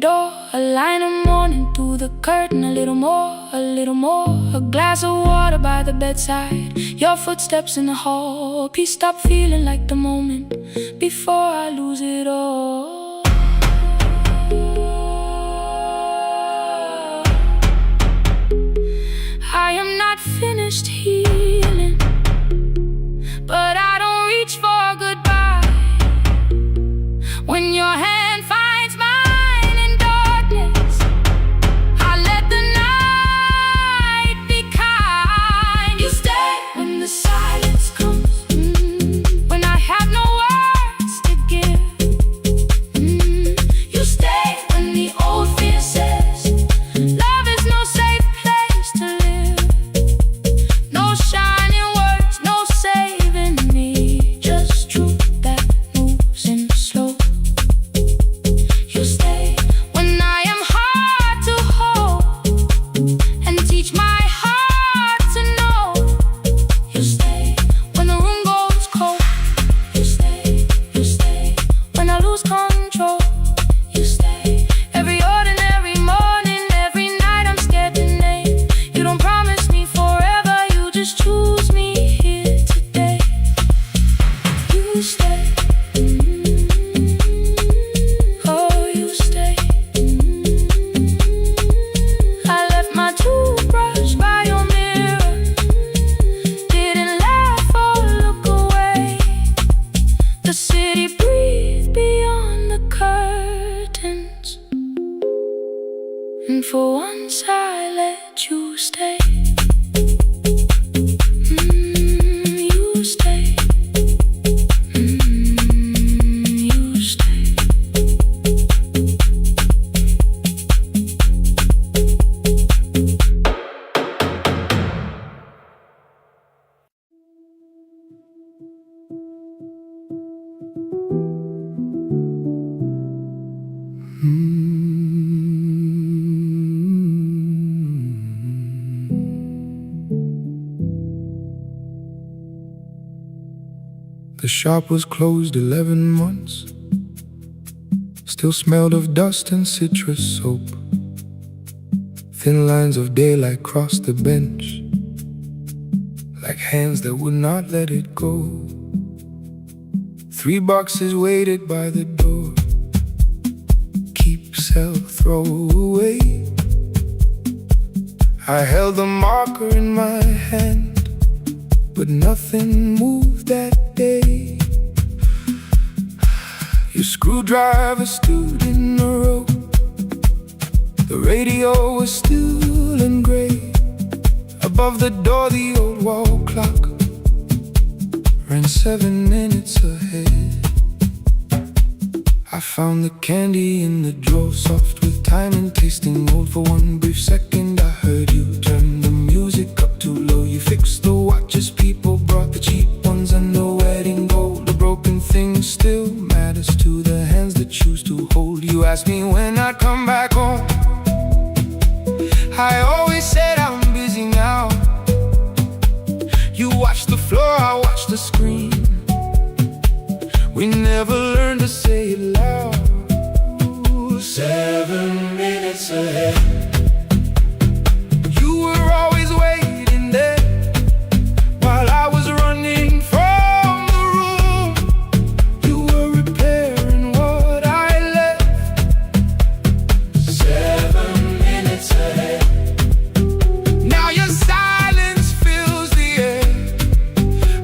door, a line of mourning through the curtain. A little more, a little more. A glass of water by the bedside. Your footsteps in the hall. Please stop feeling like the moment before I lose it all. I am not finished healing, but I don't reach for goodbye. When your hand finds mine in darkness, I let the night be kind. You stay when the silence comes, when I have no words to give. You stay when the old fear says love is no safe place to live. No shining words, no saving me, just truth that moves in slow. You stay when I am hard to hold and teach my heart to know. You stay when the room goes cold. You stay when I lose control. You stay every ordinary morning, every night I'm scared to name. You don't promise me forever, you just choose me here today. You stay. Oh, you stay. I left my toothbrush by your mirror. Didn't laugh or look away. The city breathed beyond the curtains, and for once I let you stay. You stay. You stay. The shop was closed 11 months. Still smelled of dust and citrus soap. Thin lines of daylight crossed the bench, like hands that would not let it go. 3 boxes waited by the door. Keep, sell, throw away. I held the marker in my hand, but nothing moved that day. Your screwdriver stood in a row. The radio was still in gray. Above the door the old wall clock ran 7 minutes ahead. I found the candy in the drawer, soft with time and tasting old. For one brief second I heard you turn the music up too low. You fixed the watches, people brought the cheap ones and the wedding gold. The broken thing still matters to the hands that choose to hold. You asked me when I'd come back home. I always said I'm busy now. You watched the floor, I watched the screen. We never learned to say it loud. 7 minutes ahead. You were always waiting there while I was running from the room. You were repairing what I left. 7 minutes ahead. Now your silence fills the air.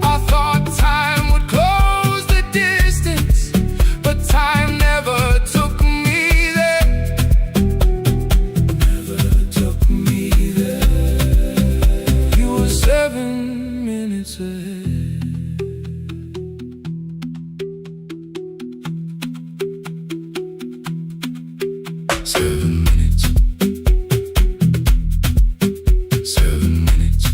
I thought time would close the distance, but time never took me there. Never took me there. You were 7 minutes ahead. Seven minutes. 7 minutes.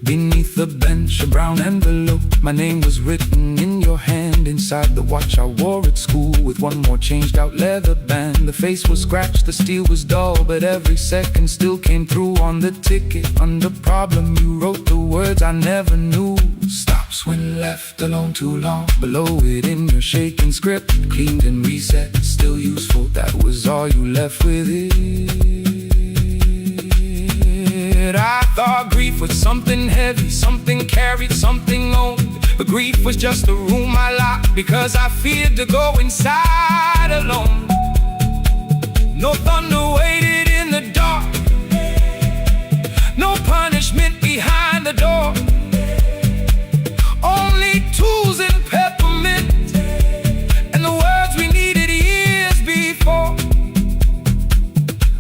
Beneath the bench, a brown envelope. My name was written in your hand. Inside the watch I wore at school, with one more changed out leather band. The face was scratched, the steel was dull, but every second still came through on the ticket. Under problem you wrote the words I never knew. Stops when left alone too long. Below it in your shaking script, cleaned and reset, still useful. That was all you left with it. I thought grief was something heavy, something carried, something owned. But grief was just a room I locked because I feared to go inside alone. No thunder waited in the dark, no punishment behind the door. Only tools and peppermint, and the words we needed years before.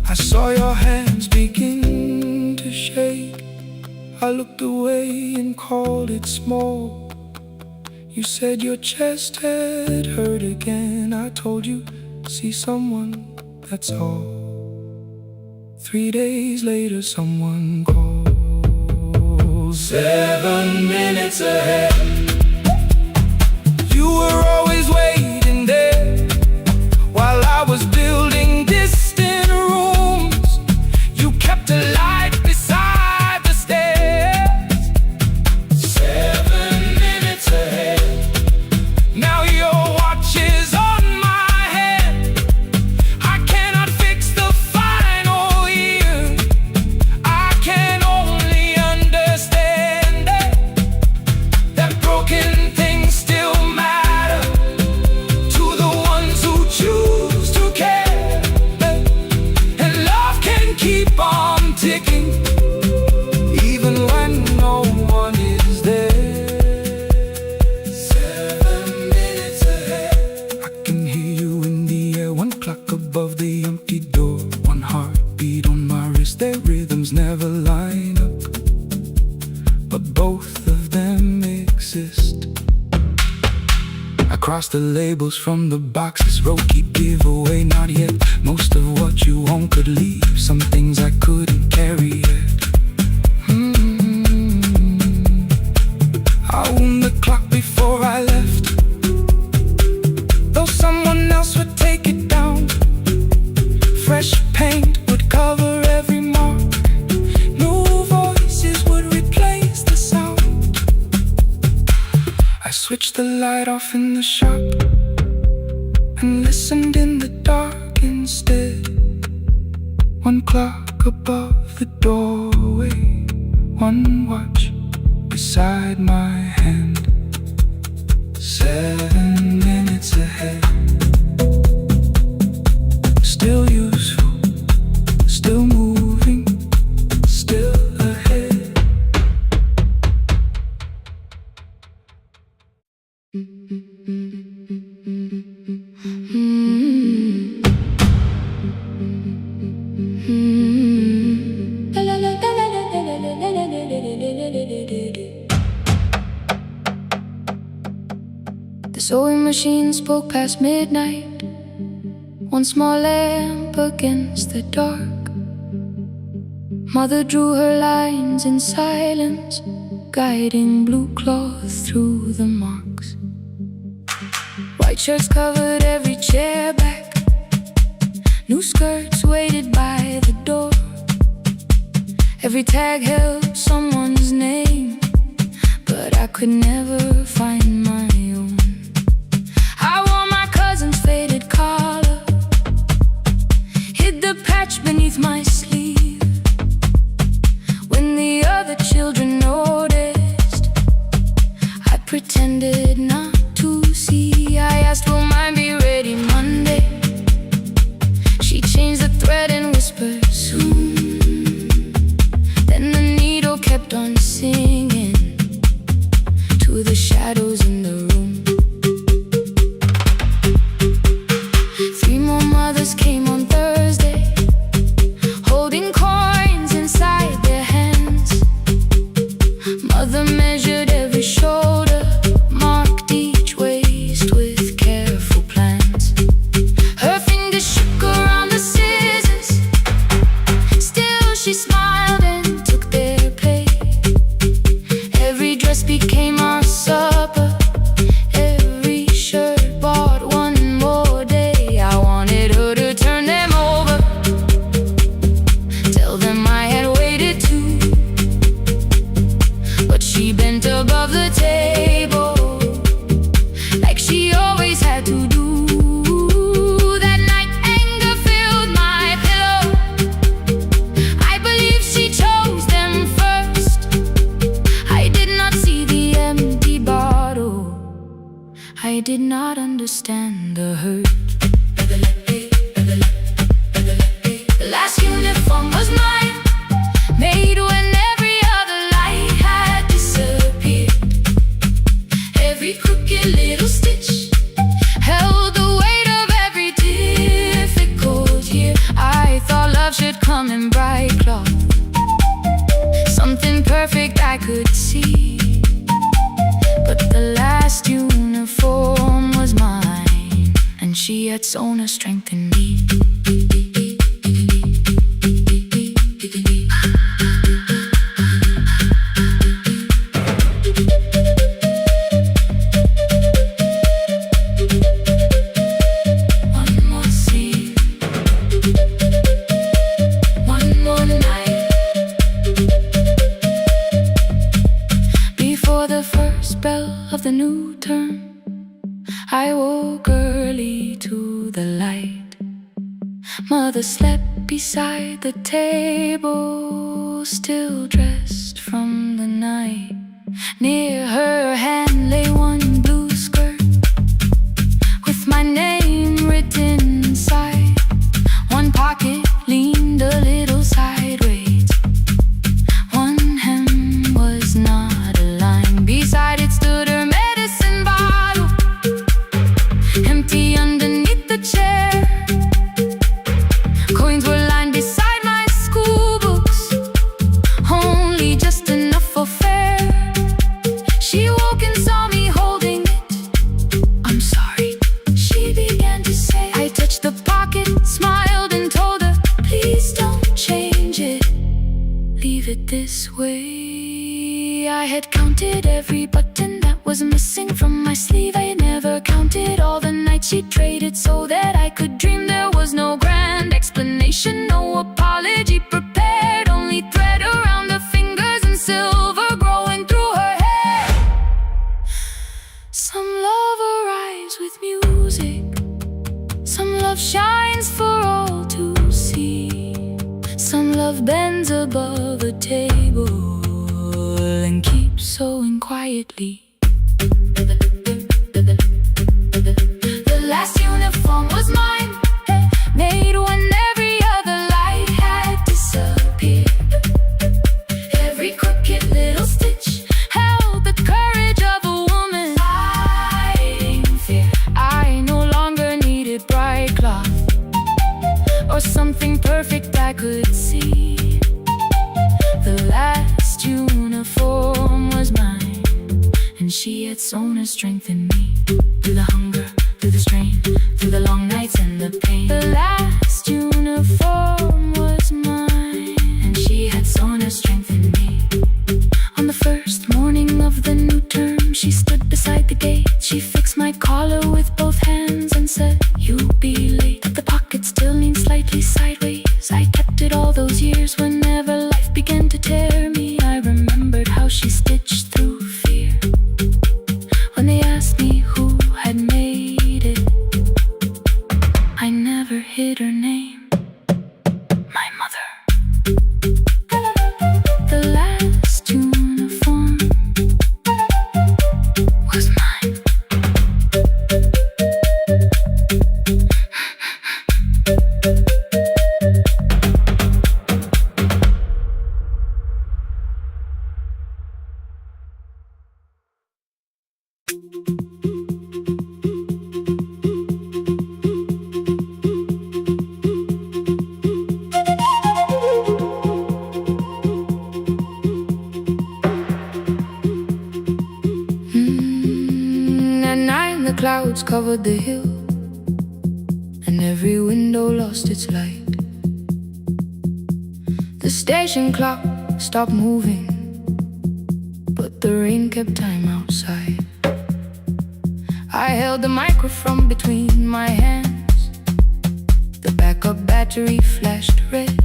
I saw your hands begin to shake. I looked away and called it small. You said your chest had hurt again. I told you, see someone, that's all. 3 days later someone called. 7 minutes ahead. You were always waiting there while I was building distant rooms. You kept a light beside the stairs. 7 minutes ahead. Now your watch is on my head. I cannot fix the final year. I can only understand that broken things still matter to the ones who choose to care. And love can keep on ticking even when no one is there. 7 minutes ahead. I can hear you in the air, 1 clock above the empty door, 1 heartbeat on my wrist. Their rhythms never line up, but both of them exist. I cross the labels from the boxes, wrote keep, give away, not yet. Most of what you own could leave, some things I couldn't carry yet. I wound the clock before I left, though someone else would take it down. Fresh paint would cover every mark, new voices would replace the sound. I switched the light off in the shop and listened in the dark instead. 1 clock above the doorway, 1 watch beside my hand. 7 minutes ahead. Still useful, still moving, still ahead. The sewing machine spoke past midnight, 1 small lamp against the dark. Mother drew her lines in silence, guiding blue cloth through the marks. White shirts covered every chair back, new skirts waited by the door. Every tag held someone's name, but I could never find my own. I wore my cousin's faded collar, hid the patch beneath my sleeve. When the other children noticed, I pretended not to see. I asked, will mine be ready Monday? She changed the thread and whispered, soon. Then the needle kept on singing to the shadows in the room. 3 more mothers came on Thursday, holding coins inside their hands. could see. But the last uniform was mine, and she had sewn her strength in me. I woke early to the light. Mother slept beside the table, still dressed from the night. Near her hand lay one blue skirt with my name written inside. One pocket leaned a little sideways. One hem was not aligned. Beside it stood her medicine bottle, empty underneath the chair. Coins were lined beside my school books, only just enough for fare. She woke and saw me holding it. "I'm sorry," she began to say. I touched the pocket, smiled and told her, "Please don't change it. Leave it this way." I had counted every button that was missing from my sleeve. I never counted all the nights she traded so that I could dream. There was no grand explanation, no apology prepared, only thread around her fingers and silver growing through her hair. Some love arrives with music, some love shines for all to see. Some love bends above a table and keeps sewing quietly. The last uniform was mine, made when every other light had disappeared. Every crooked little stitch held the courage of a woman fighting fear. I no longer needed bright cloth or something perfect I could see. The last uniform was mine, and she had sewn her strength in me. Through the hunger, through the strain, through the long nights and the pain. The last uniform was mine, and she had sewn her strength in me. On the first morning of the new term, she stood beside the gate. She fixed my collar with both hands and said, "You'll be late." The pocket still leaned slightly sideways. I kept it all those years. Whenever life began to tear me, I remembered how she stitched through fear. When they asked me who had made it, I never hid her name. My mother. The last uniform was mine. At night the clouds covered the hill, and every window lost its light. The station clock stopped moving, but the rain kept time outside. I held the microphone between my hands. The backup battery flashed red.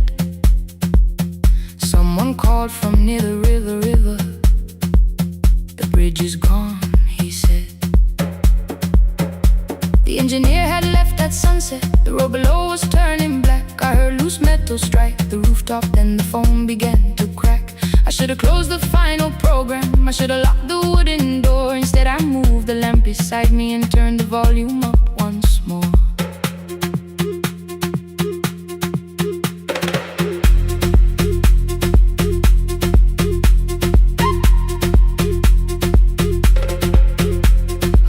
Someone called from near the river. "The bridge is gone," he said. The engineer had left at sunset. The road below was turning black. I heard loose metal strike the rooftop, then the phone began to crack. I should have closed the final program. I should have locked the wooden door. Instead I moved the lamp beside me and turned the volume up once more.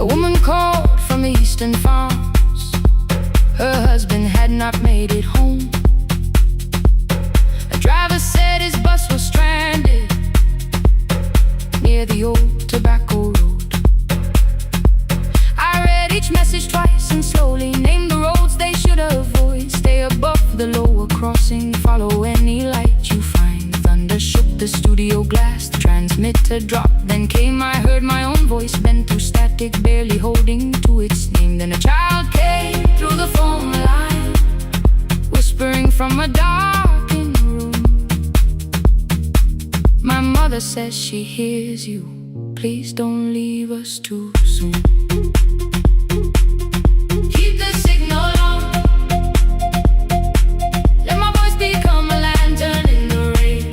A woman called from the eastern farms. Her husband had not made it home. A driver said his bus was stranded. follow any light you find. Thunder shook the studio glass, the transmitter dropped. Then came, I heard my own voice bent through static, barely holding to its name. Then a child came through the phone line, whispering from a darkened room. My mother says she hears you. Please don't leave us too soon. Keep the signal on. Let my voice become a lantern in the rain.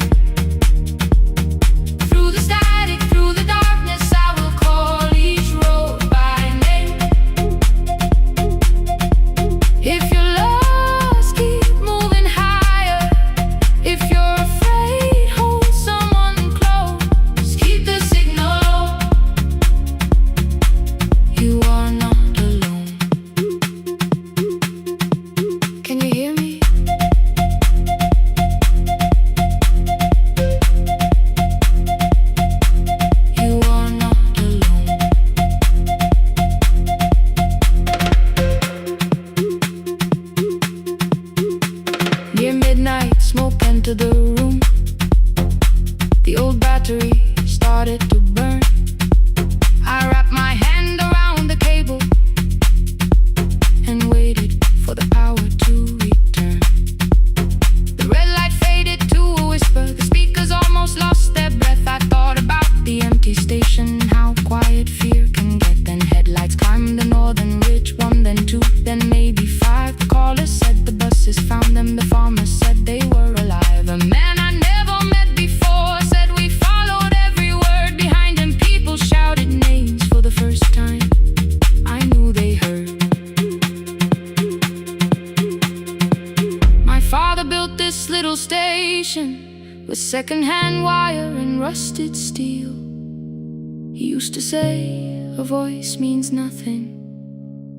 Through the static, through the darkness, I will call each road by name. If you're lost, keep moving higher. If you're afraid, hold someone close. Keep the signal on. You are not alone. Can you hear me? You are not alone. Near midnight, smoke entered the room. The old battery started to burn. I wrapped my hand around the cable and waited for the power to return. The red light faded to a whisper. The speakers almost lost their breath. I thought about the empty station, how quiet fear can get. Then headlights climbed the northern ridge, one, then two, then maybe five. The caller said the buses found them. The farmer said they were alive. A man I never met before said we followed every word behind him. People shouted names for the first time. I knew they heard. My father built this little station with second-hand wire and rusted steel. He used to say a voice means nothing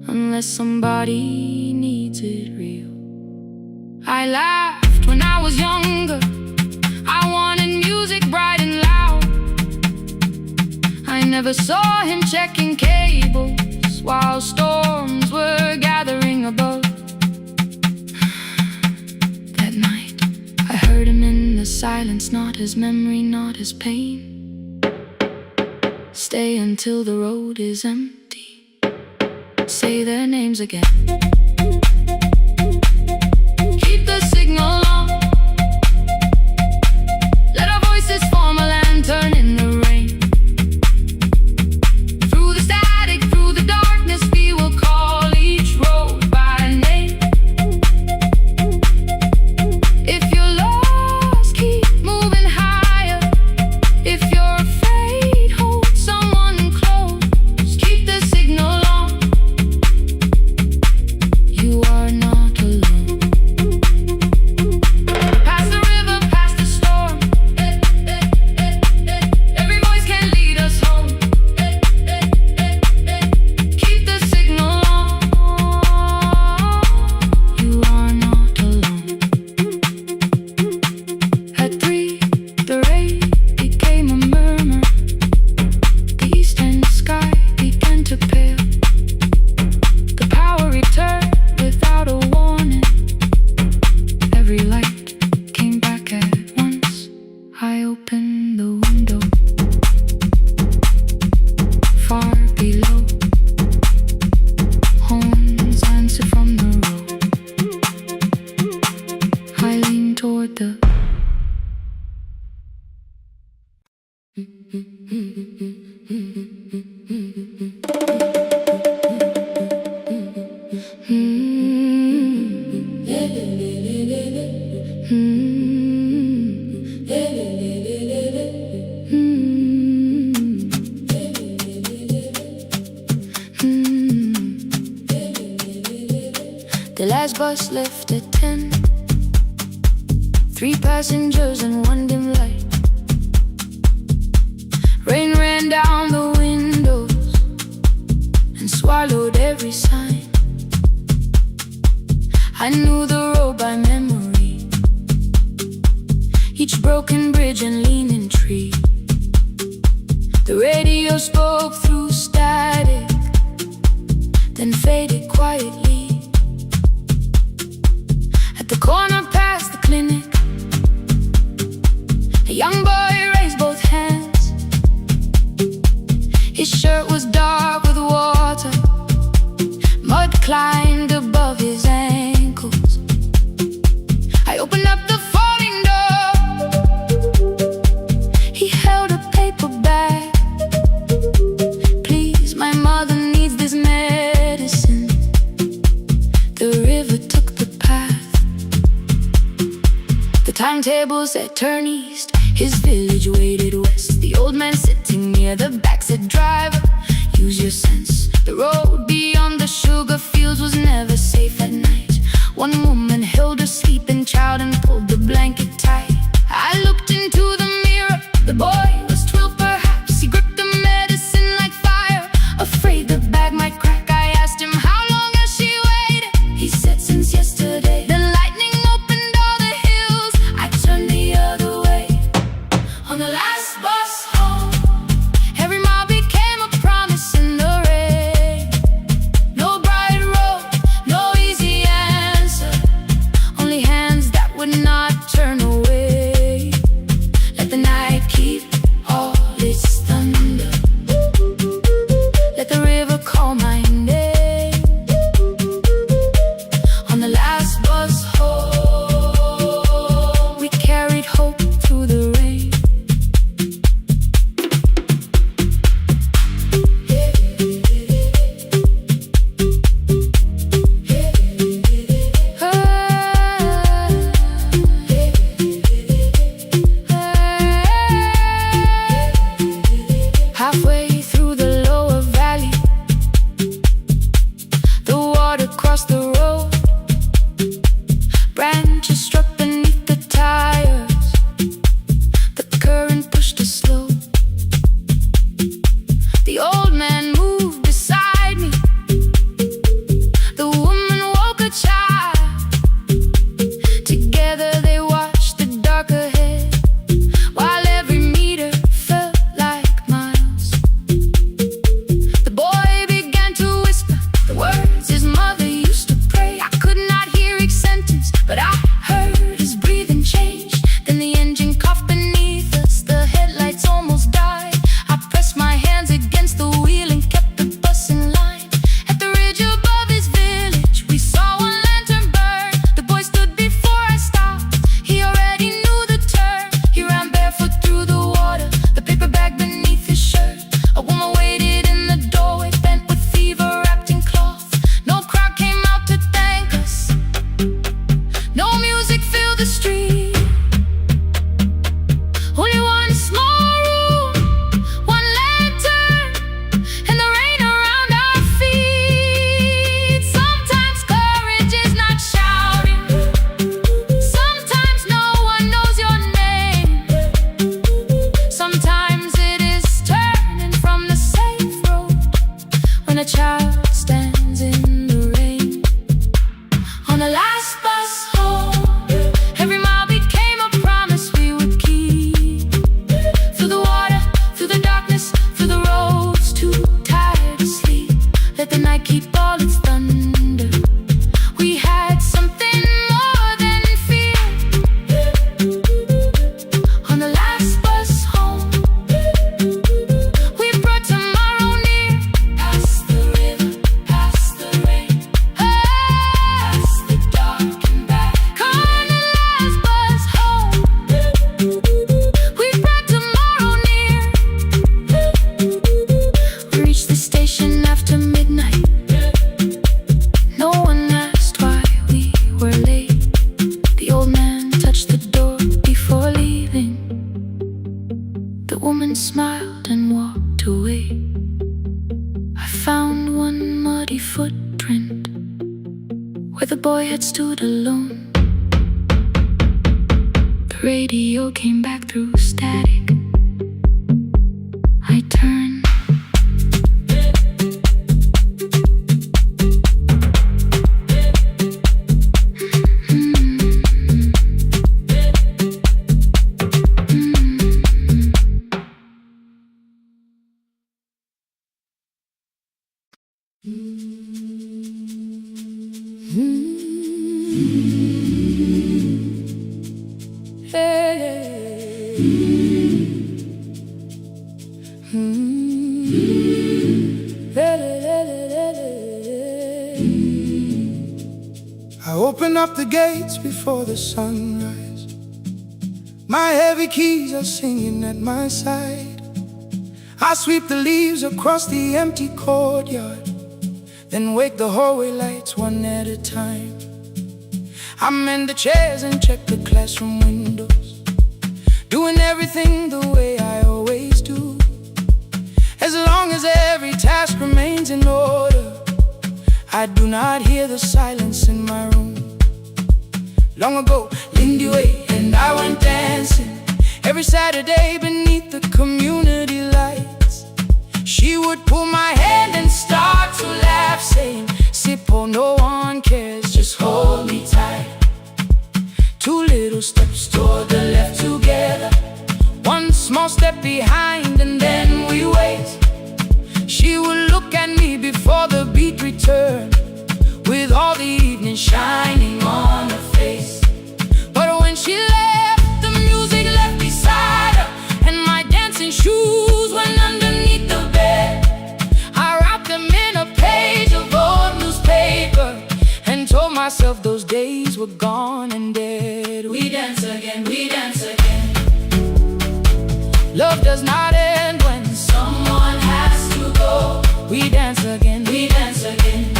unless somebody needs it real. I laughed when I was younger. I wanted music bright and loud. I never saw him checking cables while storms were gathering above. That night, I heard him in the silence, not his memory, not his pain. Stay until the road is empty. Say their names again. Keep the signal on. Let our voices form a lantern in the rain. Through the static, through the darkness, we will call each road by name. If you're lost, keep moving higher. If you're afraid, hold someone close. Keep the signal on. You are not alone. Past the river, past the storm. Every voice can lead us home. Keep the signal on. You are not alone. At 3, the rain became a murmur. The eastern sky began to pale. The power returned without a warning. Every light came back at once. I opened the window. Far below, horns answered from the road. I leaned toward the The last bus left at 10. 3 passengers and 1 dim light. Rain ran down the windows and swallowed every sign. I knew the road by memory, each broken bridge and leaning tree. The radio spoke through static, then faded quietly. At the corner past the clinic, opened up the folding door. He held a paper bag. Please, my mother needs this medicine. The river took the path. The timetable said turn east. His village waited west. The old man sitting near the back said, driver, use your sense. The road beyond the sugar fields was never safe at night. One woman held her sleeping child and pulled the blanket tight. I looked into the mirror. The boy was 12 perhaps. He gripped the medicine like fire, afraid the bag might crack. I asked him, how long has she waited? He said, since yesterday. The lightning opened all the hills. I turned the other way. On the last bus home, every mile became a promise in the rain. No bright road, no easy answer, only hands that would not turn away. Let the night keep all its thunder. Let the river call my name. On the last bus home, we carried hope through the rain. Halfway through the lower valley, the water crossed the road. Branches struck beneath the tires. The current pushed us slow. The old man moved beside me. The woman woke a child. Together they watched the dark ahead, while every meter felt like miles. The boy began to whisper the words his mother used to pray. I could not hear each sentence, but I heard his breathing change. Then the engine coughed beneath us. The headlights almost died. I pressed my hands against the wheel and kept the bus in line. At the ridge above his village, we saw one lantern burn. The boy stood before I stopped. He already knew the turn. He ran barefoot through the water, the paper bag beneath his shirt. A woman waited in the doorway, bent with fever, wrapped in cloth. No crowd came out to thank us. No music filled the street. Only one small room, one lantern, and the rain around our feet. Sometimes courage is not shouting. Sometimes no one knows your name. Sometimes it is turning from the safe road when a child stands in the rain. On the last bus home, every mile became a promise we would keep. Through the water, through the darkness, through the roads too tired to sleep. Let the night keep all its thunder. We had something more than fear. On the last bus home, we brought tomorrow near. Past the river, past the rain, past the dark and back. On the last bus home, we brought tomorrow near. We reached the station after midnight. No one asked why we were late. The old man touched the door before leaving. The woman smiled and walked away. I found one muddy footprint where the boy had stood alone. The radio came back through static. I turned. I open up the gates before the sunrise. My heavy keys are singing at my side. I sweep the leaves across the empty courtyard, then wake the hallway lights one at a time. I mend the chairs and check the classroom windows, doing everything the way I always do. As long as every task remains in order, I do not hear the silence in my room. Long ago, Lindy Way and I went dancing every Saturday beneath the community lights. She would pull my hand and start to laugh, saying, "Sippo, no one cares, just hold me tight." Two little steps toward the left together, one small step behind, and then we wait. She would look at me before the beat returned, with all the evening shining on her face. But when she left, the music left beside her, and my dancing shoes went underneath the bed. I wrapped them in a page of old newspaper and told myself those days were gone and dead. We dance again, we dance again. Love does not end when someone has to go. We dance again, we dance again.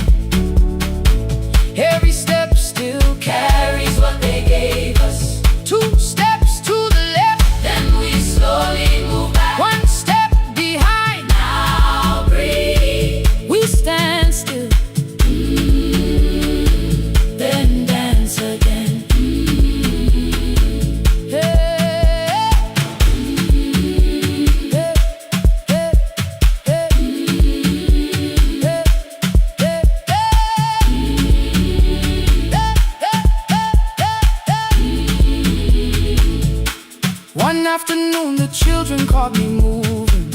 Every step still carries what they gave us. Two steps to the left, then we slowly move back. One step behind, now breathe. We stand still, then dance again. One afternoon the children caught me moving.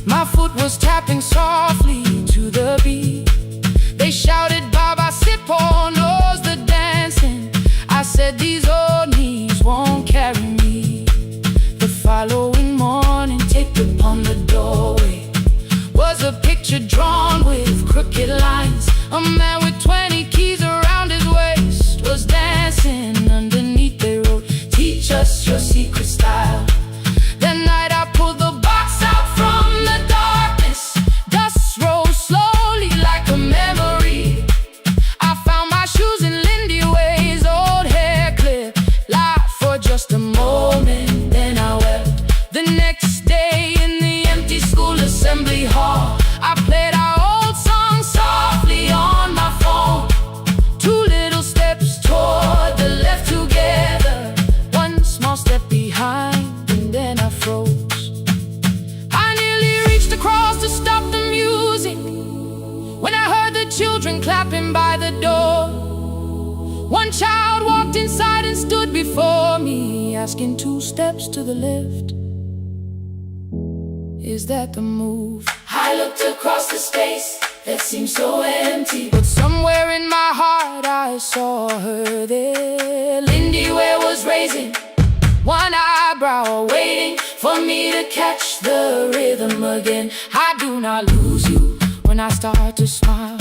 My foot was tapping softly to the beat. They shouted, "Baba Sippo knows the dancing." I said, "These old knees won't carry me." The following morning, taped upon the doorway was a picture drawn with crooked lines. A man with 20 keys around his waist was dancing. Underneath they wrote, "Teach us your secret style." That night I pulled the box out from the darkness. Dust rose slowly like a memory. I found my shoes in Lindy Way's old hair clip. Laughed for just a moment, then I wept. The next day in the empty school assembly hall, I played our old song softly on my phone. Two little steps toward the left together, one small step behind, and then I froze. I nearly reached across to stop the music when I heard the children clapping by the door. One child walked inside and stood before me, asking, "Two steps to the left, is that the move?" I looked across the space that seemed so empty, but somewhere in my heart I saw her there. Lindy Ware was raising one eyebrow, waiting for me to catch the rhythm again. I do not lose you when I start to smile.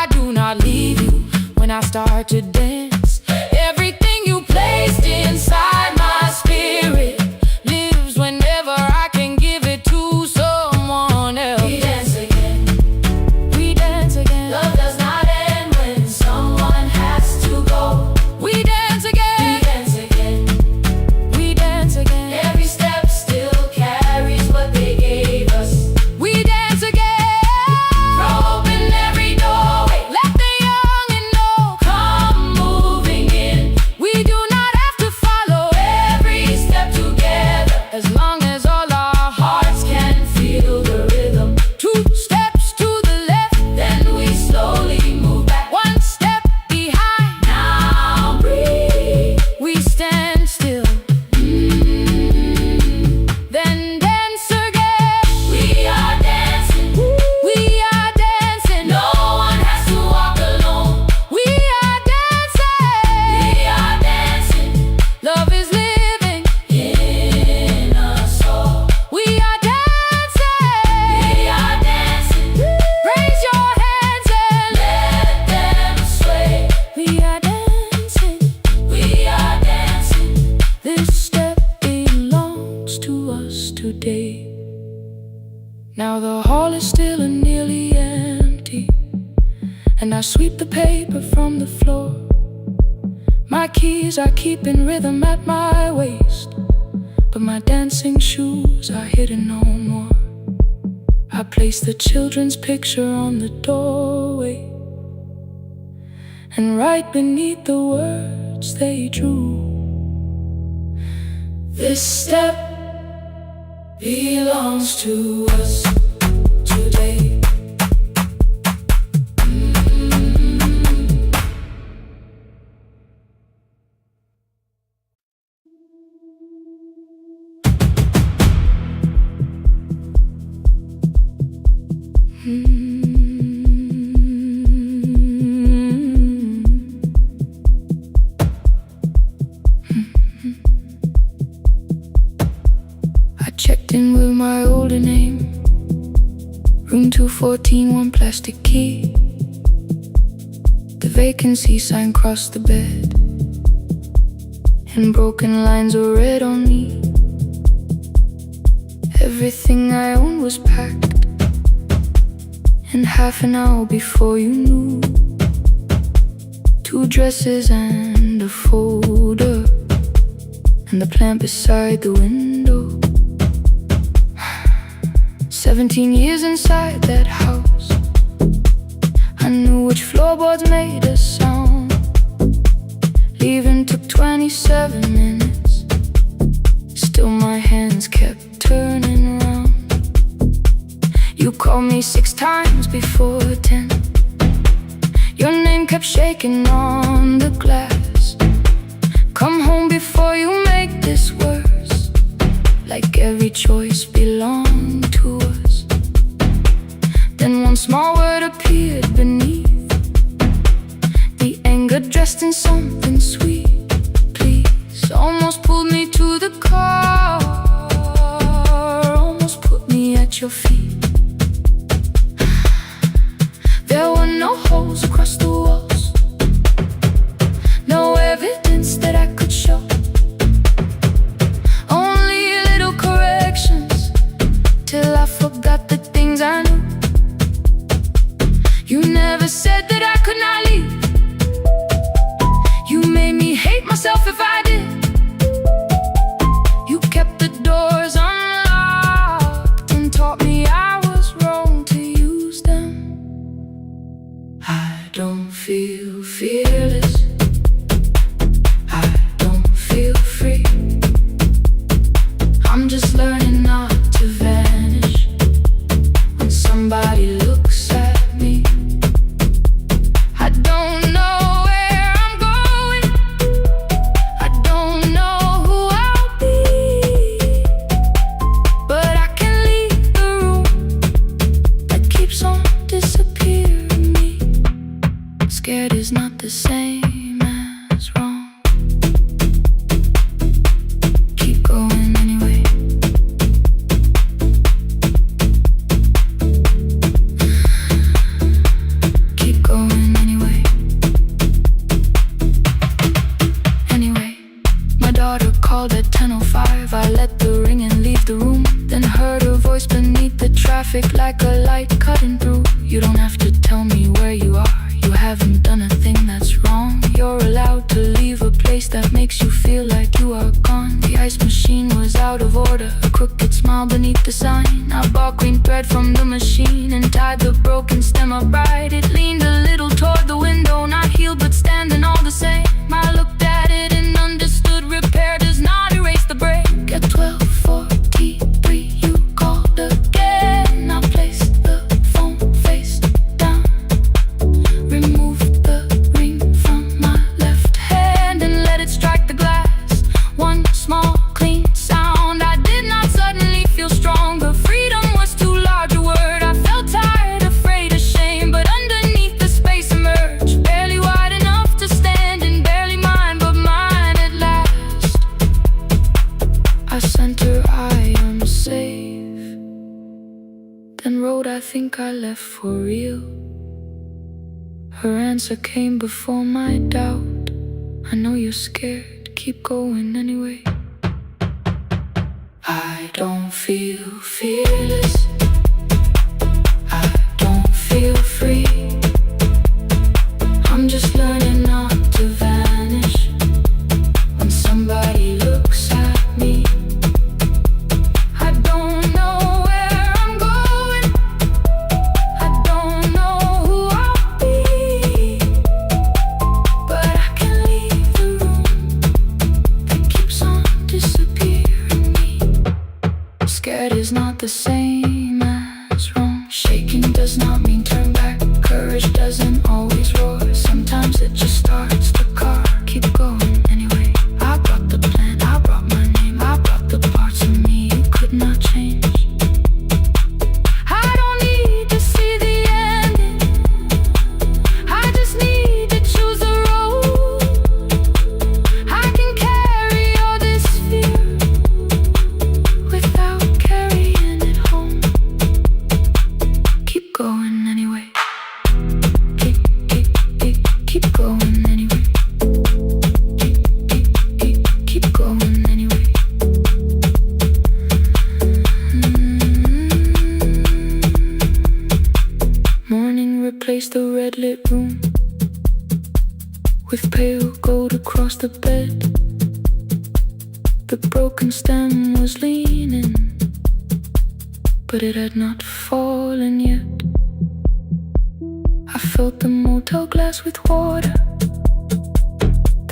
I do not leave you when I start to dance. Everything you placed inside my spirit lives whenever I can give it to someone else. We dance again, we dance again. Love does not end when someone has to go. We dance again, we dance again. We dance again. Every step still carries what they gave us. We dance again. Throw open every doorway, let the young and old come move. Now the hall is still and nearly empty, and I sweep the paper from the floor. My keys I keep in rhythm at my waist, but my dancing shoes are hidden no more. I place the children's picture on the doorway, and right beneath the words they drew, this step belongs to us today. I checked in with my older name, room 214, one plastic key. The vacancy sign crossed the bed, and broken lines were read on me. Everything I owned was packed, and half an hour before you knew, 2 dresses and a folder, and the plant beside the window. 17 years inside that house, I knew which floorboards made a sound. Leaving took 27 minutes, still my hands kept turning round. You called me 6 times before 10. Your name kept shaking on the glass. Come home before you make this worse, like every choice belonged to us. Then one small word appeared beneath, the anger dressed in something sweet. Please, almost pulled me to the car, almost put me at your feet. There were no holes across the walls, no evidence that I could show, only little corrections, till I forgot the things I knew. You never said that I could not leave. You made me hate myself if I did. You kept the doors unlocked and taught me I was wrong to use them. I don't feel fearless, I don't feel free. I'm just learning not to vanish when somebody looks at me. I don't know where I'm going, I don't know who I'll be, but I can leave the room that keeps on disappearing me. Scared is not the same as wrong. Keep going anyway. Keep going anyway. Anyway, my daughter called at 10:05. I let the ring and leave the room, then heard her voice beneath the traffic like a light cutting through. You don't have to tell me where you are, you haven't done a thing that's wrong. You're allowed to leave a place that makes you feel like you are gone. The ice machine was out of order, a crooked smile beneath the sign. I bought green thread from the machine and tied the broken stem upright. It leaned a little toward the window, not healed but standing all the same. I looked at it and understood repair does not erase the break. At 12:43 you called again. I placed the phone face down, removed the ring from my left hand and let it strike the glass. One small clean sound. I did not suddenly feel stronger. Freedom was too large a word. I felt tired, afraid, ashamed, but underneath the space emerged, barely wide enough to stand and barely mine, but mine at last. I sent her, I am safe, then wrote, I think I left for real. Her answer came before my doubt. I know you're scared, keep going anyway. I don't feel fearless, feel free. I'm just learning not to vanish when somebody looks at me. I don't know where I'm going, I don't know who I'll be, but I can leave the room that keeps on disappearing me. Scared is not the same as wrong. Shaking does not mean turn back. Courage doesn't always roar. Sometimes it just starts the car. Keep going anyway. I brought the plan, I brought my name, I brought the parts of me you could not change. I don't need to see the ending, I just need to choose a road. I can carry all this fear without carrying it home. Keep going anyway. Keep going anyway. Keep going anyway. Morning replaced the red lit room with pale gold across the bed. The broken stem was leaning, but it had not fallen yet. I filled the motel glass with water.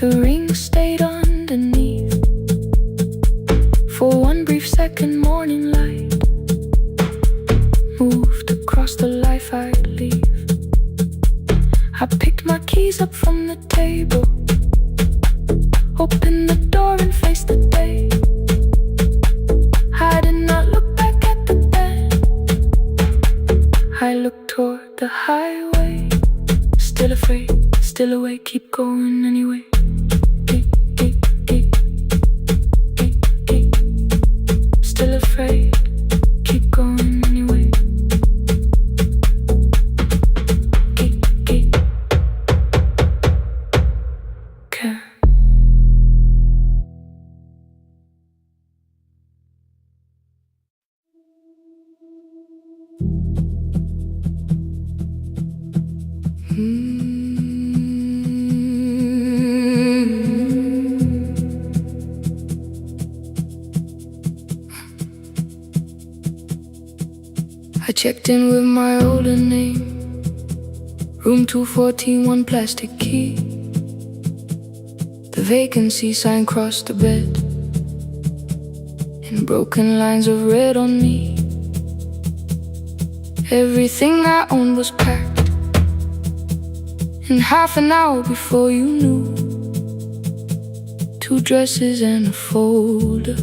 The ring stayed underneath for one brief second. Morning light moved across the life I'd leave. I picked my keys up from the table, opened the door and faced the day. I did not look back at the bed, I looked toward the highway. Still afraid, still awake, keep going anyway. Still afraid, keep going anyway. Care. I checked in with my older name, room 214, one plastic key. The vacancy sign crossed the bed in broken lines of red on me. Everything I owned was packed in half an hour before you knew. 2 dresses and a folder,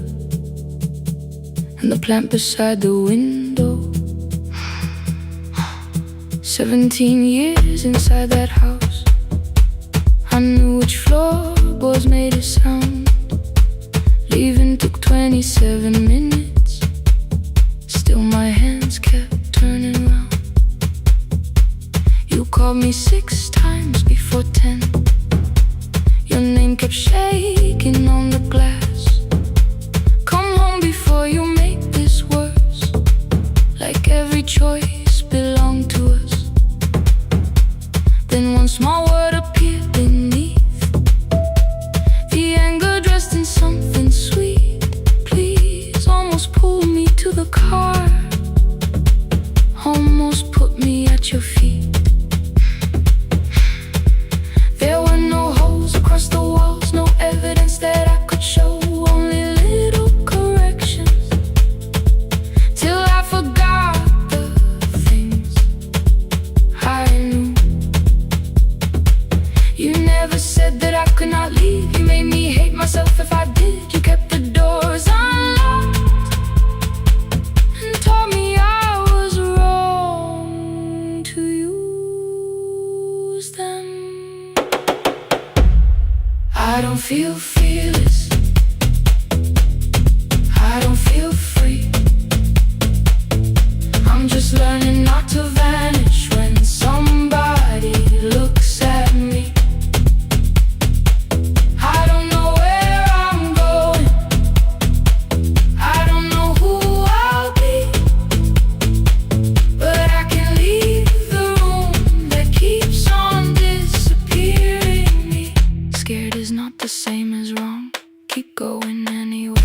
and the plant beside the window. 17 years inside that house, I knew which floorboards made a sound. Leaving took 27 minutes, still my hands kept turning round. You called me 6 times before 10, your name kept shaking on the glass. Come home before you make this worse, like every choice belonged to us. Then one small word appeared beneath, the anger dressed in something sweet. Please, almost pulled me to the car, almost put me at your feet. There were no holes across the walls, no evidence wrong. Keep going anyway.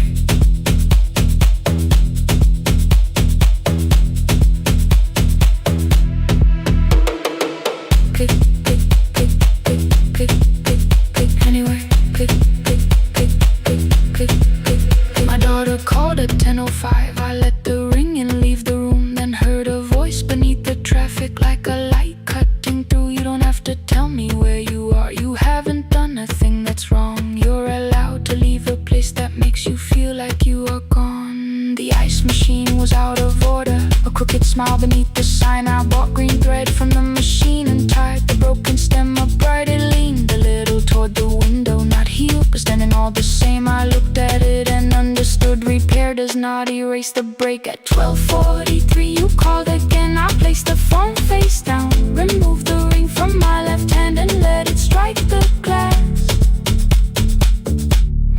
Click, click, click, click, click, click, click, anyway. Click, click, click, click, click, click, click. My daughter called at 10:05. I let the ring and leave the room, then heard a voice beneath the traffic like a light cutting through. You don't have to tell me where you are. You haven't done a thing that's wrong. You're allowed to leave a place that makes you feel like you are gone. The ice machine was out of order, a crooked smile beneath the sign. I bought green thread from the machine and tied the broken stem upright. It leaned a little toward the window, not healed but standing all the same. I looked at it and understood. Repair does not erase the break. At 12:43 you called again. I placed the phone face down, removed the ring from my left hand and let it strike the glass.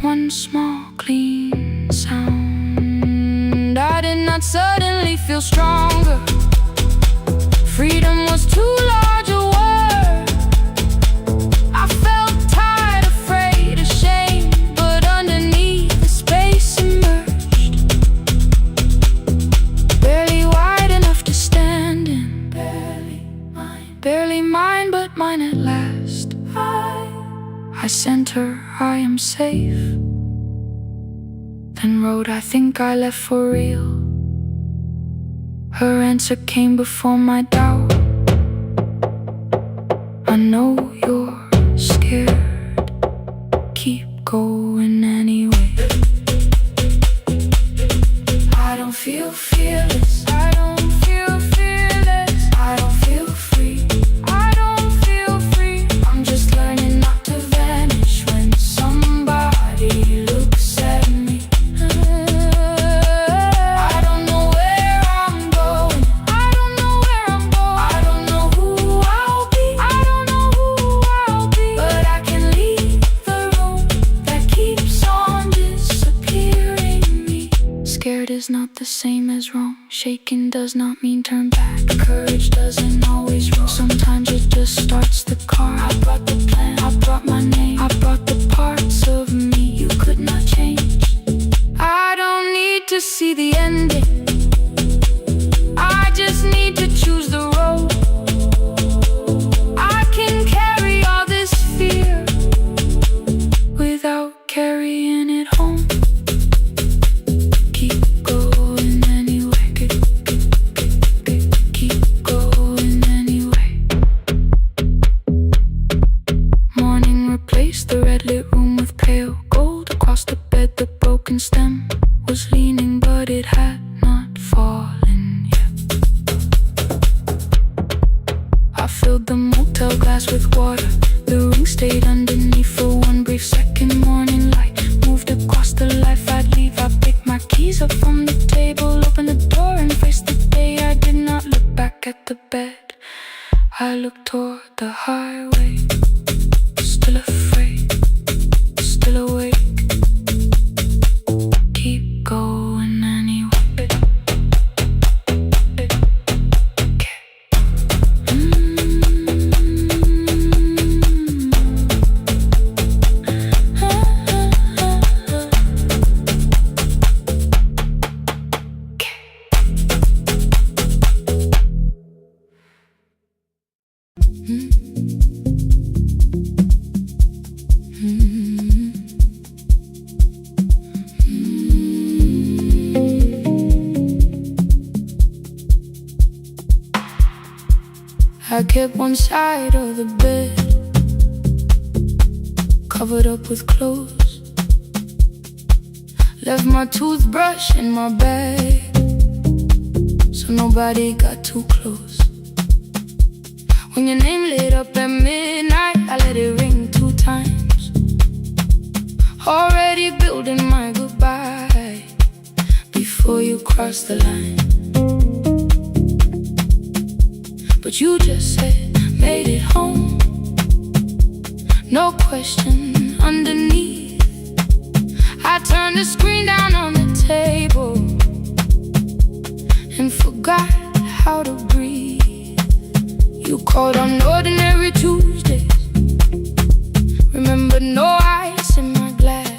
One small clean sound. I did not suddenly feel stronger. Freedom was too large a word. I felt tired, afraid, ashamed, but underneath the space emerged. Barely wide enough to stand in. Barely mine, but mine at last. I sent her, I am safe. Then wrote, I think I left for real. Her answer came before my doubt. I know you're scared. Keep going anyway. I don't feel fearless. I don't feel fearless. I don't feel free. I don't feel free. I'm just learning not to vanish when somebody looks at me. I don't know where I'm going. I don't know where I'm going. I don't know who I'll be. I don't know who I'll be. But I can leave the room that keeps on disappearing me. Scared is not the same as wrong. Shaken does not mean turn back. Courage doesn't always roll. Sometimes it just starts the car. I brought the plan, I brought my name, I brought the parts of me you could not change. I don't need to see the ending. I just need to choose the road. I can carry all this fear without carrying it home. Keep going anyway. Keep going anyway. Morning replaced the red lit room with pale gold. Across the bed the broken stem was leaning, but it had not fallen yet. I filled the motel glass with water. The ring stayed underneath for one brief second. Morning light moved across the life I'd leave. I picked my keys up from the table, opened the door and faced the day. I did not look back at the bed. I looked toward the highway. Still afraid, still awake. Keep going anyway. I kept one side of the bed covered up with clothes. Left my toothbrush in my bag so nobody got too close. When your name lit up at midnight, I let it ring 2 times. Already building my goodbye before you cross the line. But you just said, made it home. No question underneath. I turned the screen down on the table and forgot how to breathe. You called on ordinary Tuesdays. Remember, no ice in my glass.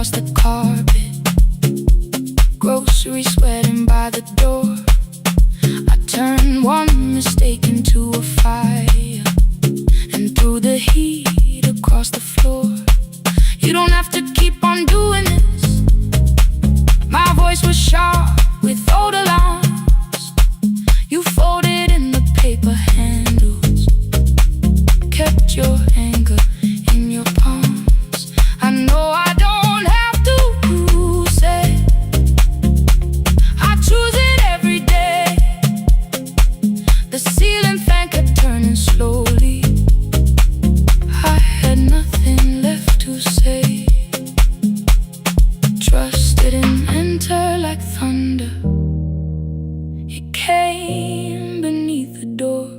across the carpet, groceries sweating by the door. I turned one mistake into a fire and threw the heat across the floor. You don't have to keep on doing this. My voice was sharp with old alarms. You folded in the paper handles, kept your anger in your palms. I know I don't have to say, I choose it every day. The ceiling fan kept turning slowly. I had nothing left to say. Trust didn't enter like thunder. It came beneath the door.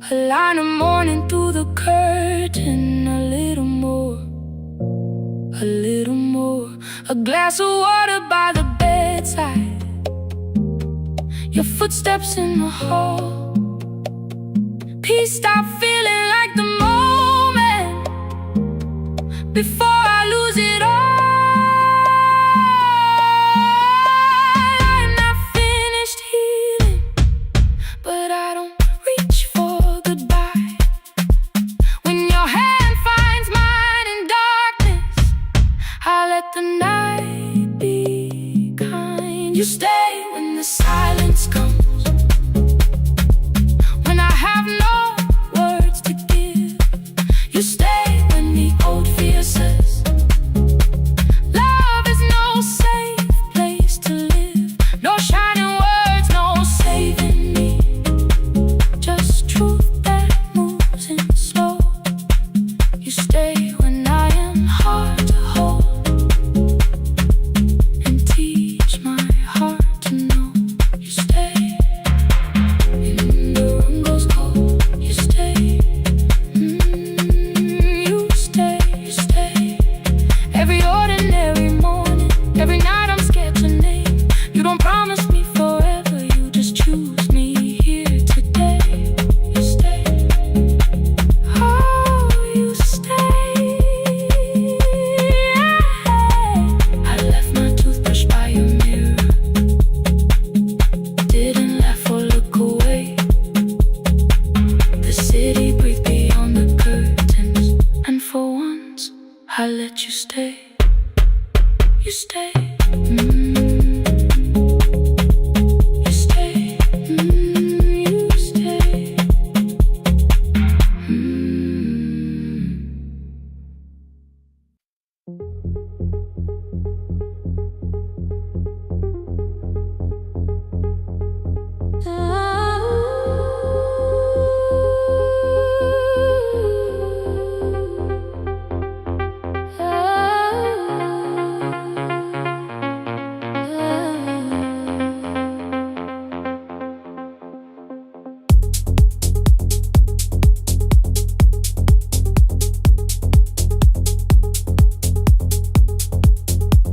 A line of morning through the curtain. A little more, a little more. A glass of water by the bedside. Your footsteps in the hall. Peace stopped feeling like the moment before I lose it all. I'm not finished healing, but I don't reach for goodbye. When your hand finds mine in darkness, I let the night be kind. You stay when the silence comes, when I have no words to give. You stay when the old fear says love is no safe place to live. No shining words, no saving me. Just truth that moves in slow. You stay when I am hard to hold and teach my heart to know. You stay when the room goes cold. You stay, you stay, you stay. Every ordinary morning, every night I'm scared to name. You don't promise me forever, you just choose me here today. You stay, oh, you stay. I left my toothbrush by your mirror, didn't laugh or look away. The city breathed beyond the curtains, and for once I let you stay. You stay, you stay, you stay.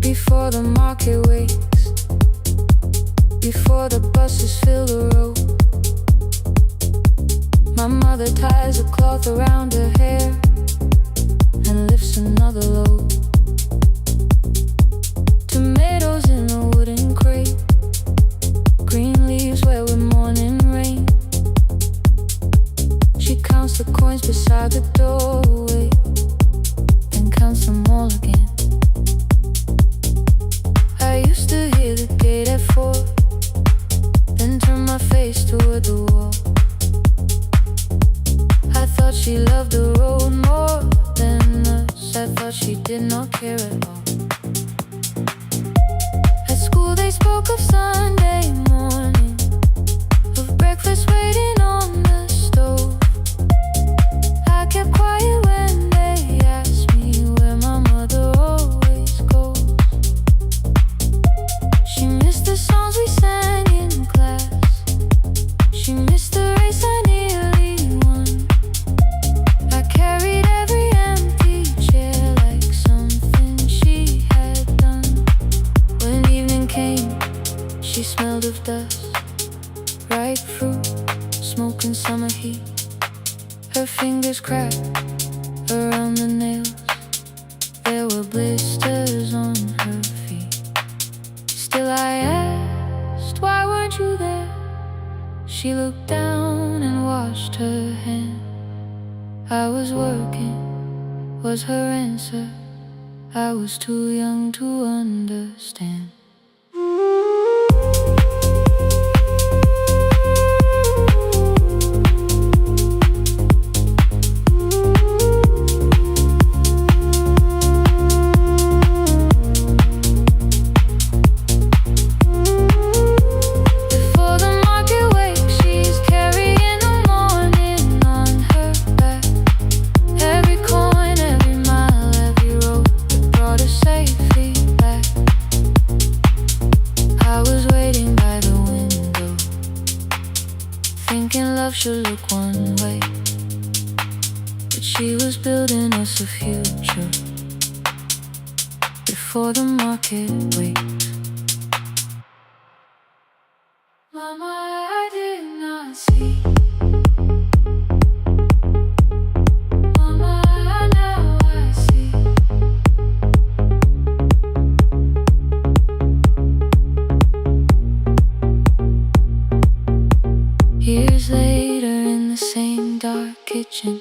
Before the market wakes, before the buses fill the road, my mother ties a cloth around her hair and lifts another load. Tomatoes in a wooden crate, green leaves where we're mourning rain. She counts the coins beside the doorway and counts them all again. I used to hear the gate at 4, then turn my face toward the wall. I thought she loved the road more than us. I thought she did not care at all. At school they spoke of Sunday morning, of breakfast waiting on the stove. I kept quiet when they asked me where my mother always goes. She missed the songs we sang in class. She missed the race I nearly won. I carried every empty chair like something she had done. When evening came, she smelled of dust, ripe fruit, smoke and summer heat. Her fingers cracked around the nails. There were blisters she looked down and washed her hand. I was working, was her answer. I was too young to understand. Should look one way, but she was building us a future before the market wakes. Mama, I did not see. Mama, now I see. Years later, in the same dark kitchen,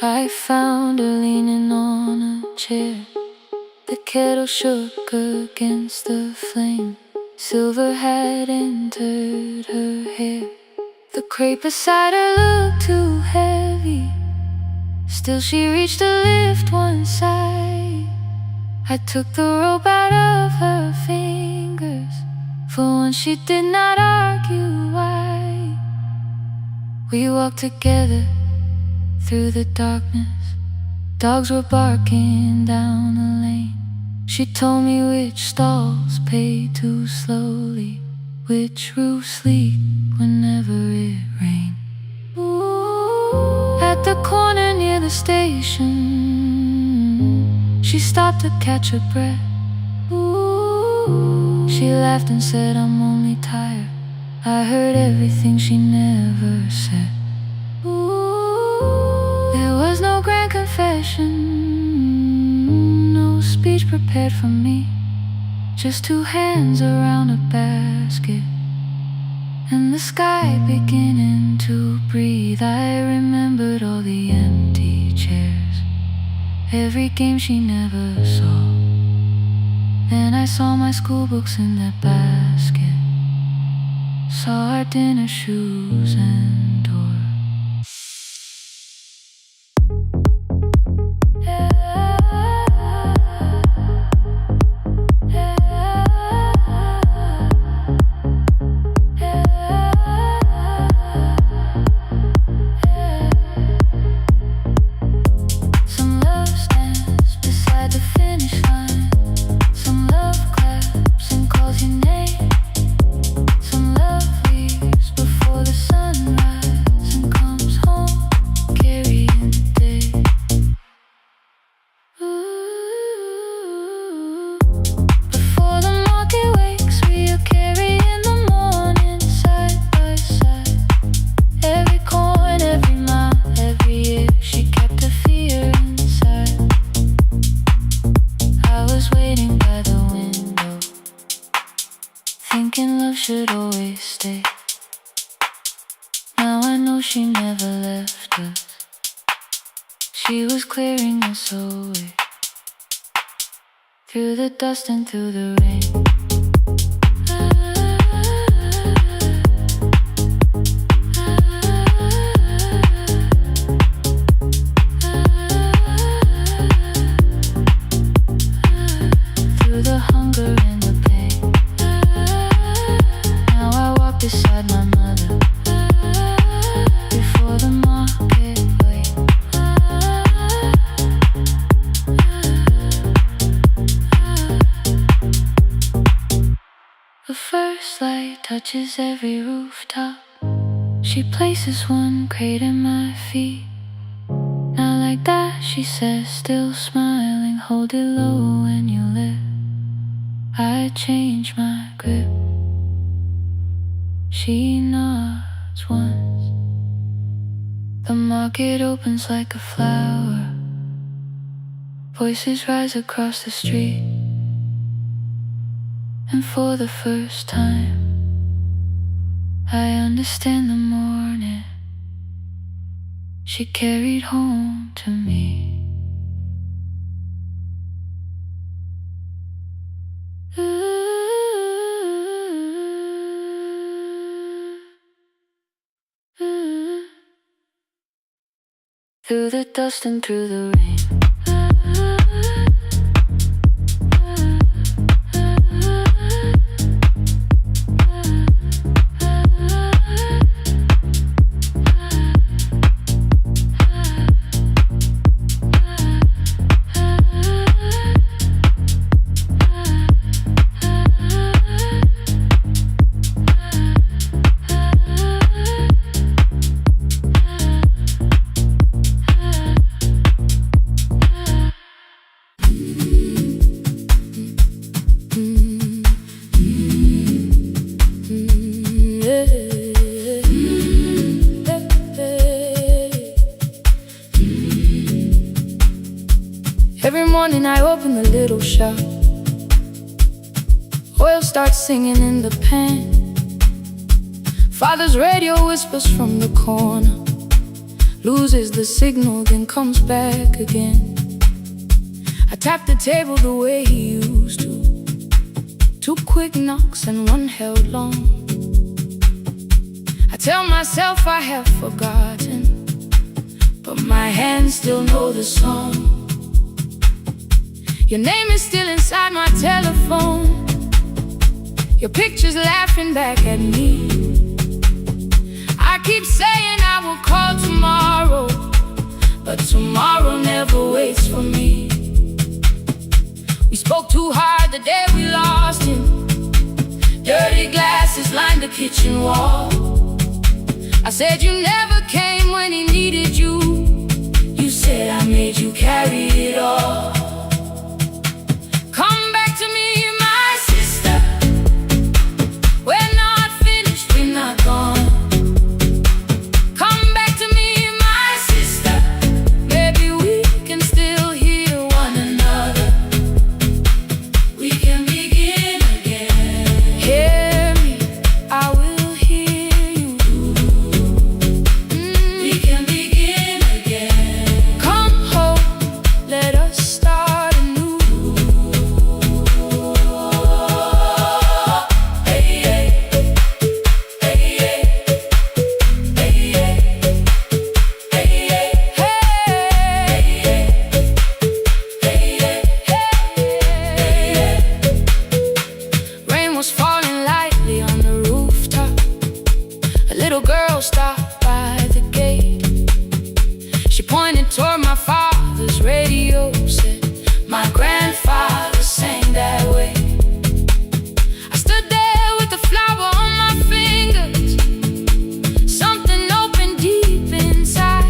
I found her leaning on a chair. The kettle shook against the flame. Silver had entered her hair. The crepe beside her looked too heavy. Still she reached to lift one side. I took the rope out of her fingers. For once she did not argue why. We walked together through the darkness. Dogs were barking down the lane. She told me which stalls pay too slowly, which roofs leak whenever it rained. Ooh. At the corner near the station, she stopped to catch her breath. Ooh. She laughed and said, I'm only tired. I heard everything she never said. Ooh, there was no grand confession, no speech prepared for me. Just two hands around a basket, and the sky beginning to breathe. I remembered all the empty chairs, every game she never saw. Then I saw my school books in that basket, saw our dinner shoes and door. Some love stands beside the finish line. Some love claps and calls your name. Some love leaves before the sunrise and comes home carrying the day. Ooh. Before the market wakes, we are carrying the morning side by side. Every coin, every mile, every year, she kept her fear inside. I was waiting by the window, thinking love should always stay. Now I know she never left us. She was clearing us away, through the dust and through the rain. Through the hunger and the pain. Now I walk beside my mother, before the market wakes. The first light touches every rooftop. She places one crate at my feet. Not like that, she says, still smiling. Hold it low when you lift. I change my grip. She nods once. The market opens like a flower. Voices rise across the street. And for the first time, I understand the morning she carried home to me. Through the dust and through the rain. Every morning I open the little shop. Oil starts singing in the pan. Father's radio whispers from the corner, loses the signal, then comes back again. I tap the table the way he used to. 2 quick knocks and 1 held long. I tell myself I have forgotten, but my hands still know the song. Your name is still inside my telephone. Your picture's laughing back at me. I keep saying I will call tomorrow, but tomorrow never waits for me. We spoke too hard the day we lost him. Dirty glasses lined the kitchen wall. I said you never came when he needed you. You said I made you carry it all. Come back to me, my sister. We're not finished, we're not gone. Come back to me, my sister. Maybe we can still hear one another. We can begin again. Hear me, I will hear you. We can begin again. Come home, let us start anew. Rain was falling lightly on the rooftop. A little girl stopped by the gate. She pointed toward my father's radio, said, my grandfather sang that way. I stood there with a flower on my fingers. Something opened deep inside.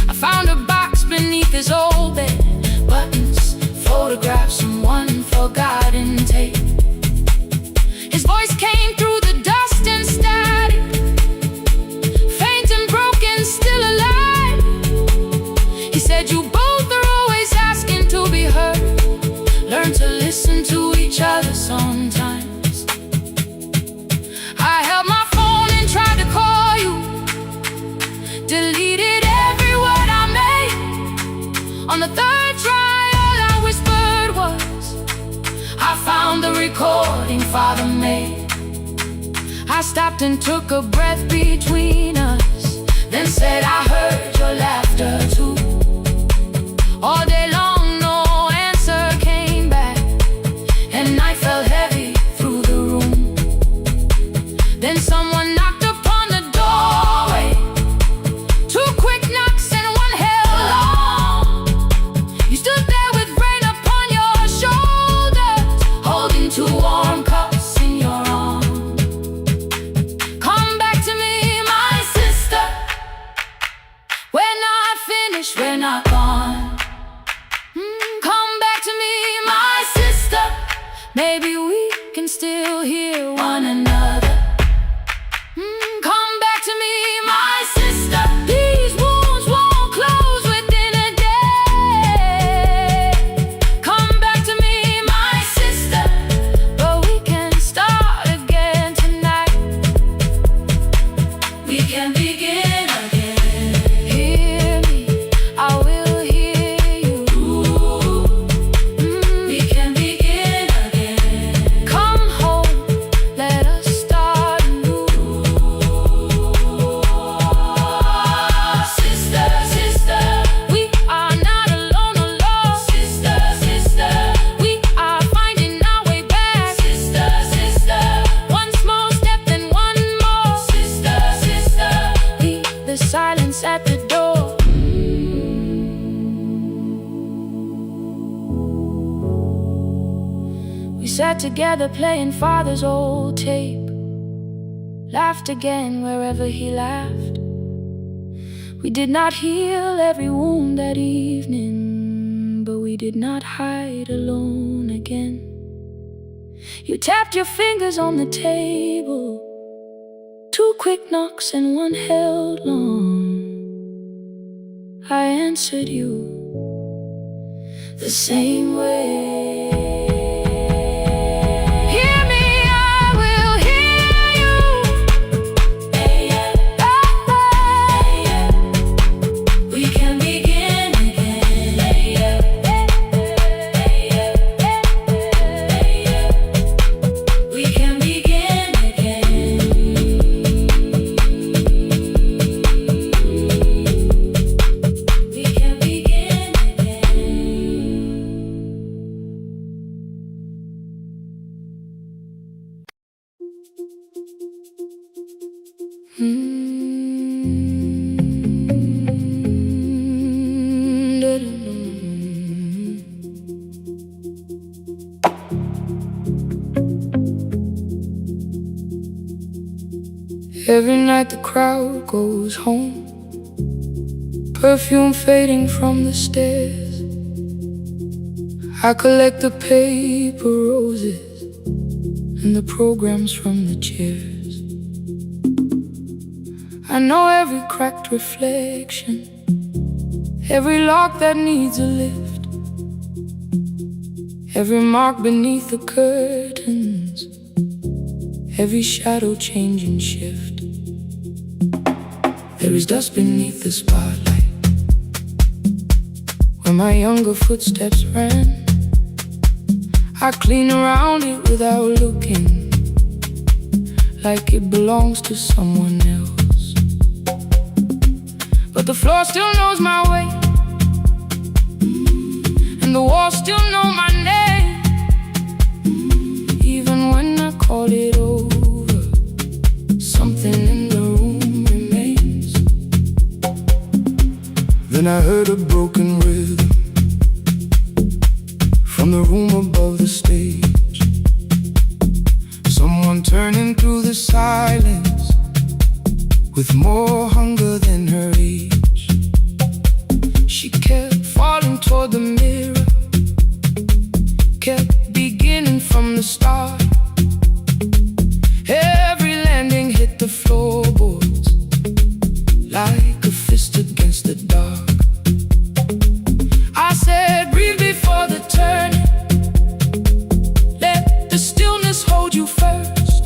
I found a box beneath his old bed. Buttons, photographs, and 1 forgotten tape. His voice came through the dust and static, faint and broken, still alive. He said, you both are always asking to be heard. Learn to listen to each other sometimes. I held my phone and tried to call you, deleted every word I made. On the 3rd try, all I whispered was, I found the recording Father made. I stopped and took a breath between us, then said I heard your laughter too. All day long no answer came back, and night fell heavy through the room. Then someone knocked upon the doorway. 2 quick knocks and 1 held long. You stood there with rain upon your shoulders, holding 2 warm cups in your arms. Come back to me, my sister. We're not finished, we're not gone. Come back to me, my sister. Maybe we can still hear one another. Come back to me, my sister. These wounds won't close within a day. Come back to me, my sister. But we can start again tonight. We sat together playing father's old tape, laughed again wherever he laughed. We did not heal every wound that evening, but we did not hide alone again. You tapped your fingers on the table, 2 quick knocks and 1 held long. I answered you the same way. Every night the crowd goes home, perfume fading from the stairs. I collect the paper roses and the programs from the chairs. I know every cracked reflection, every lock that needs a lift, every mark beneath the curtains, every shadow change and shift. There is dust beneath the spotlight where my younger footsteps ran. I clean around it without looking, like it belongs to someone else. But the floor still knows my way, and the walls still know my name. Even when I call it over, something in the room remains. Then I heard a broken rhythm from the room above the stage. Someone turning through the silence with more hunger than her age. She kept falling toward the mirror, kept beginning from the start. Every landing hit the floorboards like a fist against the dark. I said, breathe before the turning, let the stillness hold you first.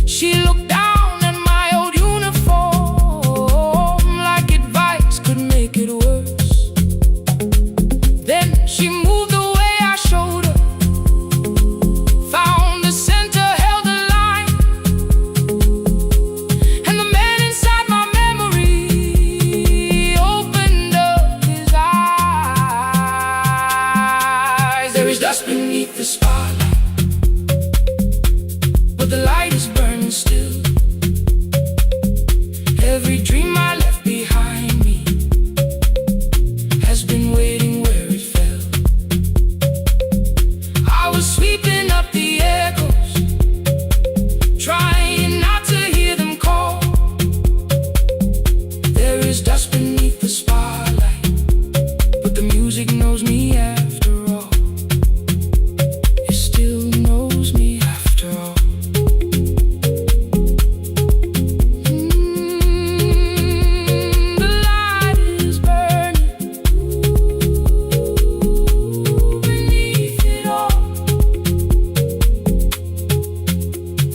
She looked down at my old uniform like advice could make it worse. Then she moved the way I showed her, found the center, held the line, and the man inside my memory opened up his eyes. There is dust beneath the spotlight, but the light is burning still. Every dream I left behind me has been waiting where it fell. I was sweeping up the echoes, trying not to hear them call. There is dust beneath the spotlight, but the music knows me after all. It still knows me after all. The light is burning beneath it all.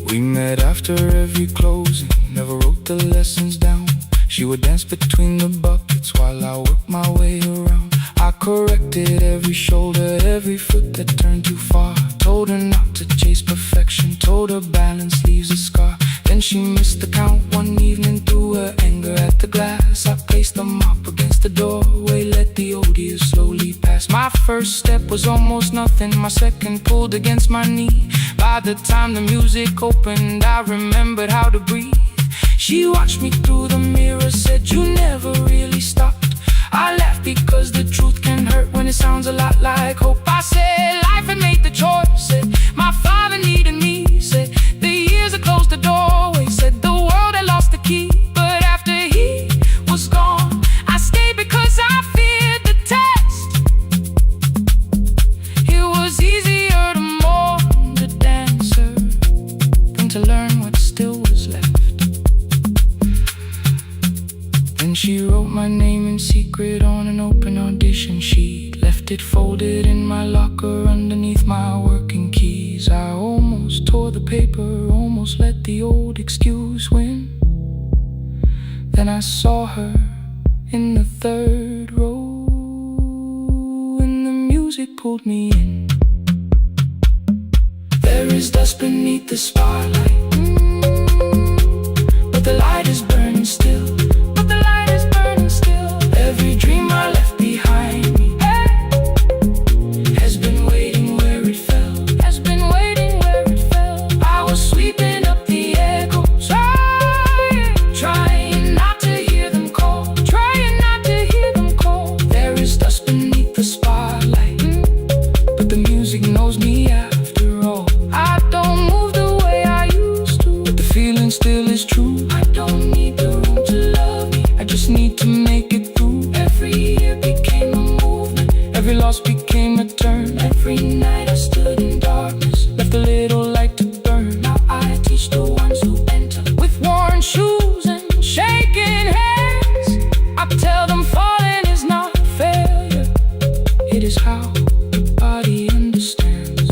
We met after every closing, never wrote the lessons down. She would dance between the buckets while I worked my way around. I corrected every shoulder, every foot that turned too far. Told her not to chase perfection, told her balance leaves a scar. Then she missed the count one evening, threw her anger at the glass. I placed the mop against the doorway, let the odious slowly pass. My first step was almost nothing, my second pulled against my knee. By the time the music opened, I remembered how to breathe. She watched me through the mirror, said, you never really stopped. I laughed because the truth can hurt when it sounds a lot like hope. I said life had made the choice, secret on an open audition sheet. Left it folded in my locker underneath my working keys. I almost tore the paper, almost let the old excuse win. Then I saw her in the third row, and the music pulled me in. There is dust beneath the spotlight, but the light is burning still. But the light is burning still. Every dream I left behind me has been waiting where it fell. Has been waiting where it fell. I was sweeping up the echoes, trying not to hear them call. Trying not to hear them call. There is dust beneath the spotlight, but the music knows me after all. I don't move the way I used to, but the feeling still is true. I don't need the room to love me, I just need to make it through. Every year became a movement, every loss became a turn. Every night I stood in darkness, left a little light to burn. Now I teach the ones who enter with worn shoes and shaking hands. I tell them falling is not failure, it is how the body understands.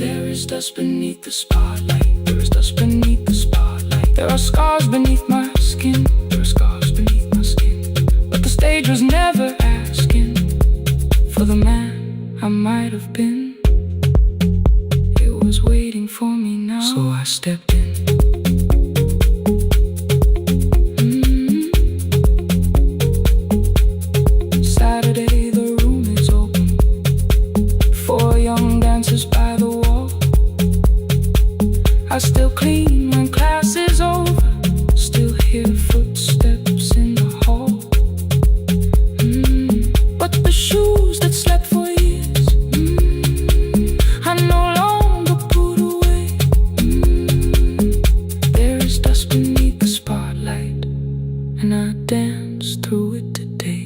There is dust beneath the spotlight. There is dust beneath the spotlight. There are scars beneath my skin. There are scars beneath my skin. But the stage was never asking for the man I might have been. It was waiting for me now, so I stepped in. Saturday, the room is open. 4 young dancers by the wall. I still clean when class is over, still hear footsteps in the hall. But the shoes that slept for years, I no longer put away. There is dust beneath the spotlight, and I dance through it today.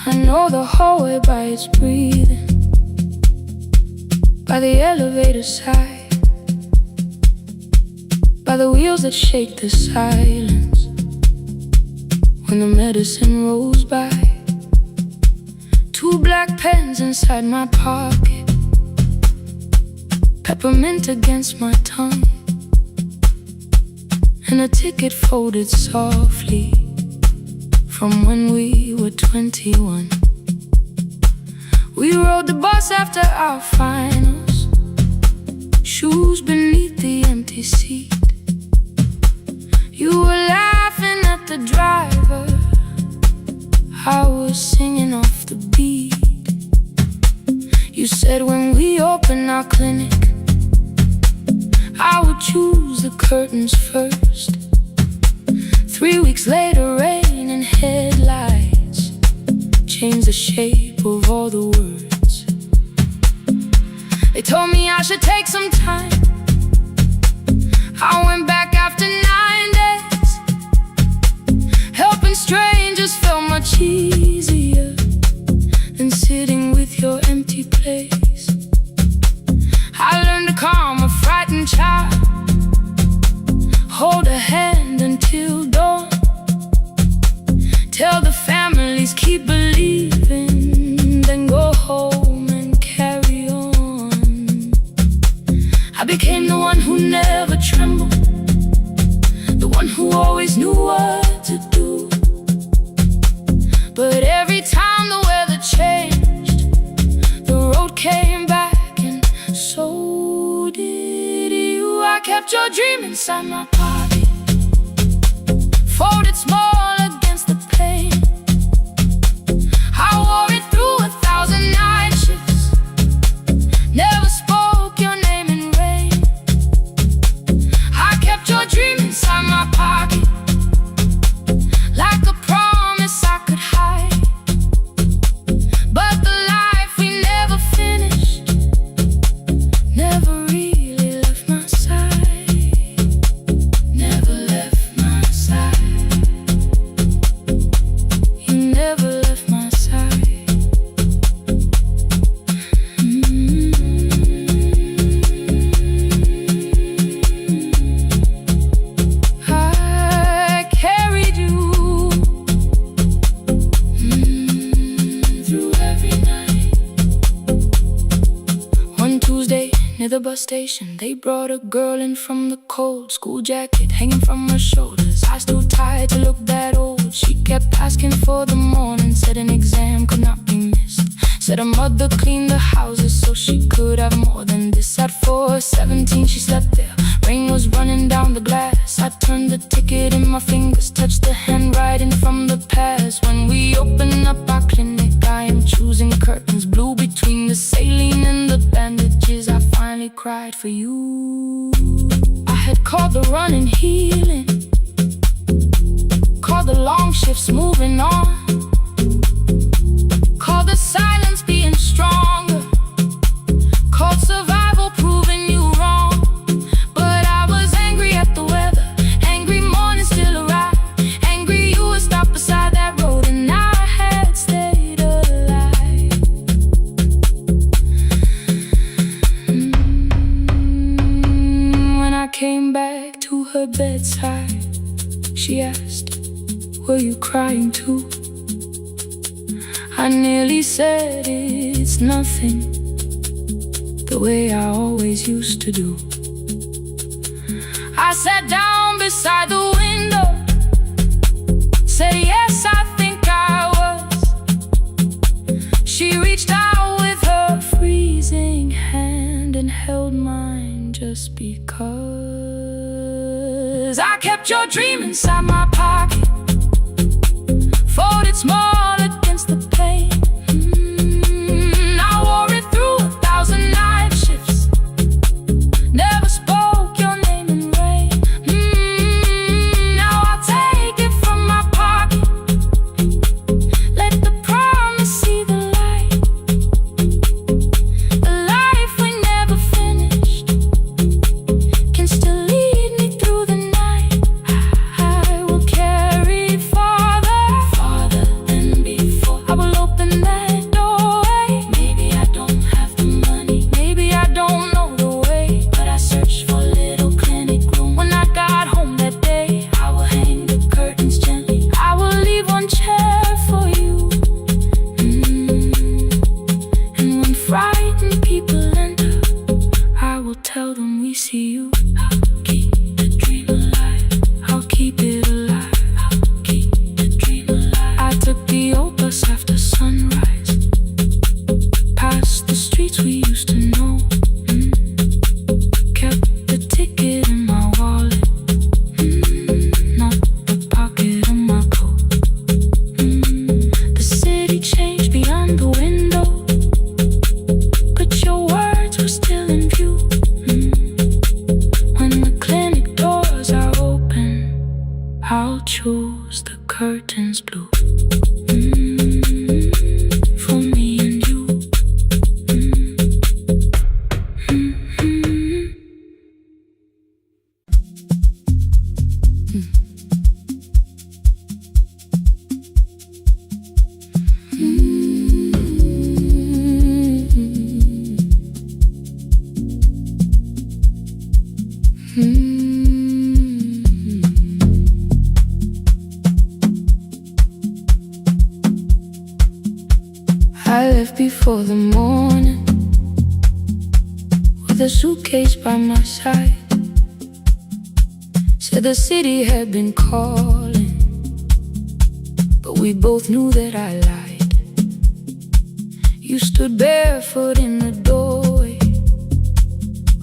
I know the hallway by its breathing, by the elevator side, by the wheels that shake the silence when the medicine rolls by. 2 black pens inside my pocket, peppermint against my tongue, and a ticket folded softly from when we were 21. We rode the bus after our finals, shoes beneath the empty seat. You were laughing at the driver, I was singing off the beat. You said when we open our clinic, I would choose the curtains first. 3 weeks later, rain and headlights changed the shape of all the words. They told me I should take some time. I went back after 9 days. Helping strangers felt much easier than sitting with your empty place. I learned to calm a frightened child, hold a hand until dawn, tell the families keep believing, then go home and carry on. I became the one who never trembled, the one who always knew what to do. But every time the weather changed, the road came back, and so did you. I kept your dream inside my pocket, folded small against the pain. I wore it through 1,000 night shifts, never spoke your name in rain. I kept your dream inside my pocket, like a promise I could hide. But the life we never finished station. They brought a girl in from the cold, school jacket hanging from her shoulders, eyes too tired to look that old. She kept asking for the morning, said an exam could not be missed. Said her mother cleaned the houses so she could have more than this. At 4:17 she slept there, rain was running down the glass. I turned the ticket in my fingers, touched the handwriting from the past. When we open up our clinic, I am choosing curtains blue between the saline and the bandages. I finally cried for you. I had called the running healing, called the long shifts moving on, called the silence being stronger, called survival proving you wrong. But I was angry at the weather, angry morning still arrived, angry you would stop beside that road and I had stayed alive. When I came back to her bedside, she asked, were you crying too? I nearly said it's nothing, the way I always used to do. I sat down beside the window, said yes, I think I was. She reached out with her freezing hand and held mine just because. I kept your dream inside my pocket, folded small against the pain. I wore it through 1,000 night shifts, never spoke your name in rain. Now I'll take it from my pocket, let the promise see the light. The life we never finished can still lead me through the night. I will carry farther than before. I will open that doorway. Maybe I don't have the money, maybe I don't know the way, but I searched for a little clinic room. When I got home that day, I will hang the curtains gently, I will leave one chair for you. And when frightened people enter, I will tell them we see you. I'll keep the dream alive, I'll keep it alive, I'll keep the dream alive. I took the old bus after sunrise, past the streets we used to know. Kept the ticket in my wallet, not the pocket of my coat. The city changed beyond the window, but your words were still in view. When the clinic doors are open, I'll choose the curtains blue. For me and you. I left before the morning, with a suitcase by my side. Said the city had been calling, but we both knew that I lied. You stood barefoot in the doorway,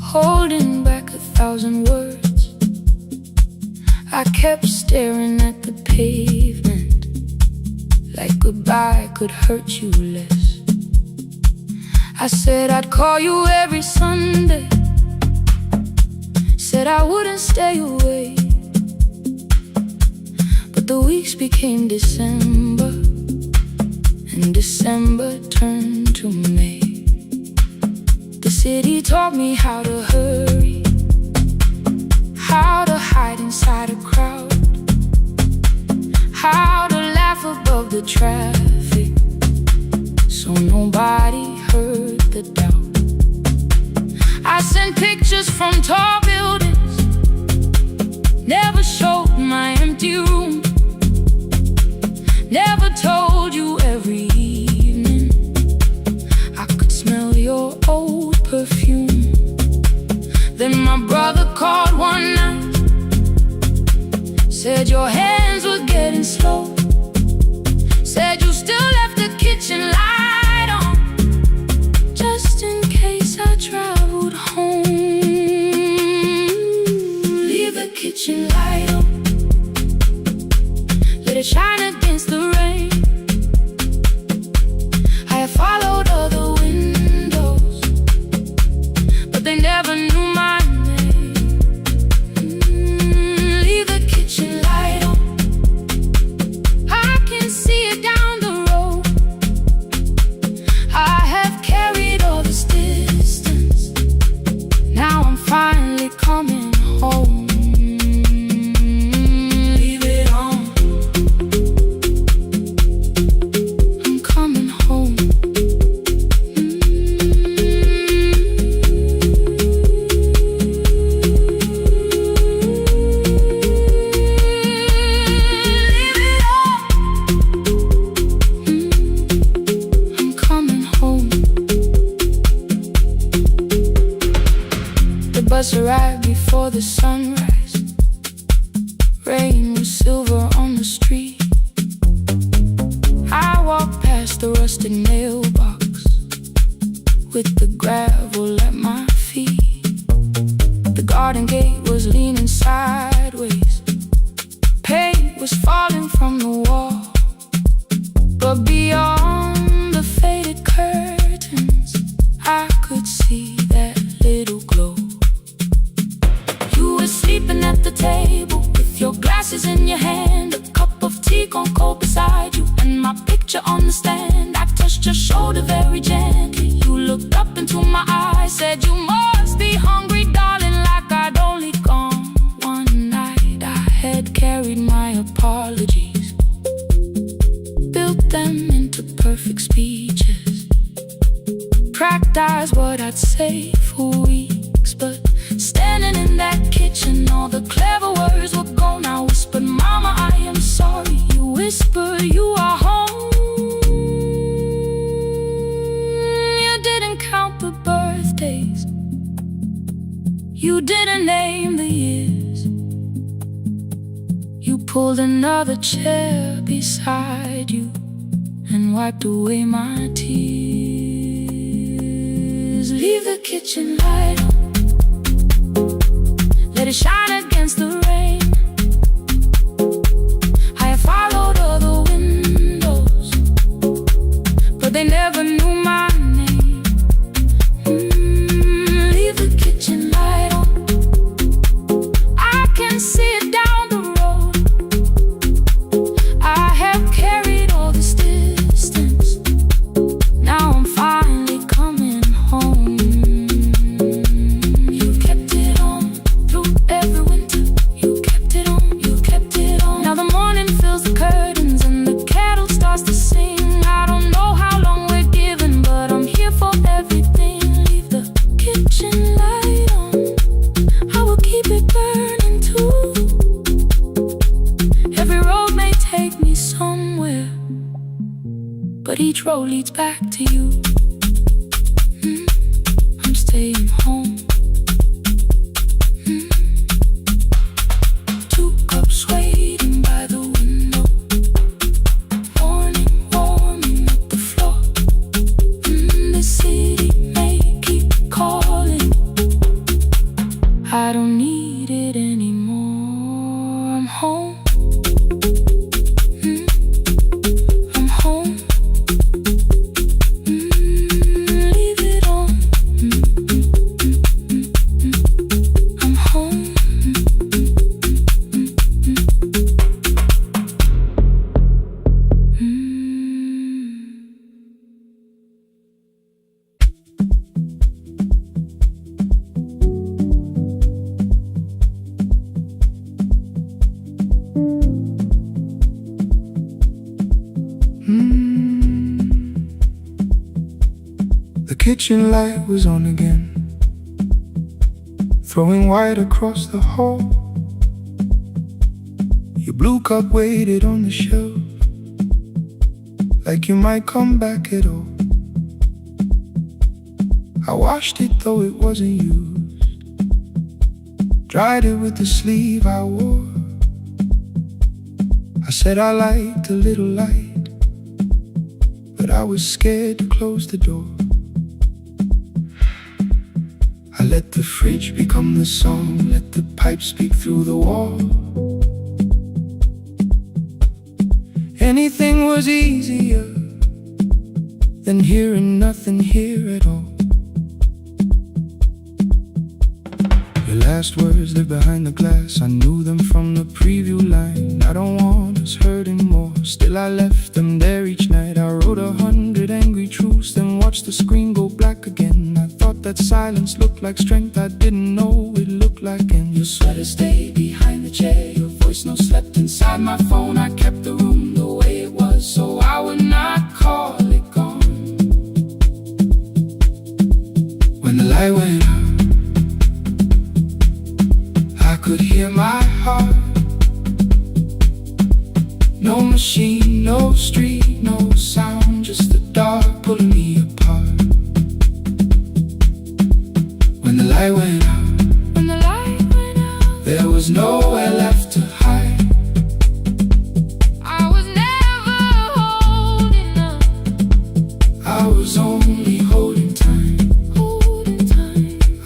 holding back 1,000 words. I kept staring at the pavement, like goodbye could hurt you less. I said I'd call you every Sunday, said I wouldn't stay away. But the weeks became December, and December turned to May. The city taught me how to hurry, how to hide inside a crowd, how to laugh above the traffic, so nobody heard the doubt. I sent pictures from tall buildings, never showed my empty room, never told you every evening I could smell your old perfume. kitchen light up. Let it shine against the rain. I have followed other windows, but they never knew my name. Leave the kitchen light on. I can see it down the road. I have carried all this distance. Now I'm finally coming home. Bus arrived before the sunrise. Rain was silver on the street. I walked past the rusted mailbox with the gravel at my feet. The garden gate was leaning sideways. Paint was falling from the wall, but beyond the faded curtains I could see that little glow. You were sleeping at the table with your glasses in your hand, a cup of tea gone cold beside you, and my picture on the stand. I touched your shoulder very gently. You looked up into my eyes, said, "You must be hungry, darling," like I'd only gone one night. I had carried my apologies, built them into perfect speeches, practiced what I'd say for weeks, but standing in that kitchen, all the clever words were gone. I whispered, "Mama, I am sorry." You whispered, "You are home." You didn't count the birthdays, you didn't name the years. You pulled another chair beside you and wiped away my tears. Leave the kitchen light on. Let it shine against the rain. I have followed other windows, but they never knew my name. Leave the kitchen light on. I can see it down the road. I have carried all this distance. Now I'm finally coming home. You kept it on through every winter. You kept it on, you kept it on. Now the morning fills the curtains and the kettle starts to sing. I don't know how long we're given, but I'm here for everything. Leave the kitchen light on. I will keep it burning too. Every road may take me somewhere, but each road leads back to you. I'm staying home. Two cups waiting by the window, morning warming up the floor. The city may keep calling. I don't need it anymore. I'm home. I'm home. Leave it on. I'm home. The kitchen light was on again, throwing white across the hall. Your blue cup waited on the shelf, like you might come back at all. I washed it though it wasn't used, dried it with the sleeve I wore. I said I liked a little light, but I was scared to close the door. I let the fridge become the song, let the pipe speak through the wall. Anything was easier than hearing nothing here at all. Your last words, they're behind the glass. I knew them from the preview line. I don't want us hurting more. Still I left them there each night. I wrote 100 angry truths, then watched the screen go black again. I thought that silence looked like strength. I didn't know it looked like end. Your sweater stayed behind the chair. Your voice no slept inside my phone. I kept the room the way it was, so I would not call it gone. When the light went out, I could hear my heart. No machine, no street, no sound, just the dark pulling me apart. When the light went out, there was nowhere left to hide. I was never holding up. I was only holding time.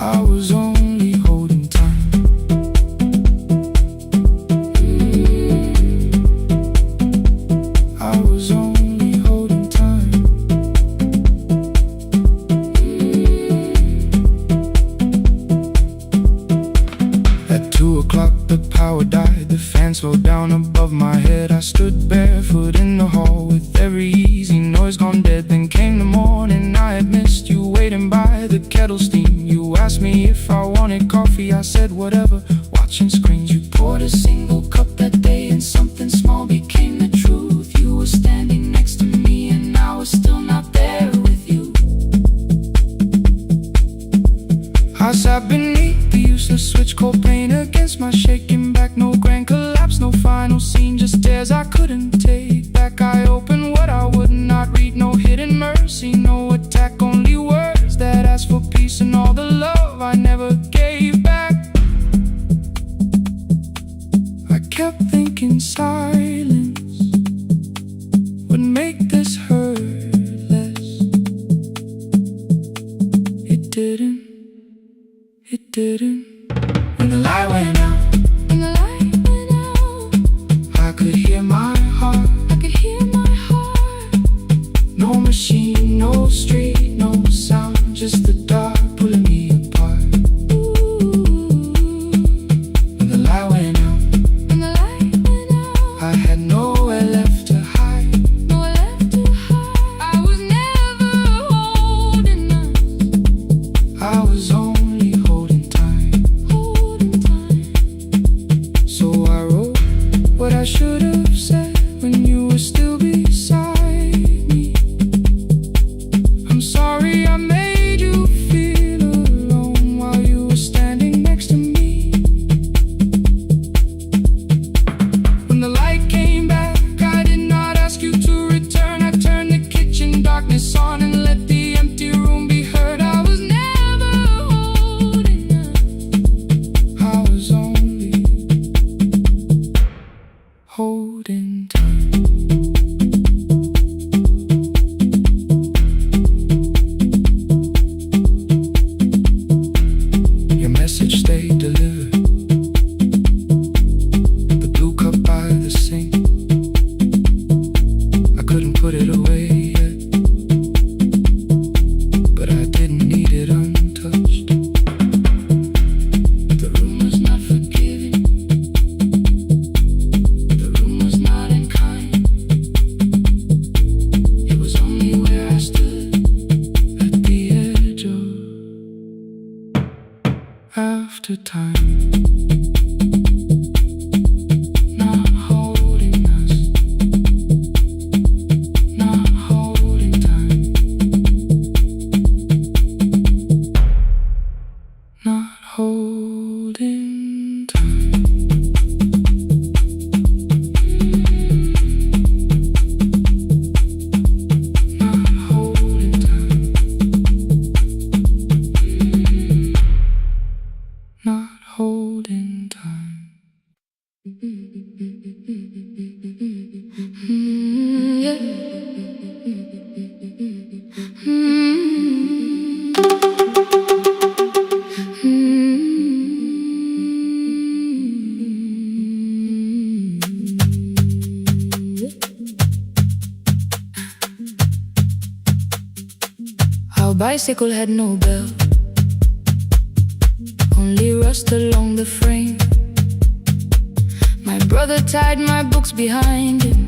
I was only holding time. I was only holding time. At 2 o'clock the power died, the fan slowed down above my head. I stood barefoot in the hall with every easy noise gone dead. Then came the morning, I had missed you waiting by the kettle steam. You asked me if I wanted coffee, I said whatever, watching screens. You poured a single cup that day and something small became the truth. You were standing next to me and I was still not there with you. I sat beneath the useless switch, cold pain against my shaking back. No grand collapse, no final scene, just tears I couldn't take back. I opened what I would not read, no hidden mercy, no attack, only words that asked for peace and all the love I never gave back. I kept thinking silence would make this hurt less. It didn't. It didn't. When the light went out, I could hear my heart. No machine, no street, no sound, just the dark pulling me apart. When the light went out, I had nowhere left to hide. bicycle had no bell, only rust along the frame. My brother tied my books behind him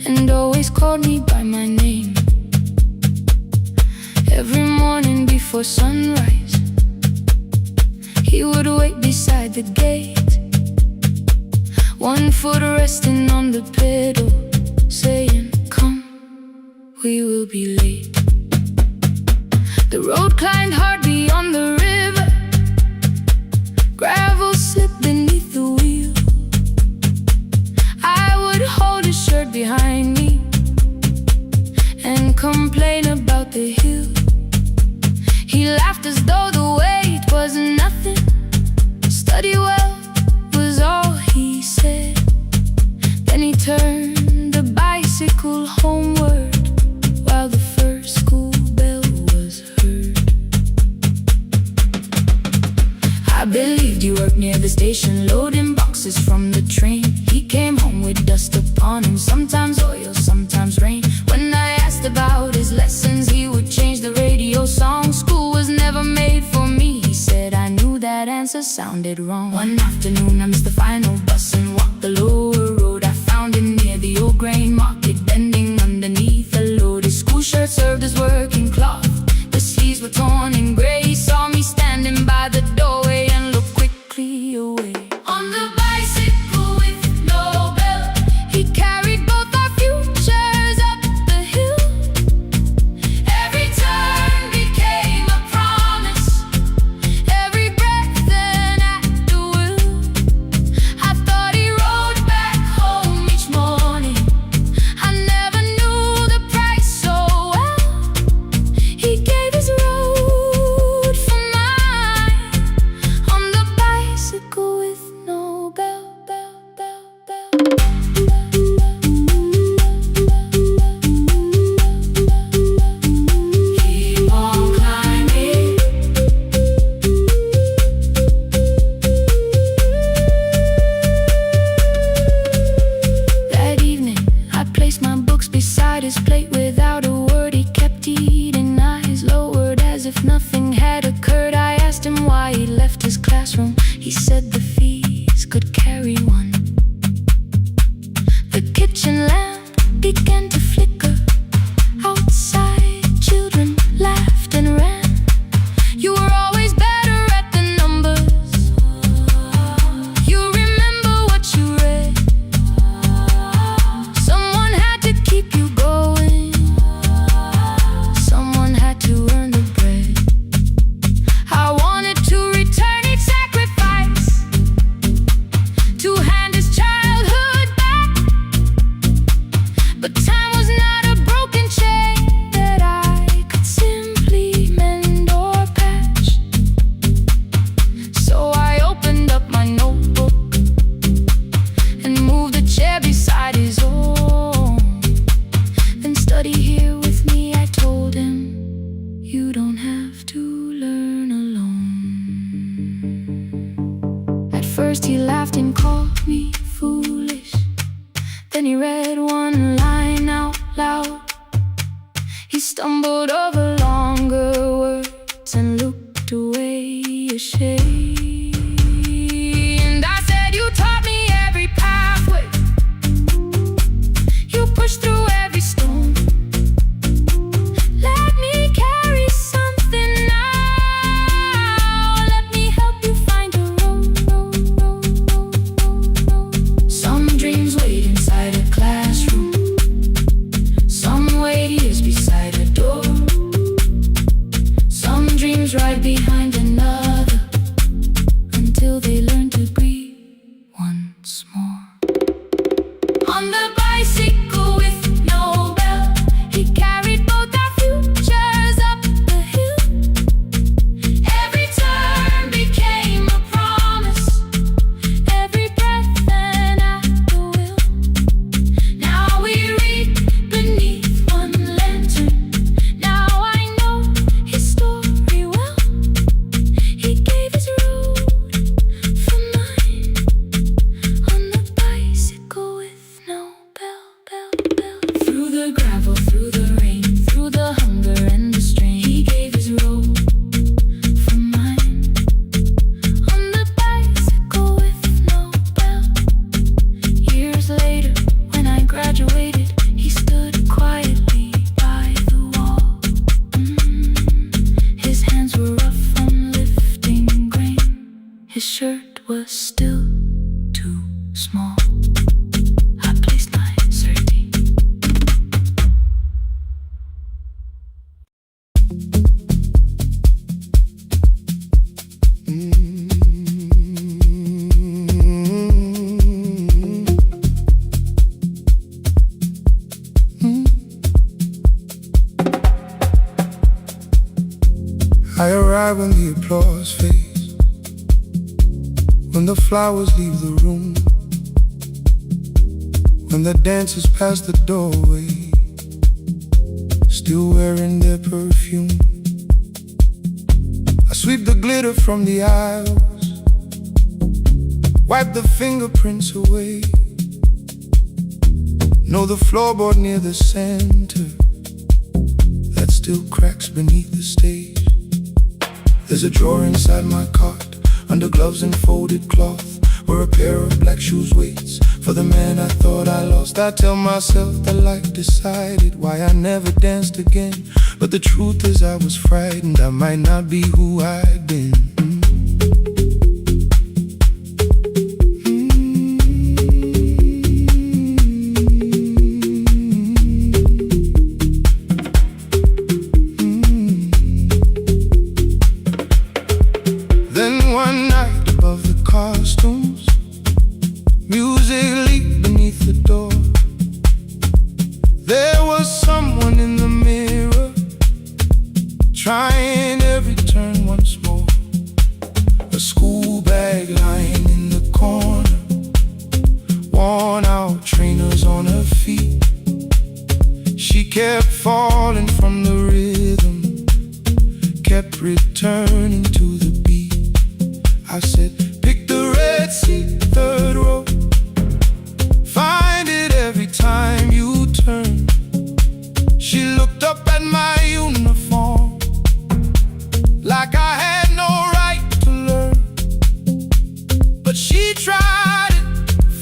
and always called me by my name. Every morning before sunrise, he would wait beside the gate, one foot resting on the pedal, saying, "Come, we will be late." The road climbed hard beyond the river, gravel slipped beneath the wheel. I would hold his shirt behind me and complain about the hill. He laughed as though the weight was nothing. Study well was all he said. Then he turned the bicycle homeward while the first school bell was heard. I believed you worked near the station, loading boxes from the train. He came home with dust upon him, sometimes oil, sometimes rain. When I asked about his lessons, he would change the radio song. School was never made for me, he said. I knew that answer sounded wrong. One afternoon I missed the final bus and walked the lower road. I found him near the old grain market, bending underneath a load. His school shirt served as working cloth, the sleeves were torn and gray. He saw me standing by the doorway and looked quickly away. On the bicycle with no bell, he carried both our futures up the hill. Every turn became a promise, every breath an act of will. I thought he rode back home each morning, I never knew the price so well. He gave his road for mine, on the bicycle with no bell, bell, bell, bell. Keep on climbing. That evening, I placed my books beside his plate without a word. He kept eating, eyes lowered as if nothing had occurred. I asked him why he left his classroom. He said the fees could carry one. The kitchen lamp began to flicker. Outside, children laughed and ran. You were always better at the numbers. You remember what you read. Someone had to keep you going, someone had to earn the bread. I wanted to return each sacrifice, to hand his childhood back. But time was not a broken chain that I could simply mend or patch. So I opened up my notebook and moved the chair beside his own. Then study here with me, I told him. You don't have to learn alone. At first he laughed and called me foolish. Then he read one line out loud. He stumbled over longer words and looked away ashamed. And I said, you taught me every pathway, you pushed through every stone. Let me carry something now, let me help you find a road. Some dreams wait inside a classroom, some wait years beside a door. Some dreams right behind another, was still too small. I placed my certainty. I arrive when the applause fades, when the flowers leave the room, when the dancers pass the doorway, still wearing their perfume. I sweep the glitter from the aisles, wipe the fingerprints away. Know the floorboard near the center that still cracks beneath the stage. There's a drawer inside my cart, under gloves and folded cloth, where a pair of black shoes waits for the man I thought I lost. I tell myself that life decided why I never danced again, but the truth is I was frightened I might not be who I'd been. Trying every turn once more. A school bag lying in the corner, worn out trainers on her feet. She kept falling from the rhythm, kept returning to the beat. I said, pick the red seat, third row. Find it every time you turn. She looked up at my uniform like I had no right to learn, but she tried it,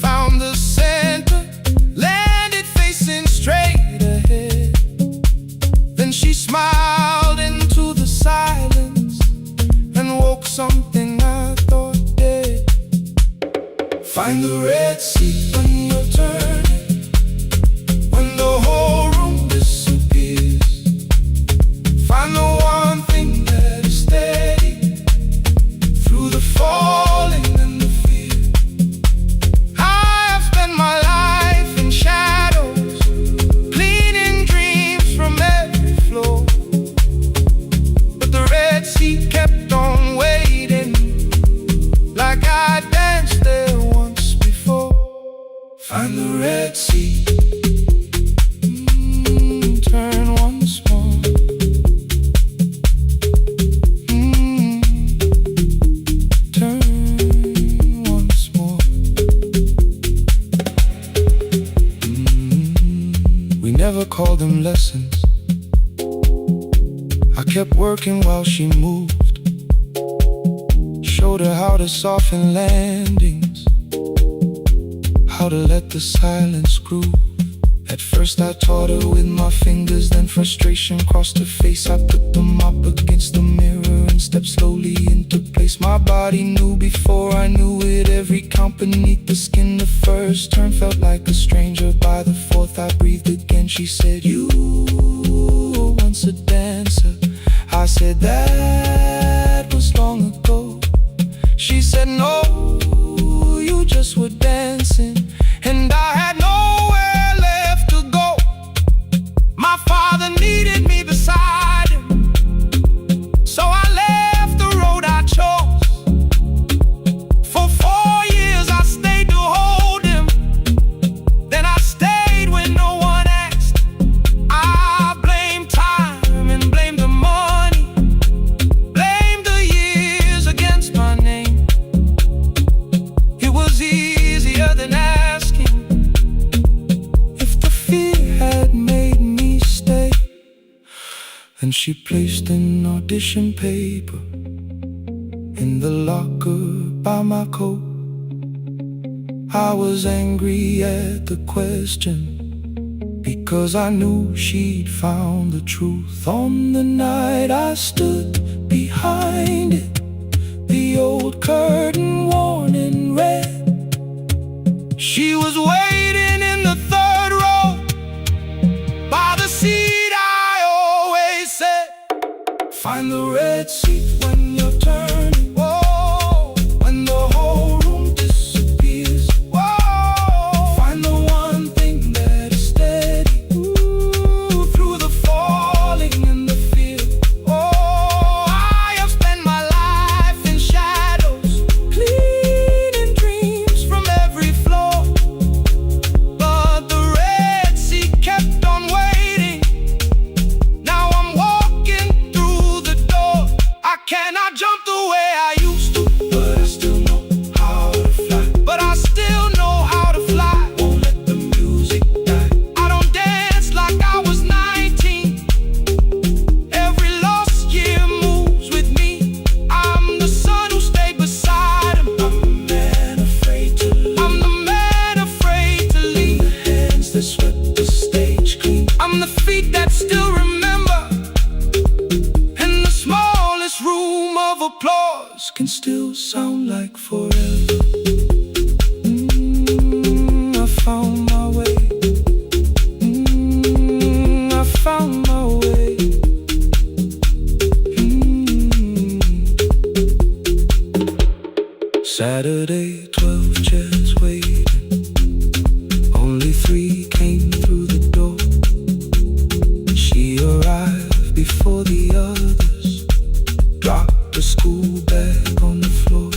found the center, landed facing straight ahead. Then she smiled into the silence and woke something I thought dead. Find the red seat when you're turning, when the whole room disappears. Find the one thing that is steady through the falling and the fear. I have spent my life in shadows, cleaning dreams from every floor, but the red seat kept on waiting, like I danced there once before. Find the red seat, turn once more. Never called them lessons. I kept working while she moved, showed her how to soften landings, how to let the silence groove. At first I taught her with my fingers, then frustration crossed her face. I put them up against the mirror and stepped slowly into place. My body knew before I knew it, every count beneath the skin. The first turn felt like a stranger, by the fourth I breathed again. She said, you were once a dancer. I said, that was long ago. She said, no, you just were dancing, and I had nowhere left to go. My father needed me beside him, so I left the road I chose. For 4 years I stayed to hold him, then I stayed when no one asked. I blamed time and blamed the money, blamed the years against my name. It was easier than asking if the fear had made me stay. And she placed an audition paper in the locker by my coat. I was angry at the question, because I knew she'd found the truth. On the night I stood behind it, the old curtain worn in chairs waiting. Only three came through the door. She arrived before the others, dropped the school bag on the floor.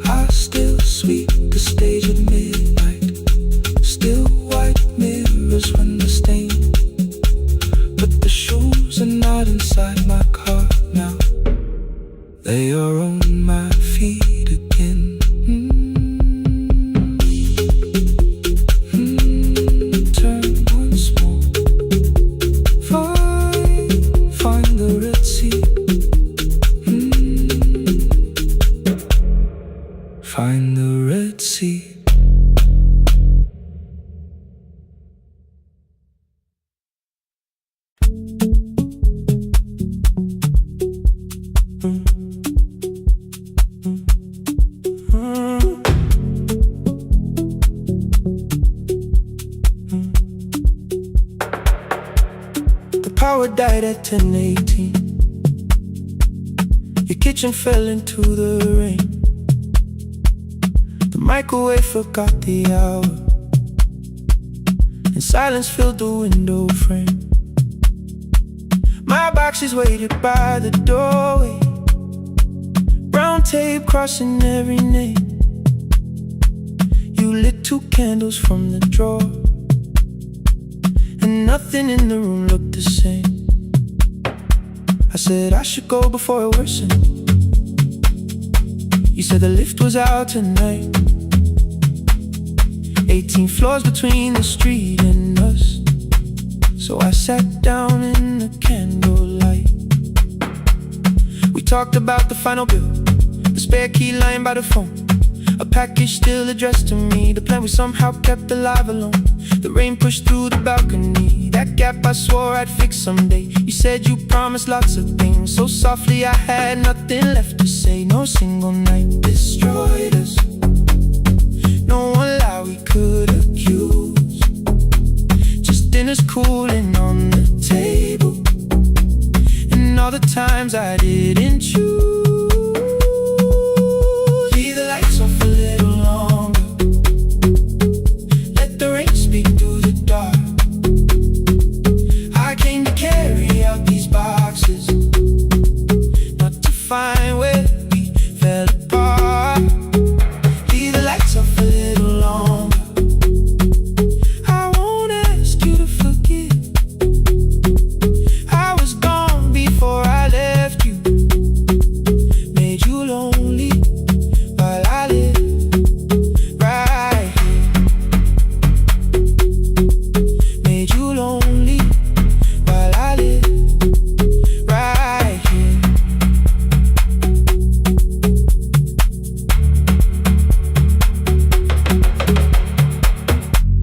I still sweep the stage at midnight, still white mirrors when the stain. But the shoes are not inside my car now, they are on my feet again. Turn once more, find the Red Sea. Find the Red Sea. The power died at 10:18. Your kitchen fell into the rain. The microwave forgot the hour, and silence filled the window frame. My boxes waited by the doorway, brown tape crossing every name. You lit 2 candles from the drawer, and nothing in the room looked the same. I said I should go before it worsened. You said the lift was out tonight. 18 floors between the street and us. So I sat down in the candlelight. We talked about the final bill, the spare key lying by the phone, a package still addressed to me, the plan we somehow kept alive alone. The rain pushed through the balcony, that gap I swore I'd fix someday. You said you promised lots of things, so softly I had nothing left to say. No single night destroyed us, no one lie we could accuse. Just dinners cooling on the table, and all the times I didn't choose. Leave the lights off a little longer, let the rain speak through the dark. I came to carry out these boxes, not to find where we fell apart. Leave the lights off a little longer, I won't ask you to forgive. I was gone before I left you, made you lonely while I live right here. Made you lonely while I live right here.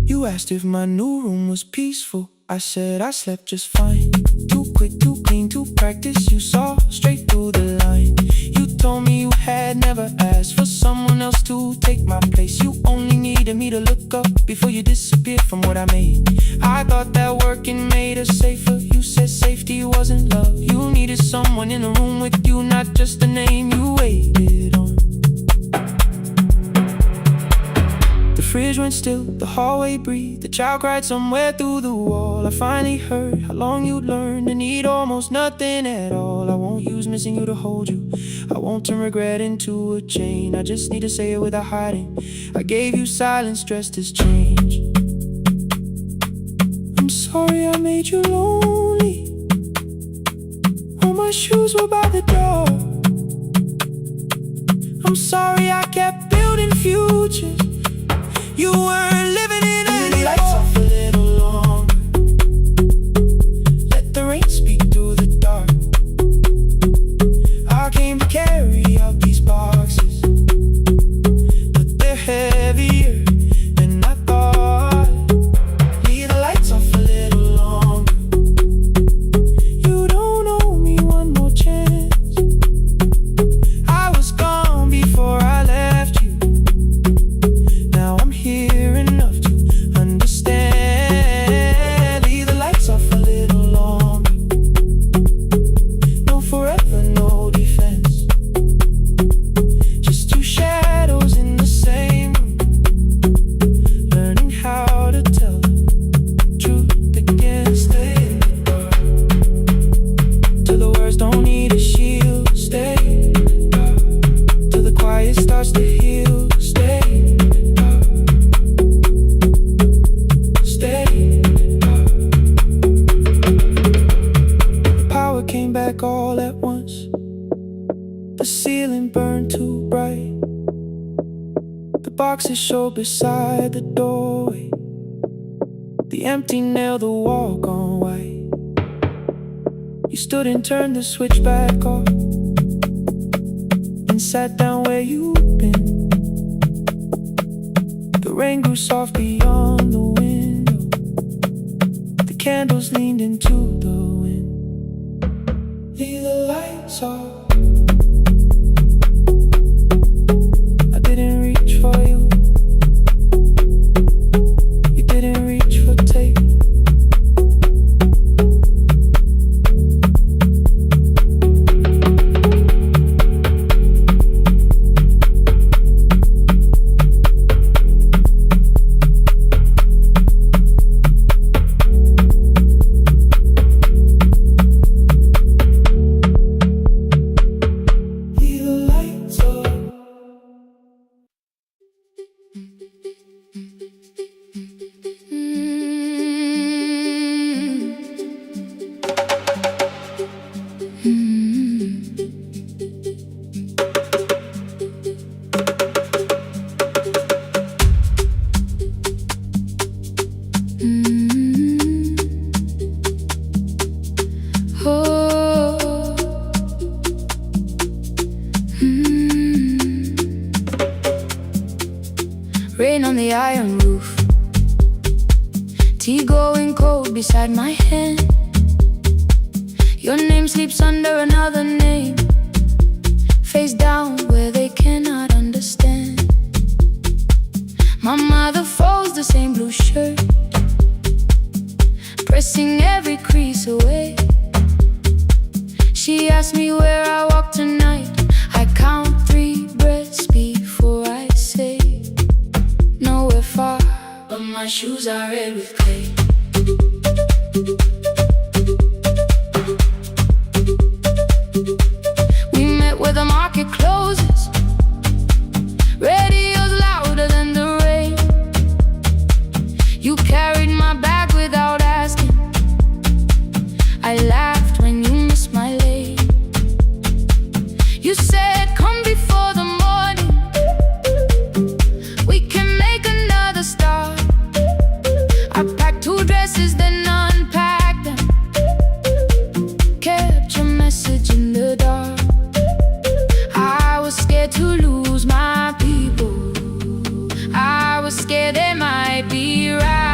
You asked if my new room was peaceful. I said I slept just fine. Too quick, too clean, too practiced. You saw straight through the line. You told me you had never asked for someone else to take my place. You only needed me to look up before you disappeared from what I made. I thought that working made us safer. You said safety wasn't love. You needed someone in the room with you, not just the name you waited on. The fridge went still, the hallway breathed, the child cried somewhere through the wall. I finally heard how long you'd learned to need almost nothing at all. I won't use missing you to hold you, I won't turn regret into a chain. I just need to say it without hiding. I gave you silence dressed as change. I'm sorry I made you lonely, all my shoes were by the door. I'm sorry I kept building futures you weren't living in anymore. Lights off a little longer, let the rain speak through the dark. I came to carry out these boxes, but they're heavier than I thought. Leave the lights off a little longer, you don't owe me one more chance. I was gone before I left you, now I'm here enough to The boxes show beside the doorway, the empty nail, the wall gone white. You stood and turned the switch back off and sat down where you'd been. The rain grew soft beyond the window, the candles leaned into the wind. Leave the lights off. I didn't reach for you, you didn't reach for tape. Rain on the iron roof, tea going cold beside my hand. Your name sleeps under another name, face down where they cannot understand. My mother folds the same blue shirt, pressing every crease away. She asks me where I walk tonight. I count 3 breaths before I say nowhere far, but my shoes are red with clay. We met where the market closes, radio's louder than the rain. You carried my bag without asking, I laughed when you missed my lane. You said come before the morning, we can make another start. I packed 2 dresses then unpacked them, kept your message in the dark. I was scared to lose my people, I was scared they might be right.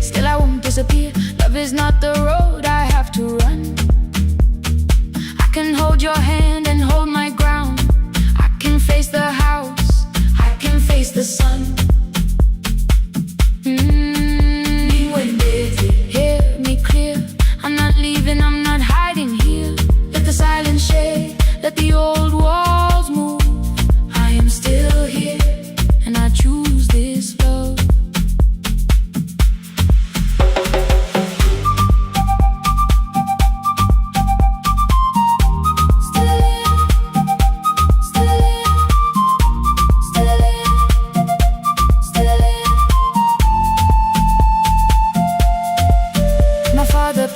Still I won't disappear, love is not the road I have to run. I can hold your hand and hold my ground, I can face the house, I can face the sun. Hear me clear, I'm not leaving, I'm not hiding here. Let the silence shake, let the old walls move. I am still here, and I choose this love.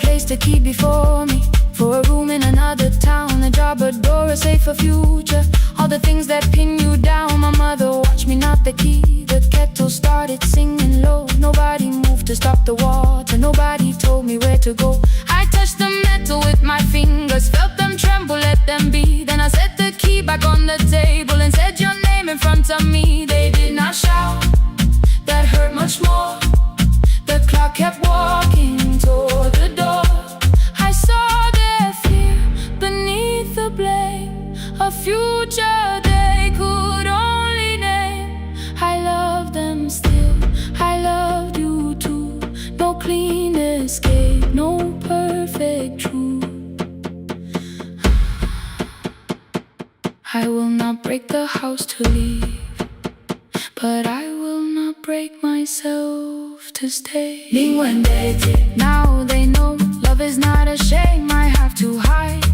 Placed a key before me for a room in another town, a job, a door, a safer future. All the things that pin you down. My mother watched me knot the key. The kettle started singing low. Nobody moved to stop the water, nobody told me where to go. I touched the metal with my fingers, felt them tremble, let them be. Then I set the key back on the table and said your name in front of me. They did not shout, that hurt much more. The clock kept walking toward the door. I saw their fear beneath the blame, a future they could only name. I love them still, I loved you too. No clean escape, no perfect truth. I will not break the house to leave, but I will not break myself to stay. Now they know love is not a shame I have to hide.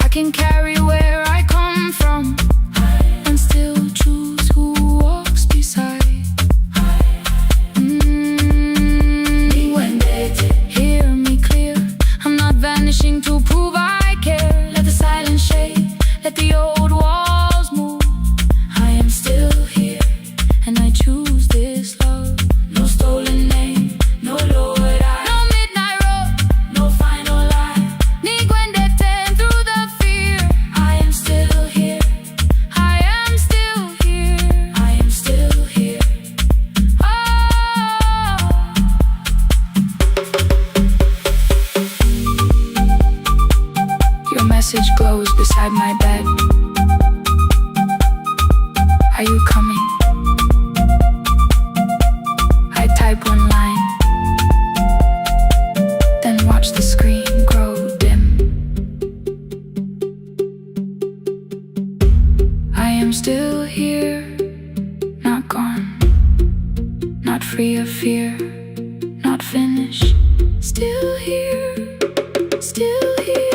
I can carry where I come from and still choose who walks beside. Hear me clear, I'm not vanishing to prove I care. Let the silence shake, let the old walls move. I am still here, and I choose this love. No stolen name, no lowered eye, no midnight road, no final lie. Ni cuente through the fear. I am still here, I am still here, I am still here. Your message glows beside my bed. Are you coming? I type one line, then watch the screen grow dim. I am still here, not gone, not free of fear, not finished. Still here, still here.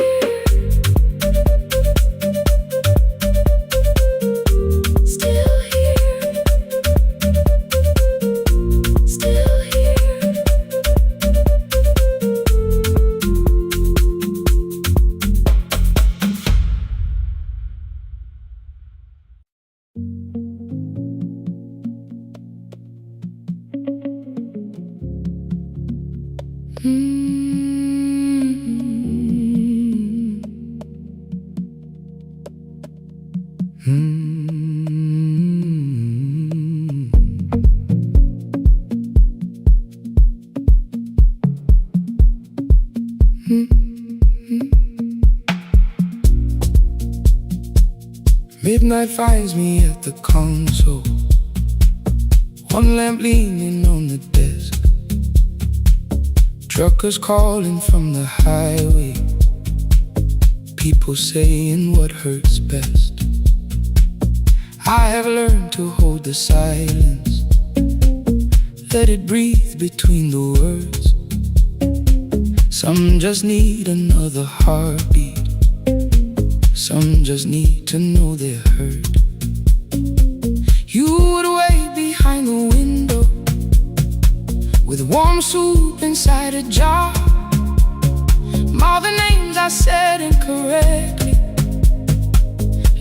Midnight finds me at the console, one lamp leaning on the desk. Truckers calling from the highway, people saying what hurts best. I have learned to hold the silence, let it breathe between the words. Some just need another heartbeat, some just need to know they're heard. You would wait behind the window with warm soup inside a jar. All the names I said incorrectly,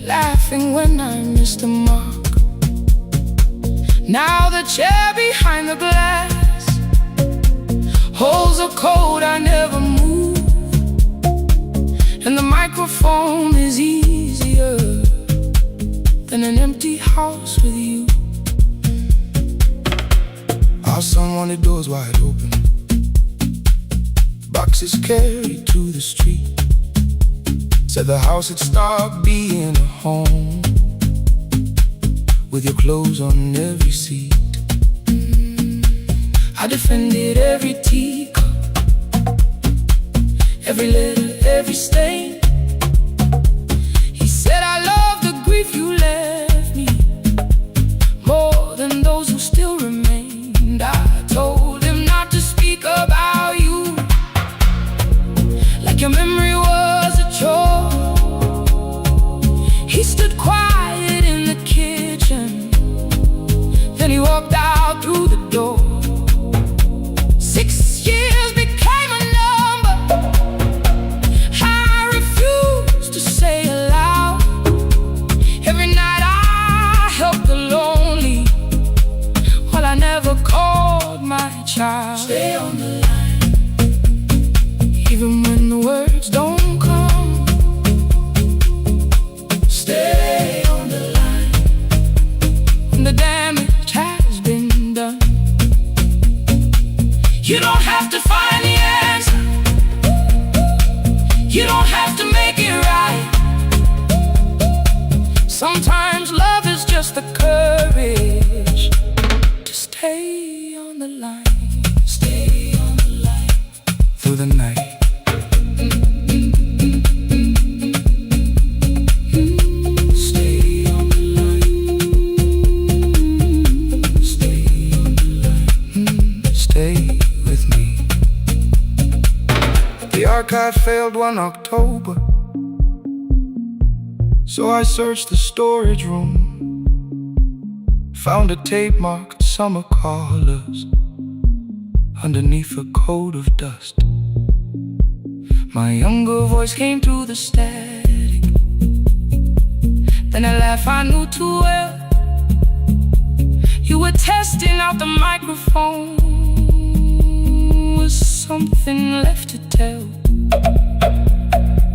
laughing when I missed the mark. Now the chair behind the glass holds a code I never moved, and the microphone is easier than an empty house with you. Our son wanted doors wide open, boxes carried to the street. Said the house had stopped being a home, with your clothes on every seat. I defended every teacup, every letter, every stain. He said I love the grief you left me more than those who still remained. I told him not to speak about you like your memory was a chore. He stood quiet in the kitchen, then he walked out through the door. 6 years became a number I refused to say aloud. Every night I helped the lonely, while I never called my child. Stay on the line, even when the words don't come. Stay on the line, when the damage has been done. You don't have to find the answer, you don't have to make it right. Sometimes love is just the courage to stay on the line. Stay on the line through the night. Stay on the line. Stay on the line. Stay with me. The archive failed one October, so I searched the storage room, found a tape marked summer callers underneath a coat of dust. My younger voice came through the static, and a laugh I knew too well. You were testing out the microphone. Was something left to tell?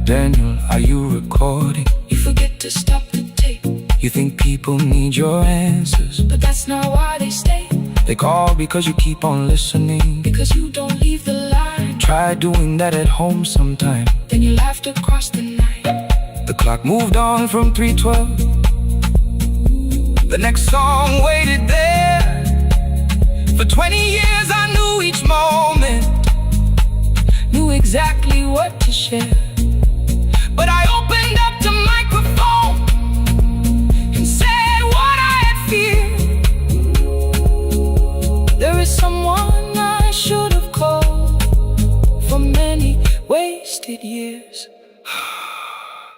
Daniel, are you recording? You forget to stop the tape. You think people need your answers, but that's not why they stay. They call because you keep on listening, because you don't leave the line. Try doing that at home sometime, then you laughed across the night. The clock moved on from 3:12. The next song waited there. For 20 years I knew each moment, knew exactly what to share. But I opened up the microphone and said what I had feared. There is someone I should have called for many wasted years.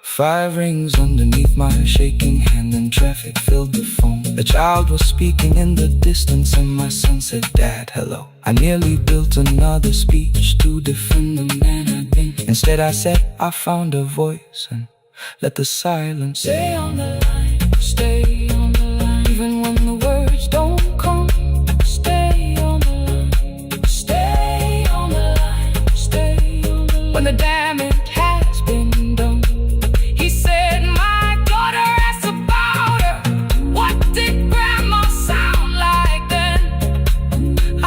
5 rings underneath my shaking hand, and traffic filled the phone. The child was speaking in the distance, and my son said, "Dad, hello." I nearly built another speech to defend the man I'd been. Instead I said, I found a voice, and let the silence stay on the line. Stay on the line, even when the words don't come. Stay on the line. Stay on the line. Stay on the line. When the damage has been done, he said, "My daughter asked about her. What did grandma sound like then?"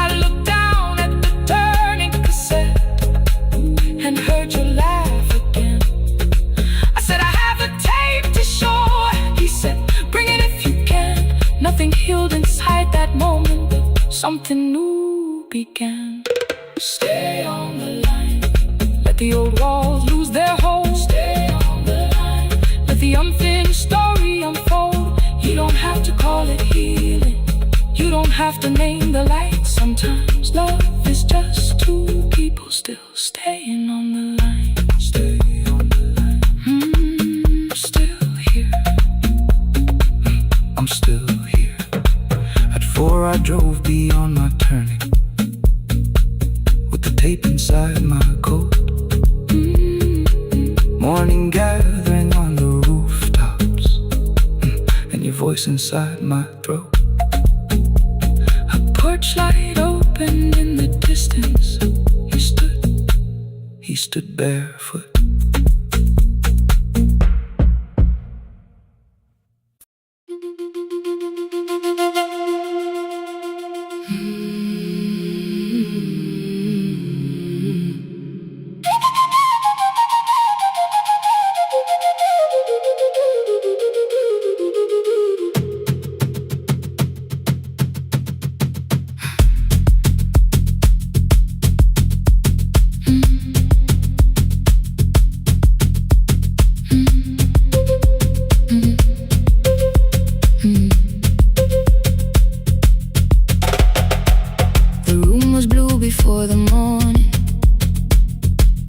I looked down at the turning cassette and heard you laugh again. I said, "I have a tape to show." He said, "Bring it if you can." Nothing healed inside that moment, but something new began. Stay on the line. Let the old walls lose their hold. Stay on the line. Let the unfinished story unfold. You don't have to call it healing. You don't have to name the light. Sometimes love is just 2 people still staying on the line. Stay on the line. Still here. I'm still here. At 4 I drove beyond my turning, with the tape inside my coat. Morning gathering on the rooftops, and your voice inside my throat. A porch light opened in the distance. He stood barefoot. Before the morning,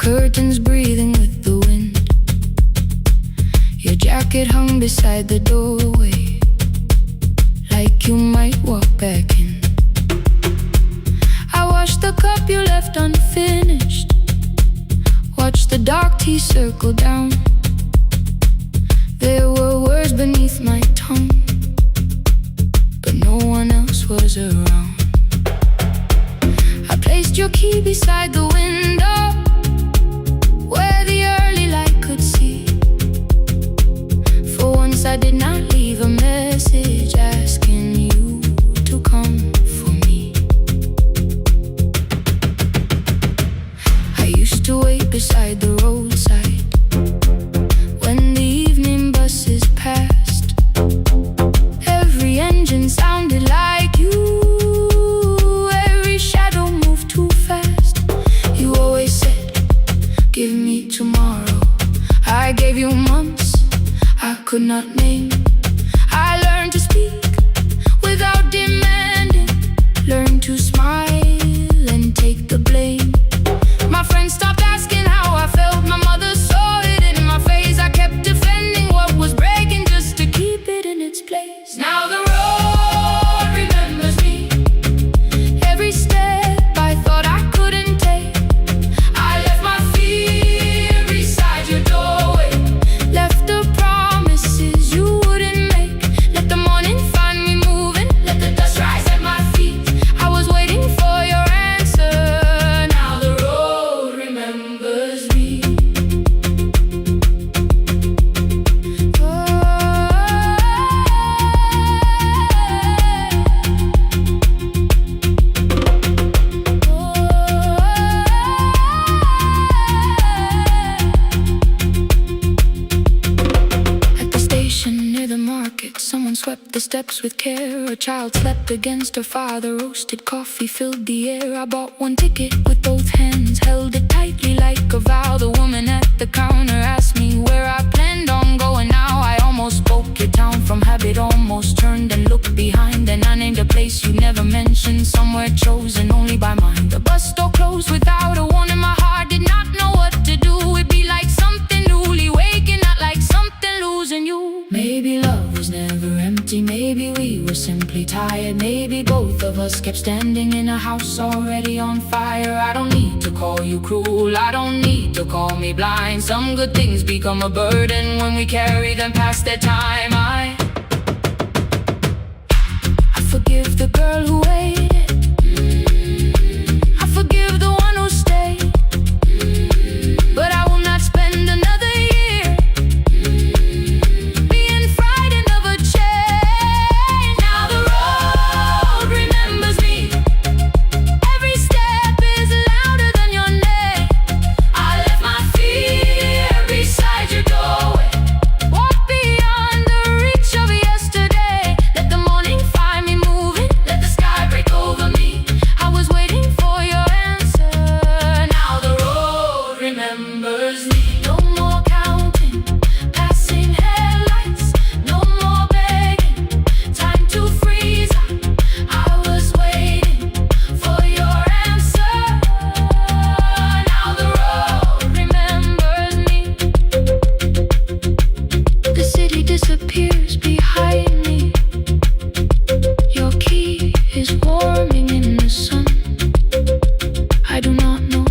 curtains breathing with the wind. Your jacket hung beside the doorway, like you might walk back in. I washed the cup you left unfinished, watched the dark tea circle down. There were words beneath my tongue, but no one else was around. Placed your key beside the window, where the early light could see. For once I did not leave a message asking you to come for me. I used to wait beside the roadside when the evening buses passed. Every engine sounded like you. Give me tomorrow. I gave you months I could not name. I learned to speak without demanding. Learned to smile and take the blame. My friends stopped asking how I felt. My mother saw it in my face. I kept defending what was breaking just to keep it in its place. Now the road remembers me. Every step I thought I couldn't take. I left my fear beside your doorway. Left the promises you wouldn't market, someone swept the steps with care. A child slept against her father, roasted coffee filled the air. I bought one ticket with both hands, held it tightly like a vow. The woman at the counter asked me where I planned on going now. I almost spoke your town from habit, almost turned and looked behind. And I named a place you never mentioned, somewhere chosen only by mine. The bus door closed without a warning, my heart did not know what to do. It'd be like something newly waking, not like something losing you. Maybe love was never empty, maybe we were simply tired. Maybe both of us kept standing in a house already on fire. I don't need to call you cruel, I don't need to call me blind. Some good things become a burden when we carry them past their time. I forgive the girl who waited, I forgive the one who stayed, but I will not spend another year being frightened of a change. Now the road remembers me, every step is louder than your name. I left my fear beside your doorway, walk beyond the reach of yesterday. Let the morning find me moving, let the sky break over me. I was waiting for your answer, now the road remembers me. No more counting, passing headlights, no more begging, time to freeze. I was waiting for your answer, now the road remembers me. The city disappears behind me, your key is warming in the sun. I do not know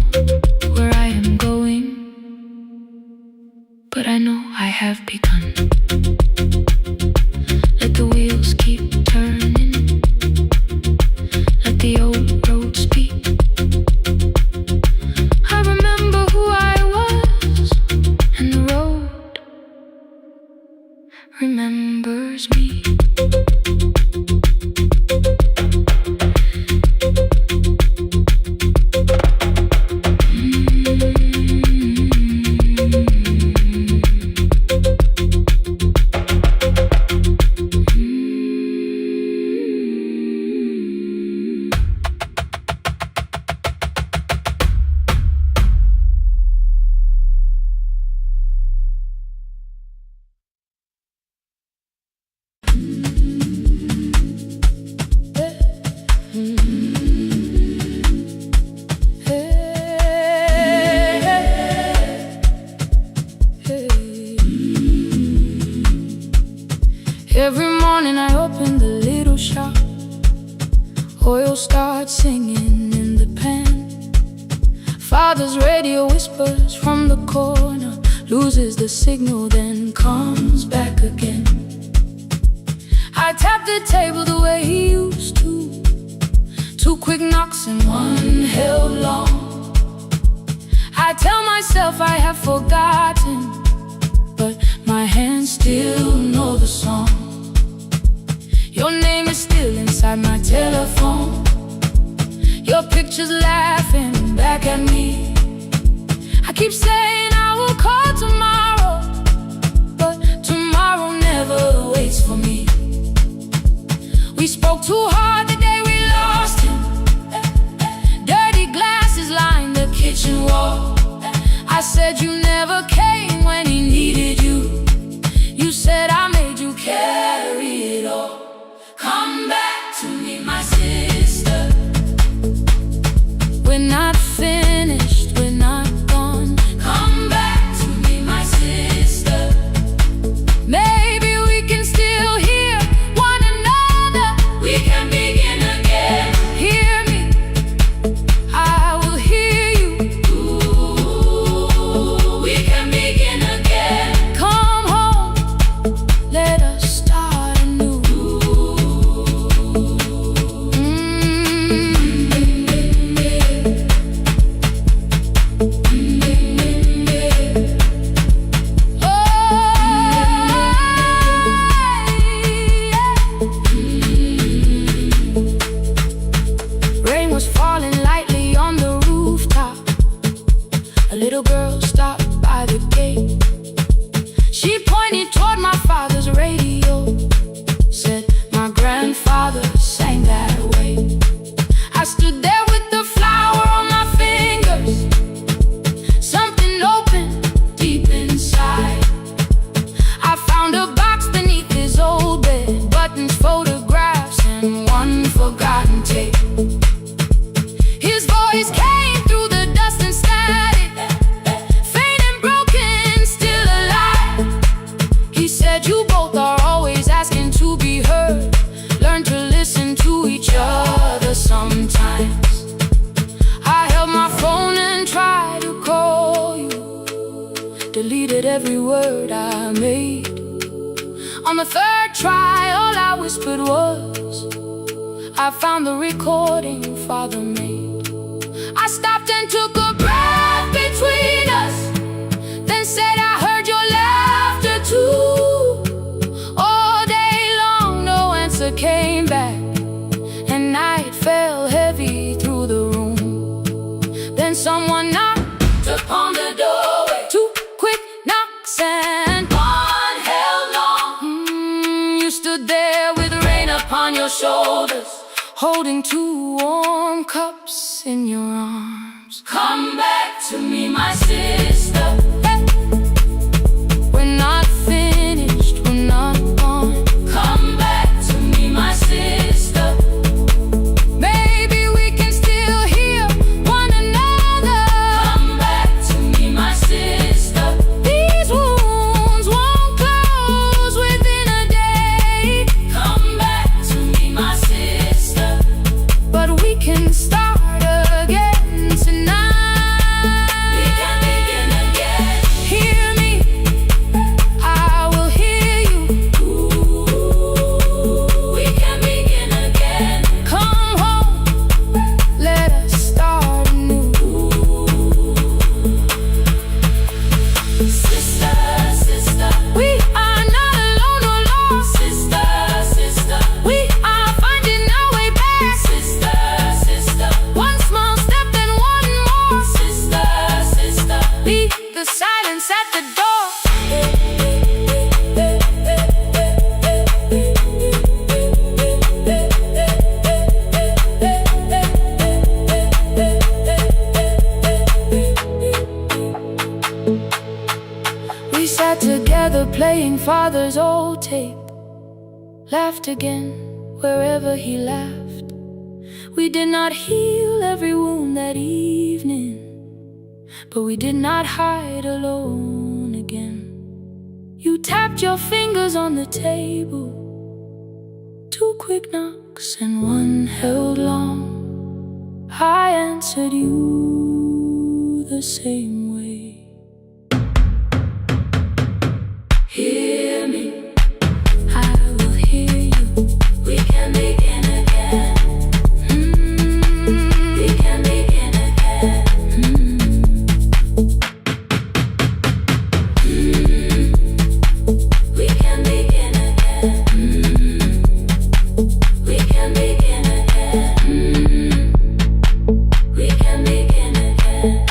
where I am going, but I know I have begun. Let the wheels keep turning, let the old road speak. I remember who I was, and the road remembers me. Every morning I open the little shop, oil starts singing in the pan. Father's radio whispers from the corner, loses the signal then comes back again. I tap the table the way he used to, 2 quick knocks and 1 held long. I tell myself I have forgotten, but my hands still know the song. Your name is still inside my telephone, your picture's laughing back at me. I keep saying I will call tomorrow, but tomorrow never waits for me. We spoke too hard the day we lost him, dirty glasses lined the kitchen wall. I said you never came when he needed you, you said I made you carry it all. Come back to me, my sister. We're not finished, we're not gone. Come back to me, my sister. Maybe we can still hear one another, we can begin again. Hear me, I will hear you. Ooh, we can begin. said you both are always asking to be heard. Learn to listen to each other sometimes. I held my phone and tried to call you, deleted every word I made. On the third try, all I whispered was, I found the recording Father made. I stopped and took a breath between us, then said I heard your laughter too. All day long no answer came back, and night fell heavy through the room. Then someone knocked upon the doorway. Two quick knocks and one held long. You stood there with rain upon your shoulders, holding two warm cups in your arms. Come back to me, my sister. Hey. We're not finished, we're not gone. Come back to me, my sister. Maybe we can still hear one another. Come back to me, my sister. These wounds won't close within a day. Come back to me, my sister. But we can start again tonight. We can begin again. Hear me, I will hear you. Ooh, we can begin again. Come home, let us start anew. Sister, sister, we are not alone or lost. Sister, sister, we are finding our way back. Sister, sister, one small step and one more. Sister, sister, beat the silence at the door. We sat together playing Father's old tape, laughed again wherever he laughed. We did not heal every wound that evening, but we did not hide alone again. You tapped your fingers on the table, two quick knocks and one held long. I answered you the same way. Hear me, I will hear you. We can begin again. We can begin again. We can begin again. We can begin again. We can begin again.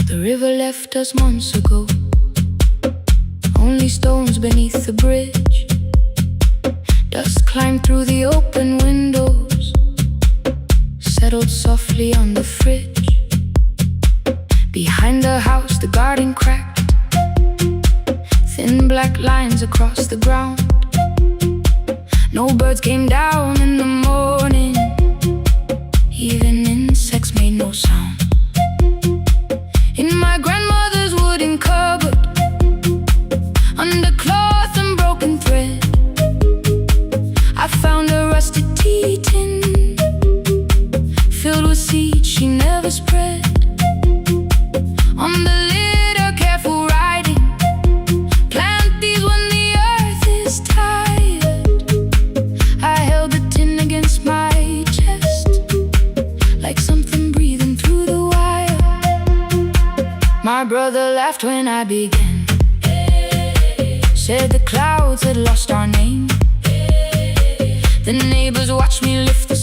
The river left us months ago, only stones beneath the bridge. Dust climbed through the open windows, settled softly on the fridge. Behind the house the garden cracked, thin black lines across the ground. No birds came down in the morning, even insects made no sound. In my grandmother's wooden cupboard, under cloth and broken thread, I found a rusted tea tin filled with seeds she never spread. On the lid a careful writing, plant these when the earth is tired. I held the tin against my chest, like something breathing through the wire. My brother laughed when I began, said the clouds had lost our name. The neighbors watched me lift the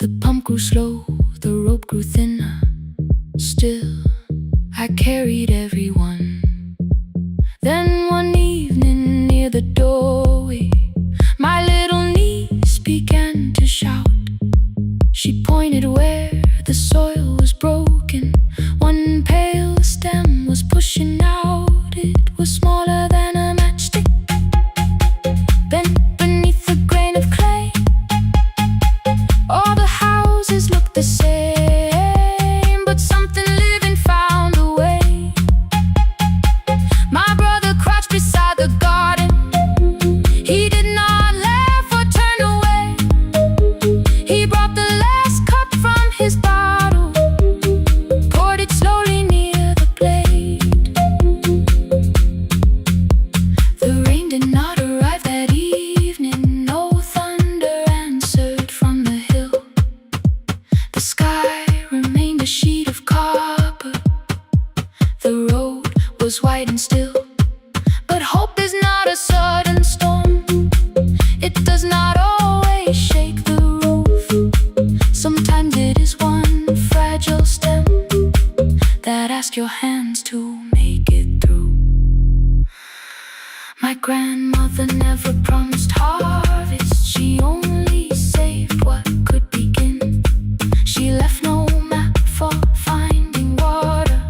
The pump grew slow, the rope grew thinner. Still, I carried everyone. Then one evening near the doorway, my little niece began to shout. She pointed where the soil was broken. One pale stem was pushing out. It was smaller than a matchstick, bent beneath a grain of clay. All the houses looked the same, but something living found a way. My brother crouched beside the garden. He did not laugh or turn away. He brought the last cup from his bottle, poured it slowly near the blade. The rain did not arrive that evening. No thunder answered from the hill. The sky remained a sheet of copper. The road was white and still. But hope is not a sudden storm. It does not always shake the roof. Sometimes it is one fragile stem that asks your hands to make it through. My grandmother never promised harvest. She only saved what could begin. She left no map for finding water,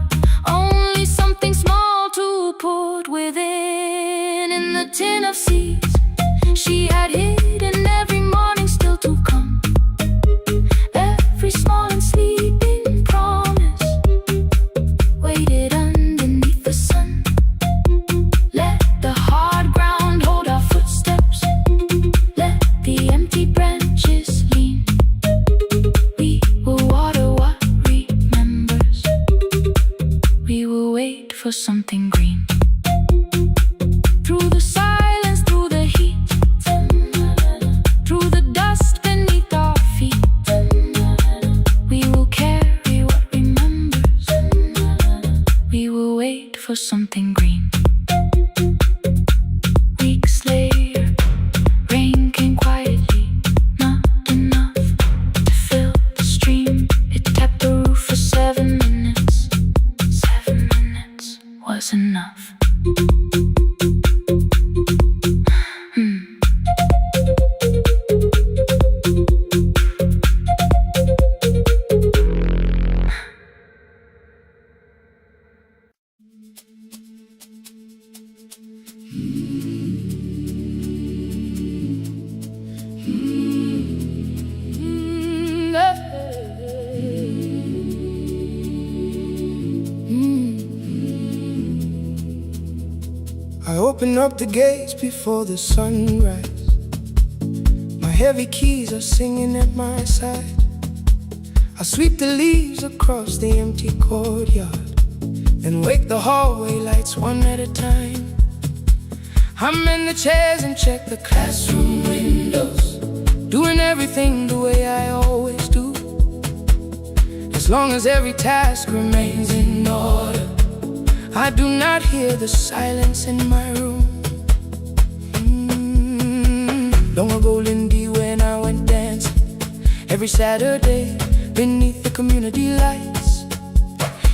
only something small to put within. In the tin of seeds she had hidden every morning still to come. Every small and sleeping promise waited underneath the sun. Let the hard ground hold our footsteps. Let the empty branches lean. We will water what remembers. We will wait for something green. Through the silence, through the heat, through the dust beneath our feet, we will carry what remembers. We will wait for something green. Weeks later, rain came quietly, not enough to fill the stream. It tapped the roof for 7 minutes. 7 minutes was enough. I open up the gates before the sunrise. My heavy keys are singing at my side. I sweep the leaves across the empty courtyard and wake the hallway lights one at a time. I'm in the chairs and check the classroom windows, doing everything the way I always do. As long as every task remains in order, I do not hear the silence in my room. Long ago, Lindy, when I went dancing every Saturday beneath the community lights,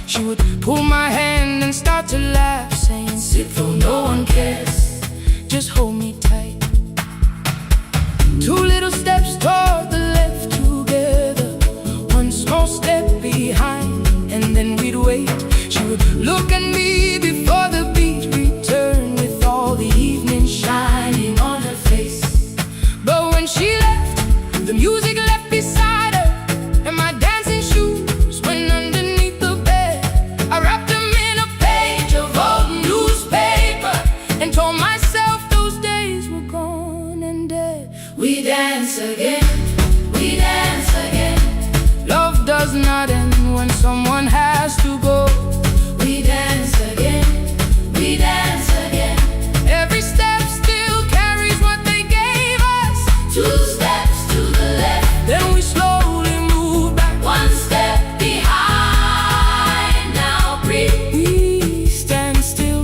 she would pull my hand and start to laugh, saying, "Sit though no one cares, just hold me tight." 2 little steps toward the left together, 1 small step behind, and then we'd wait. She would look at me before the beat returned, with all the evening shining on her face. But when she left, the music left beside her, and my dancing shoes went underneath the bed. I wrapped them in a page of old newspaper and told myself those days were gone and dead. We dance again, we dance again. Love does not end when someone has to go. We dance again, we dance again. Every step still carries what they gave us. 2 steps to the left, then we slowly move back. 1 step behind, now breathe. We stand still,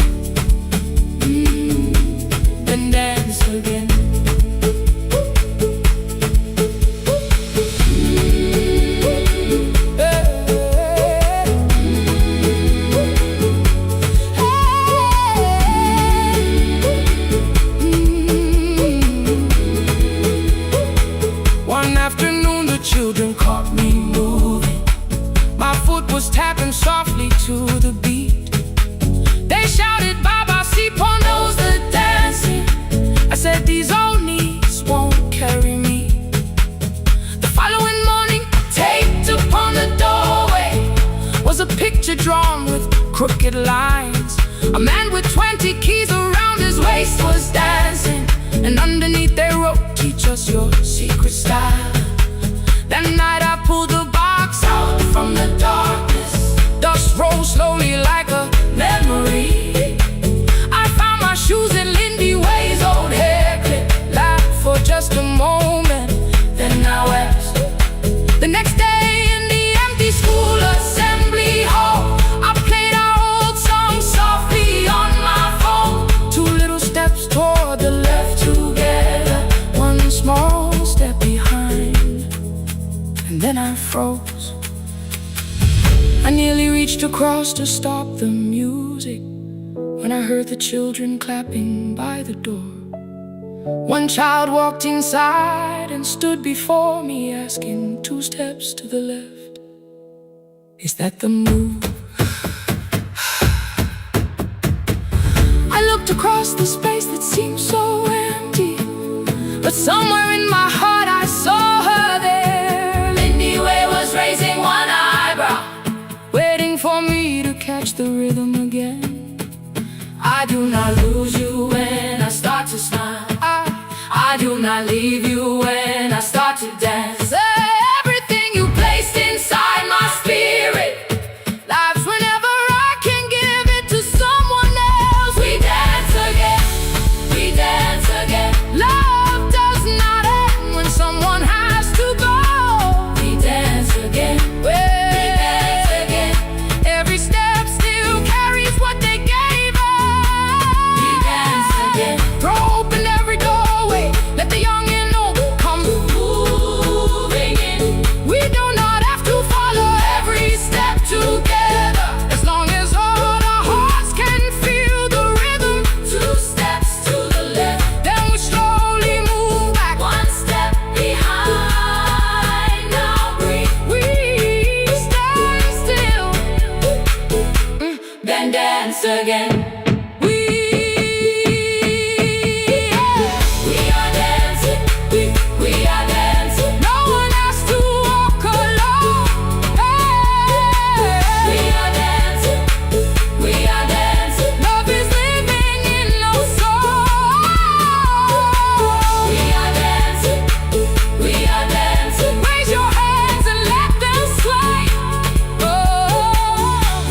and dance again. children caught me moving. My foot was tapping softly to the beat. They shouted, Baba, si pon knows the dancing. I said, these old knees won't carry me. The following morning, taped upon the doorway was a picture drawn with crooked lines. A man with 20 keys around his waist was dancing, and underneath they wrote, teach us your secret style. That night I pulled the box out from the darkness. Dust rose slowly like a memory. I found my shoes in Lindy Way's old hair clip. Laughed for just a moment, then I wept. The next day in the empty school assembly hall, I played our old song softly on my phone. 2 little steps toward the left together, 1 small step behind, and then I froze. I nearly reached across to stop the music when I heard the children clapping by the door. 1 child walked inside and stood before me, asking 2 steps to the left, is that the move? I looked across the space that seemed so empty, but somewhere in my heart I saw her there. Lindy Way was raising 1 eyebrow, waiting for me to catch the rhythm again. I do not lose you when I start to smile. I do not leave you when I start to dance. Everything you placed inside my spirit lives whenever I can give it to someone else. We dance again, we dance again. Love does not end when someone has to go. We dance again, we dance again. Every step still carries what they gave us. We dance again. Throw open every doorway, let the young and old come moving in. We do not have to follow every step together, as long as all our hearts can feel the rhythm. 2 steps to the left, then we slowly move back, 1 step behind. Now breathe, we stand still, then dance again. We are dancing, we are dancing. No one has to walk alone. We are dancing, we are dancing. Love is living in our soul. We are dancing, we are dancing. Raise your hands and let them sway.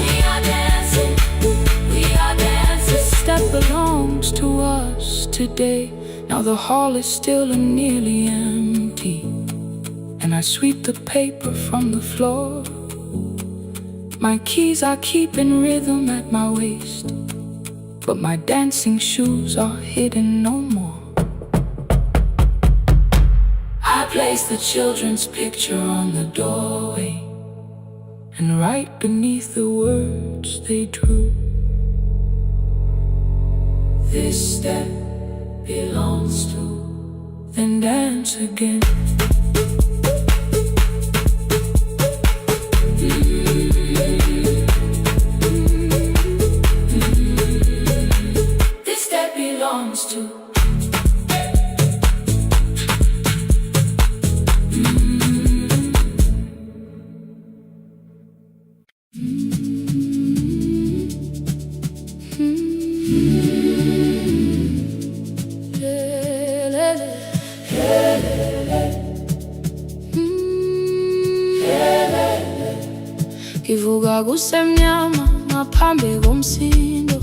We are dancing, we are dancing. This step belongs to us today. Now the hall is still and nearly empty, and I sweep the paper from the floor. My keys I keep in rhythm at my waist, but my dancing shoes are hidden no more. I place the children's picture on the doorway, and right beneath the words they drew, this step belongs to, then dance again. This step belongs to. Kivuga kusemnyama ngaphambi komsindo,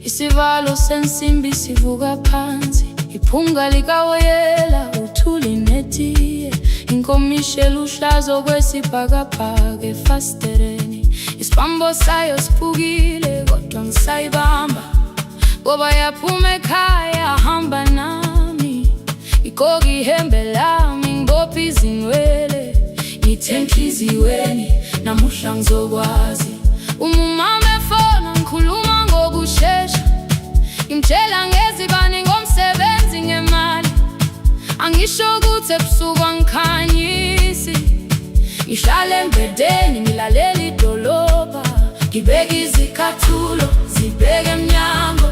isivalo sensimbi sivuka phansi, iphunga likawoyela uthuli netiye, inkomishe luhlazo kwesibhakabhaka efasitereni, isibambo sayo siphukile kodwa ngisayibamba, ngoba yaphuma ekhaya hamba nami, igqoka ihembe lami ngibopha izinwele, ngithe enhliziyweni namuhla ngizokwazi. Umama efona ngikhuluma ngokushesha, ngimtshela ngezibani ngomsebenzi ngemali, angisho ukuthi ebusuku angikhanyi. ngihlale embedeni ngilalela idolobha, ngibeke izicathulo zibheke emnyango,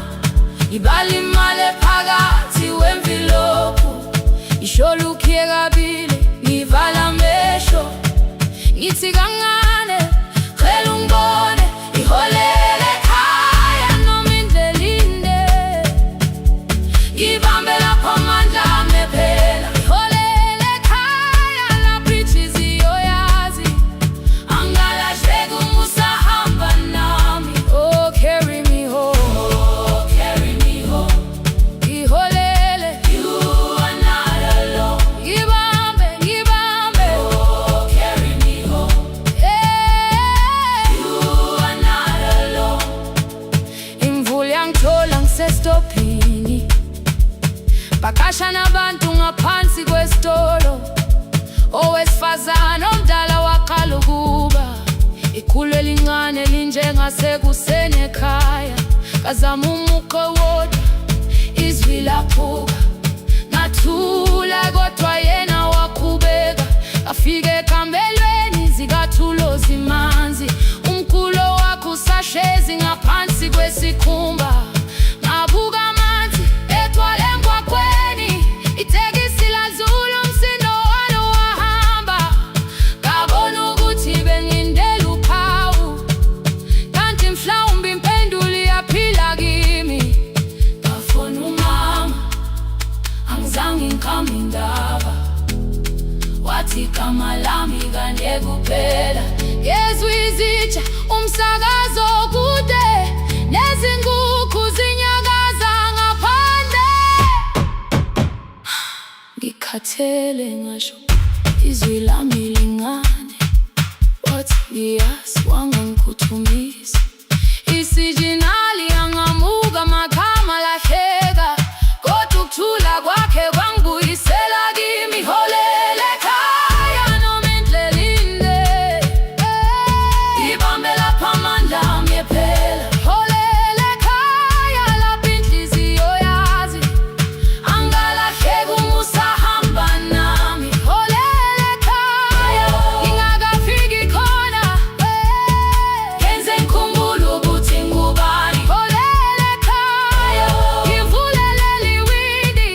ngibala imali phakathi wemvilophu, ngisholukiye kabili ngivala amehlo, ngithi kancane cela ungibone, iholele ekhaya noma indlela inde, ngibambe lapho amandla ami ephela. Iholele ekhaya lapho inhliziyo yazi angalahleki uma usahamba nami. Oh carry me home, oh carry me home. Iholele, you are not alone. Ngibambe, ngibambe, oh carry me home. Yeah, you are not alone. Imvula yangithola ngisestopini, bakasha nabantu ngaphansi kwesitolo, owesifazane omdala waqala ukuba, ikhulu elincane linjengasekuseni ekhaya, kazama umuqo wodwa izwi laphuka, ngathula kodwa yena waqhubeka, afike ekambelweni zikathulo zimanzi, umkhulo wakhe usahlezi ngaphansi kwesikhumba, ngabuka amanzi egcwale emgwaqweni, itekisi ladlula umsindo walo wahamba, ngabona ukuthi bengindela uphawu, kanti mhlawumbe impendulo iyaphila kimi. Ngafona umama, angizange ngikhambe indaba, wathi igama lami kanye kuphela, ngezwe izitsha umsakazo kude, nezinkukhu zinyakaza ngaphandle, ngikhathele ngasho izwi lami lingane, wathi ngiyazi wangangikhuthumisa, isijinali angamuka magama lahleka, kodwa ukuthula kwakhe kwangibuyisela kimi. Iholele ekhaya noma indlela inde, ngibambe lapho amandla ami ephela. Iholele ekhaya lapho inhliziyo yazi angalahleki uma usahamba nami. Iholele ekhaya ngingakafiki khona, yenze ngikhumbule ukuthi ngubani. Iholele ekhaya ngivulelele iwindi,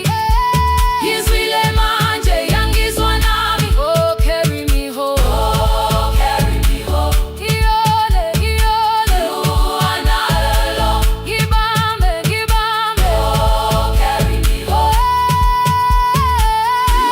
ngizwile manje yangizwa nami. Oh carry me home, oh carry me home. Iyole, iyole, you are not alone. Ngibambe, ngibambe, oh carry me home. You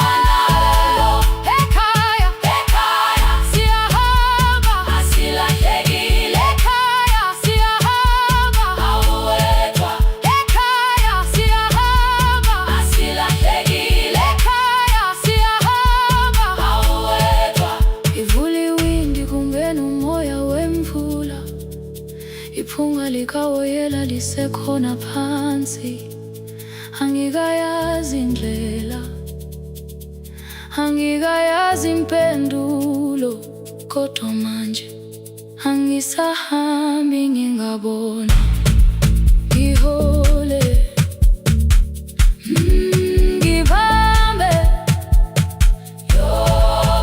are not alone. Ekhaya, ekhaya siyahamba, asilahlekile. Ekhaya siyahamba, awuwedwa. Ekhaya siyahamba, asilahlekile. Ekhaya siyahamba, awuwedwa. Ivula iwindi kungena umoya wemvula, iphunga likawoyela lisekhona phansi, angikayazi indlela, angikayazi impendulo, kodwa manje angisahambi ngingabona. Ihole, ngibambe, you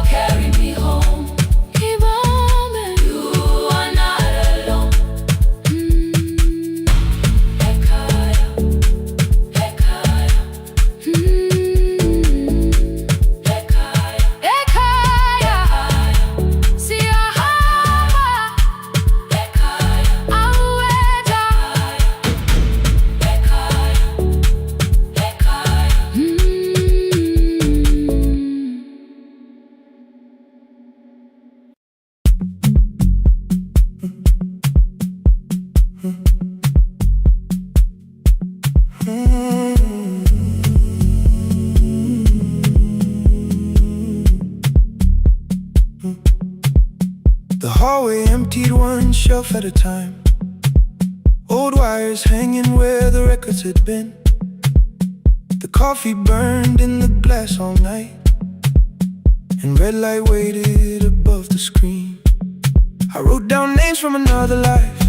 carry me home. Ngibambe, you are not alone. Ekhaya, ekhaya, ekhaya, ekhaya siyahamba, ekhaya awuwedwa, ekhaya, ekhaya. The hallway emptied one shelf at a time, old wires hanging where the records had been. The coffee burned in the glass all night, and red light waited above the screen. I wrote down names from another life,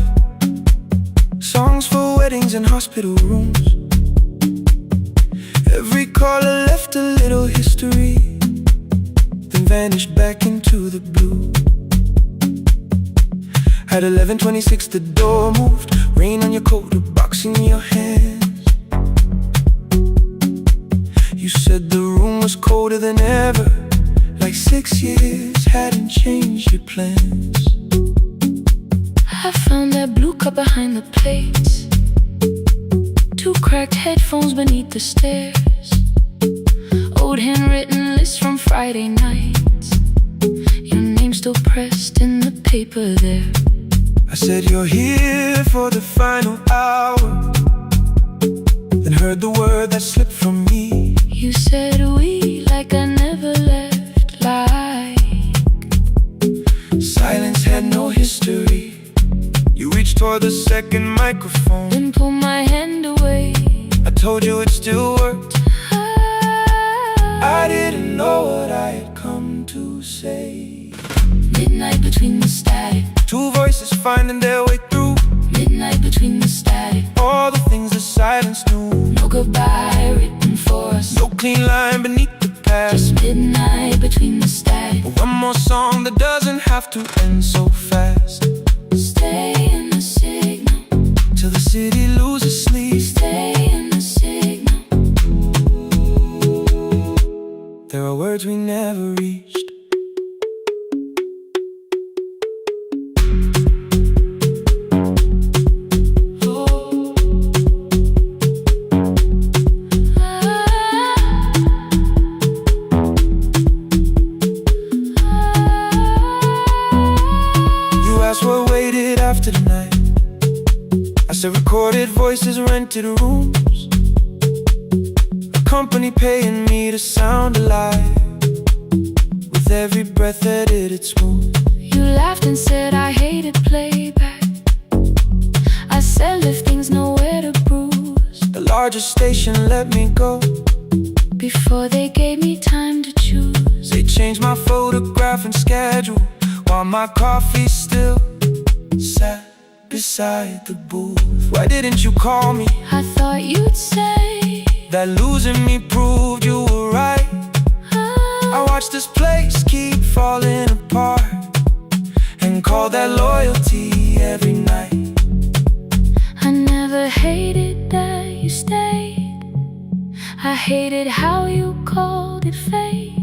songs for weddings and hospital rooms. Every caller left a little history, then vanished back into the blue. At 11:26 the door moved. Rain on your coat, a box in your hands. You said the room was colder than ever, like 6 years hadn't changed your plans. I found that blue cup behind the plates, 2 cracked headphones beneath the stairs, old handwritten lists from Friday nights, your name still pressed in the paper there. I said you're here for the final hour, then heard the word that slipped from me. You said we like I never left, like silence had no history. You reached toward the second microphone, then pulled my hand away. I told you it still worked. I didn't know what I had come to say. Midnight between the static, 2 voices finding their way through. midnight between the static, All the things the silence knew. no goodbye written for us, No clean line beneath the past. just midnight between the static. One more song that doesn't have to end so fast. Stay in the signal, Till the city loses sleep. stay in the signal. There are words we never reached. What waited after the night? I said recorded voices, rented rooms, a company paying me to sound alive, with every breath edited smooth. You laughed and said I hated playback. I said lifting's nowhere to bruise. The largest station let me go Before they gave me time to choose. They changed my photograph and schedule, while my coffee still sat beside the booth. Why didn't you call me? I thought you'd say that losing me proved you were right. I watched this place keep falling apart, and call that loyalty every night. I never hated that you stayed. I hated how you called it fate.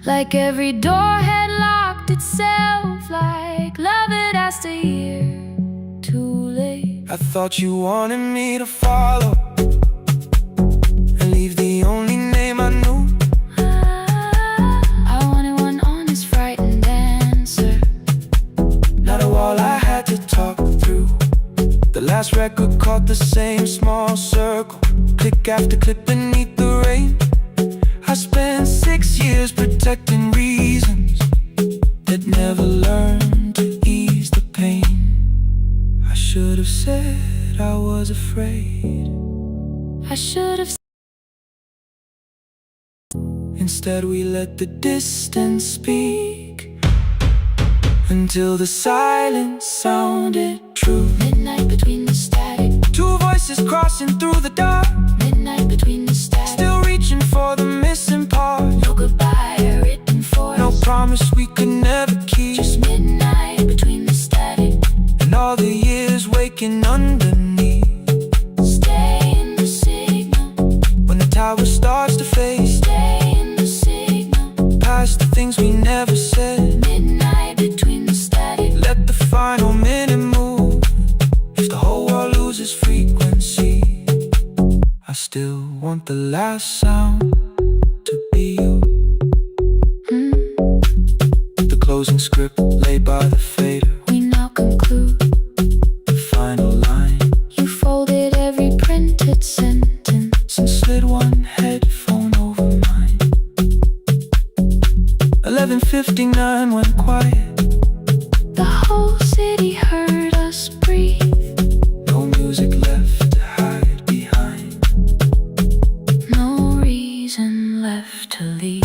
Like every door had locked itself, like love had asked a year too late. I thought you wanted me to follow and leave the only name I knew. I wanted one honest, frightened answer, not a wall I had to talk through. The last record caught the same small circle, click after click beneath the rain. I spent 6 years protecting reasons that never learned to ease the pain. I should have said I was afraid. I should have. Instead we let the distance speak, until the silence sounded true. Midnight between the static, 2 voices crossing through the dark, midnight between the static, still reaching for the missing part. no goodbye written for No us, promise we could never keep. just midnight between the static. And all the years waking underneath. Stay in the signal, When the tower starts to fade, stay in the signal. past the things we never said. Midnight between the static, Let the final minute move. If the whole world loses frequency, I still want the last sound to be you. The closing script laid by the fader, we now conclude. the final line, You folded every printed sentence, and slid one headphone over mine. 11:59 went quiet. the whole city heard us breathe. No music left to hide behind. No reason left to leave.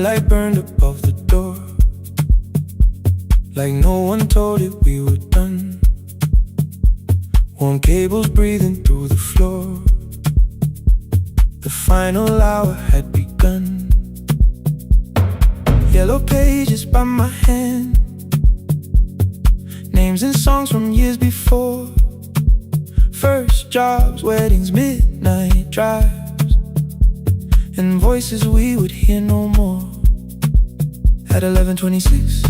light burned above the door, like no one told it we were done. Warm cables breathing through the floor. The final hour had begun. Yellow pages by my hand, names and songs from years before. First jobs, weddings, midnight drives, and voices we would hear no more. At 11:26,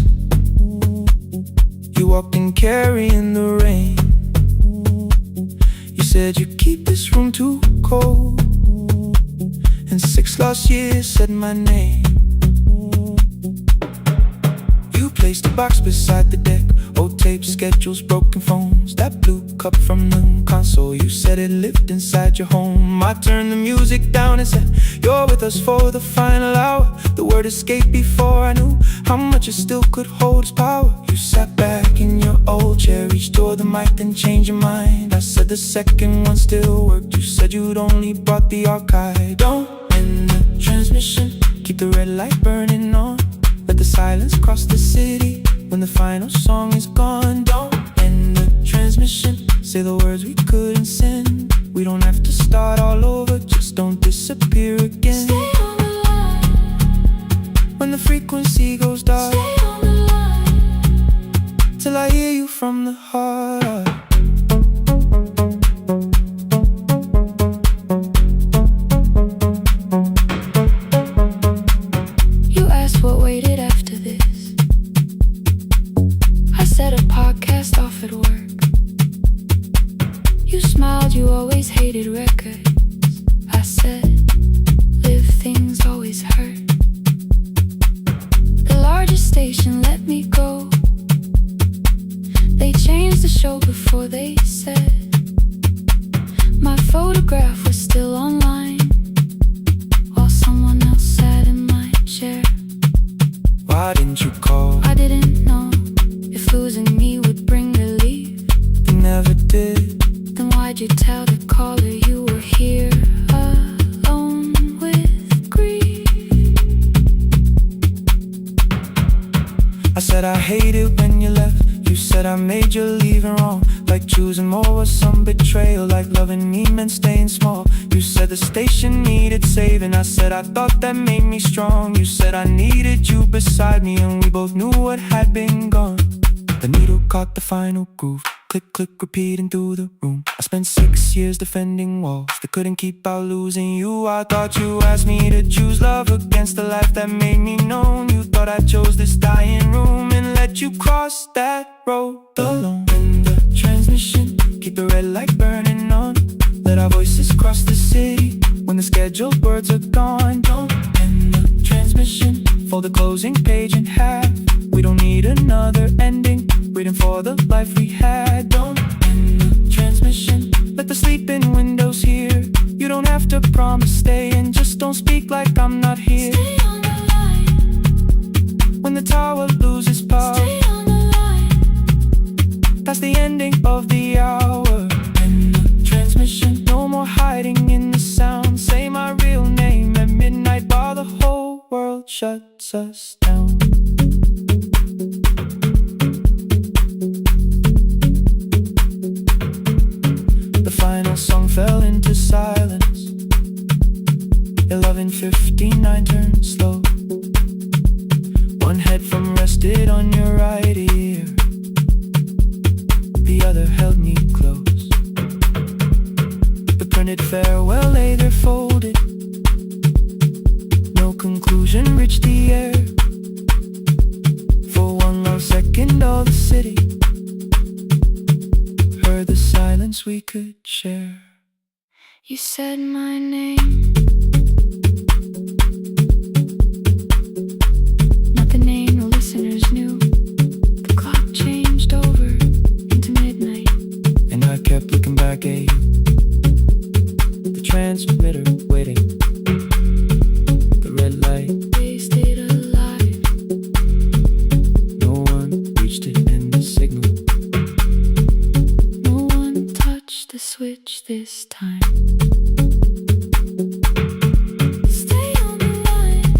you walked in carrying the rain. You said you keep this room too cold, and 6 lost years said my name. You placed a box beside the deck, old tapes, schedules, broken phones, that blue cup from the console. You said it lived inside your home. I turned the music down and said, you're with us for the final hour. The word escaped before I knew how much it still could hold its power. You sat back in your old chair, reached toward the mic, then changed your mind. I said the second one still worked. You said you'd only brought the archive. Don't end the transmission, keep the red light burning on. Let the silence cross the city when the final song is gone. Don't end the transmission, say the words we couldn't send. We don't have to start all over, just don't disappear again. Stay on the line. When the frequency goes dark, Stay on the line. till I hear you from the heart. You asked what waited after this. I said a podcast off at work. You smiled, you always hated records. I said, live things always hurt. The largest station let me go. They changed the show before they said my photograph was still online, while someone else sat in my chair. Why didn't you call? I didn't know if losing me would bring relief. You never did. Then why'd you tell the caller you were here alone with grief? I said I hate it when you left. You said I made you leaving wrong, like choosing more was some betrayal, like loving me meant staying small. You said the station needed saving. I said I thought that made me strong. You said I needed you beside me, and we both knew what had been gone. The needle caught the final groove, click, click, repeating through the room. I spent 6 years defending walls that couldn't keep out losing you. I thought you asked me to choose love against the life that made me known. You thought I chose this dying room and let you cross that road alone. In the transmission, keep the red light burning on. Let our voices cross the city when the scheduled words are gone. Don't end the transmission, fold the closing page in half. We don't need another ending, waiting for the life we had. Don't end the transmission, let the sleeping windows hear. You don't have to promise staying, just don't speak like I'm not here. Stay on the line. When the tower loses power, Stay on the line. that's the ending of the hour. End the transmission, no more hiding in the sound. Say my real name at midnight while the whole world shuts us down. The final song fell into silence. 11:59 turned slow. One headphone rested on your right ear, the other held me close. The printed farewell lay there folded. No conclusion reached the air. For one long second all the city heard the silence we could share. You said my name, not the name the listeners knew. The clock changed over into midnight, and I kept looking back at you. The transmitter waiting, the red light, they stayed alive. no one reached it in the signal. No one touched the switch this time. Stay on the line.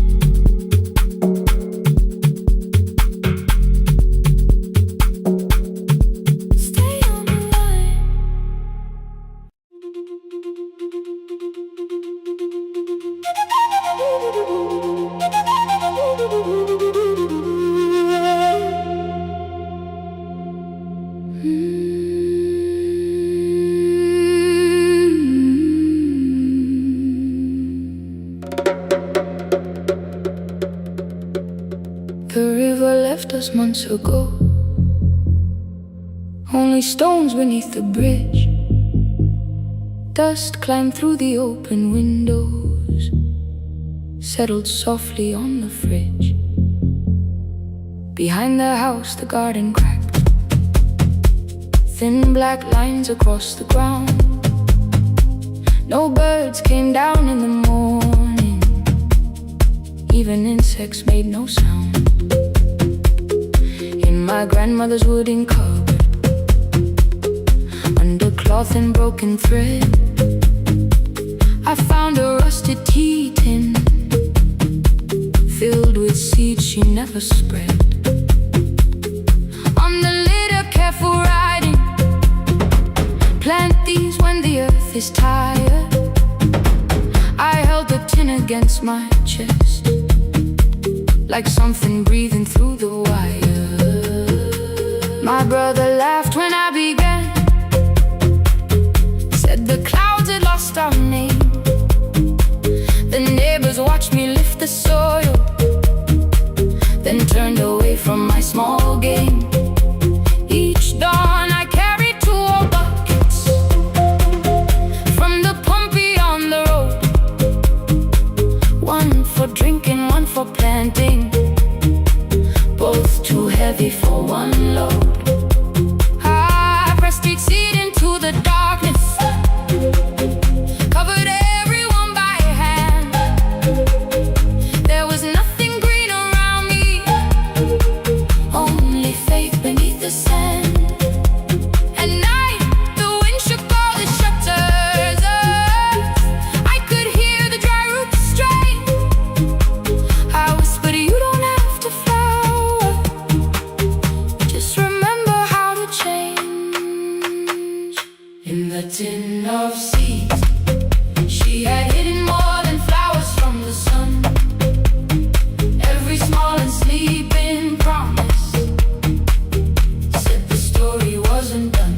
was months ago. Only stones beneath the bridge. Dust climbed through the open windows, settled softly on the fridge. Behind the house the garden cracked, thin black lines across the ground. No birds came down in the morning, even insects made no sound. In my grandmother's wooden cupboard, under cloth and broken thread, I found a rusted tea tin filled with seeds she never spread. On the lid a careful writing: plant these when the earth is tired. I held the tin against my chest, like something breathing through the wire. My brother laughed when I began, said the clouds had lost our name. The neighbors watched me lift the soil, then turned away from my small game. Each dawn I carried 2 old buckets from the pump beyond the road, one for drinking, one for planting, both too heavy for one load. I pressed each seed into the darkness, covered everyone by hand. There was nothing green around me, only faith beneath the sand. At night the wind shook all the shutters. I could hear the dry roots strain. I whispered, you don't have to flower, just remember how to change. In the tin of seeds she had hidden more than flowers from the sun. Every small and sleeping promise said the story wasn't done.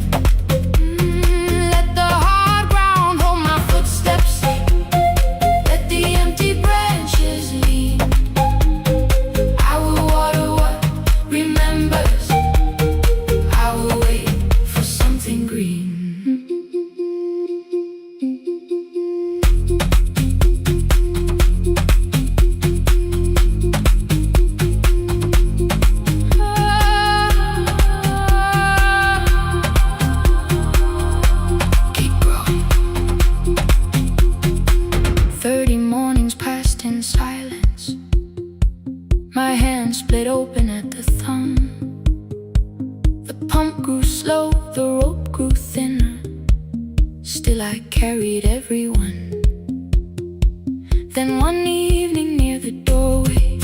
Let the hard ground hold my footsteps, let the empty branches lean. I will water what remembers, I will wait for something green. 30 mornings passed in silence, my hand split open at the thumb. The pump grew slow, the rope grew thinner, still I carried everyone. Then one evening near the doorway,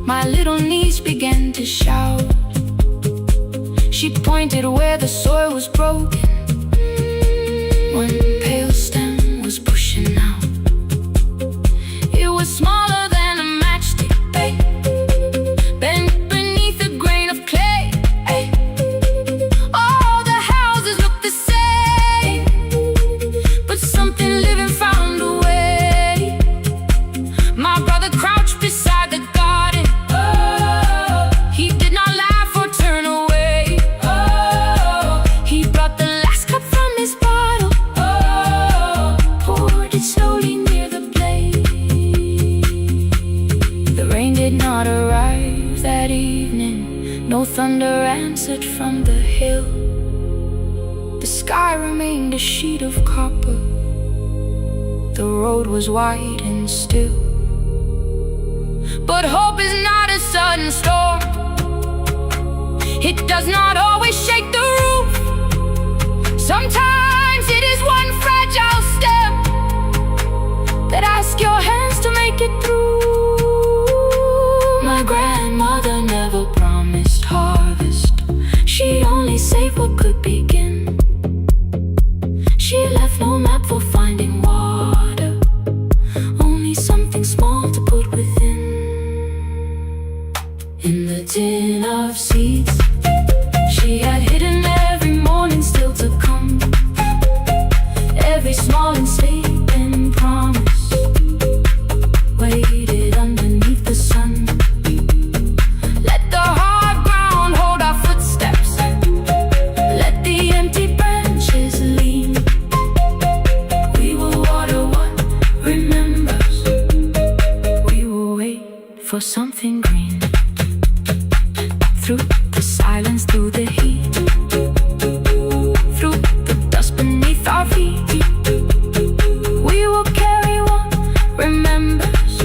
my little niece began to shout. She pointed where the soil was broken, one pale stem was pushing out. It was smaller than a matchstick, babe, bent beneath a grain of clay. All the houses looked the same, but something living found a way. My brother crouched beside the garden. He did not laugh or turn away. He brought the last cup from his bottle, poured it slowly near the blaze. The rain did not arrive that evening, no thunder answered from the hill. The sky remained a sheet of copper, the road was wide and still. But hope is not a sudden storm, it does not always shake the roof. Sometimes it is one fragile step that asks your hands to make it through. My grandmother never promised harvest, she only saved what could begin. She left no map for finding water, only something small to put within. In the tin of seeds she had hidden every morning still to come, every small and sleeping promise waited underneath the sun. Let the for something green. Through the silence, through the heat, through the dust beneath our feet, we will carry what remembers.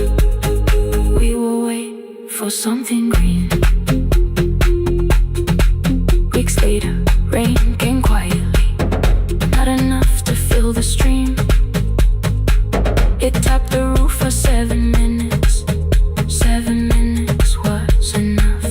We will wait for something green. Weeks later, rain came quietly, not enough to fill the stream. It tapped the roof for 7 minutes. 7 minutes was enough.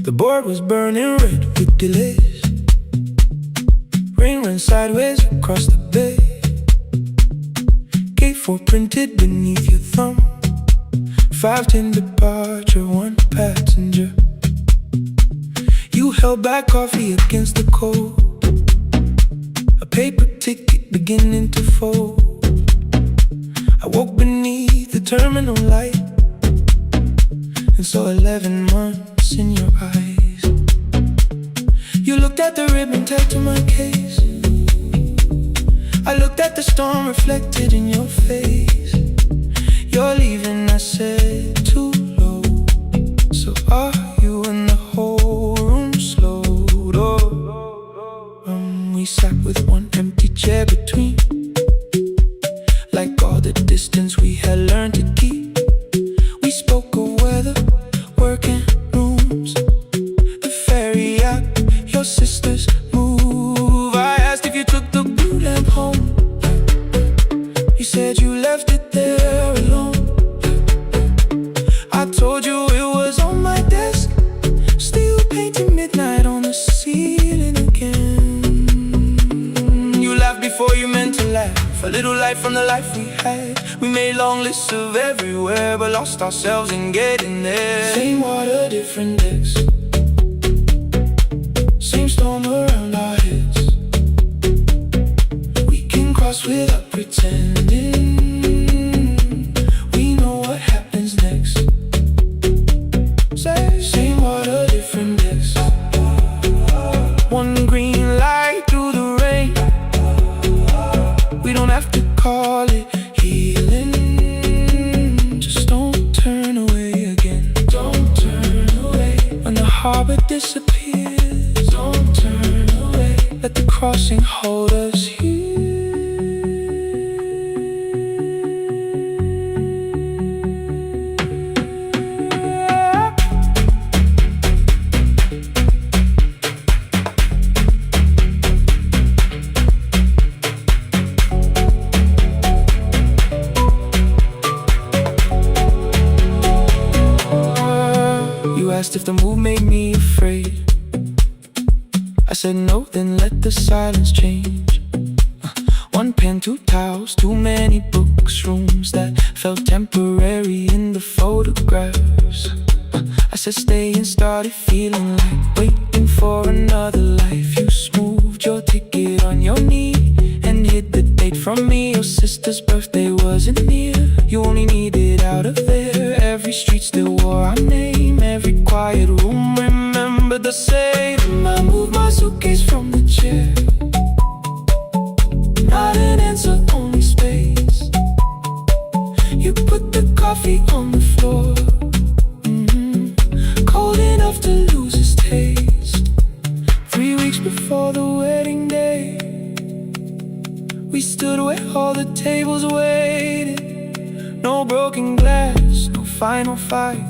The board was burning red with delays. Rain ran sideways across the bay. Gate 4 printed beneath your thumb. 5:10 departure, 1 passenger. You held back coffee against the cold. A paper ticket beginning to fold. I woke beneath the terminal light and saw 11 months in your eyes. You looked at the ribbon tagged to my case. I looked at the storm reflected in your face. You're leaving, I said, too low. So are you, and the whole room slowed up. We sat with one empty chair between, like all the distance we had learned to keep. We spoke of weather, working rooms, the ferry app, your sister's move. I asked if you took the blue lamp home. You said you left it there alone. I told you it was on my desk, still painting midnight on the ceiling again. You laughed before you meant to laugh, a little light from the life we had. We made long lists of everywhere, but lost ourselves in getting there. Same water, different decks, same storm around our heads. We can cross without pretending. We know what happens next. Same water, different decks. One green light through the rain. We don't have to call it healing. Just don't turn away again. Don't turn away. When the harbor disappears, don't turn away. Let the crossing hold us here. You asked if the move made me afraid. I said no, then let the silence change. One pen, 2 towels, too many books, rooms that felt temporary in the photographs. I said stay and started feeling like waiting for another life. You smoothed your ticket on your knee and hid the date from me. Your sister's birthday wasn't near. You only needed out of there. Every street still wore our name. Every quiet room remembered the same. I moved my suitcase from the chair. Not an answer, only space. You put the coffee on the floor, cold enough to lose its taste. 3 weeks before the wedding day, we stood where all the tables waited. No broken glass, no final fight,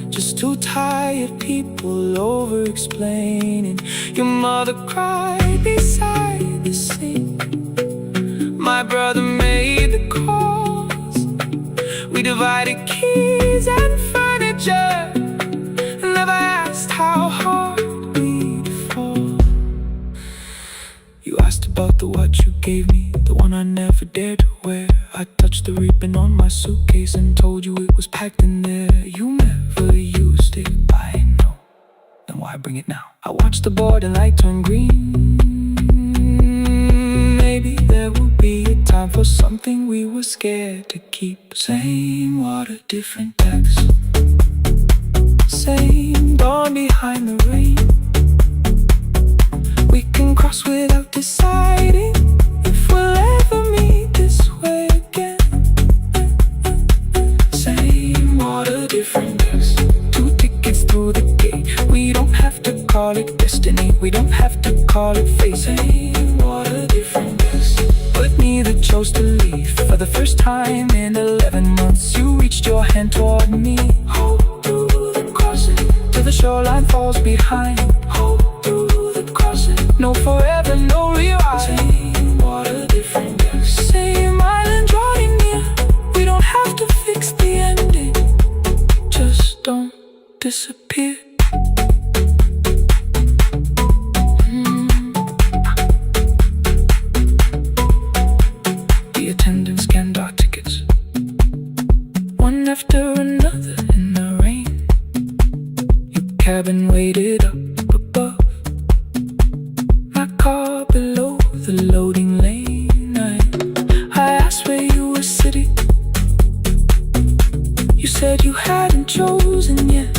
just 2 tired people over-explaining. Your mother cried beside the sink. brother made the calls. We divided keys and furniture, and never asked how hard we'd fall. You asked about the watch you gave me, the one I never dared to wear. I touched the ribbon on my suitcase and told you it was packed in there. You never used it, I know. Then why bring it now? I watched the border light turn green. Maybe there will be a time for something we were scared to keep. Same water, different decks. Same dawn behind the rain. We can cross without deciding if we'll ever meet this way again. Same water, different decks. 2 tickets through the gate. We don't have to call it destiny, we don't have to call it fate. Same water, different decks. But neither chose to leave. For the first time in 11 months, you reached your hand toward me. Hold through the crossing till the shoreline falls behind. Hold through the crossing. No forever, no rewrite. Same water, different decks. Same island drawing near. We don't have to fix the ending. Just don't disappear. The attendant scanned our tickets, one after another in the rain. Your cabin waited up above, my car below the loading lane. I asked where you were sitting. You said you hadn't chosen yet.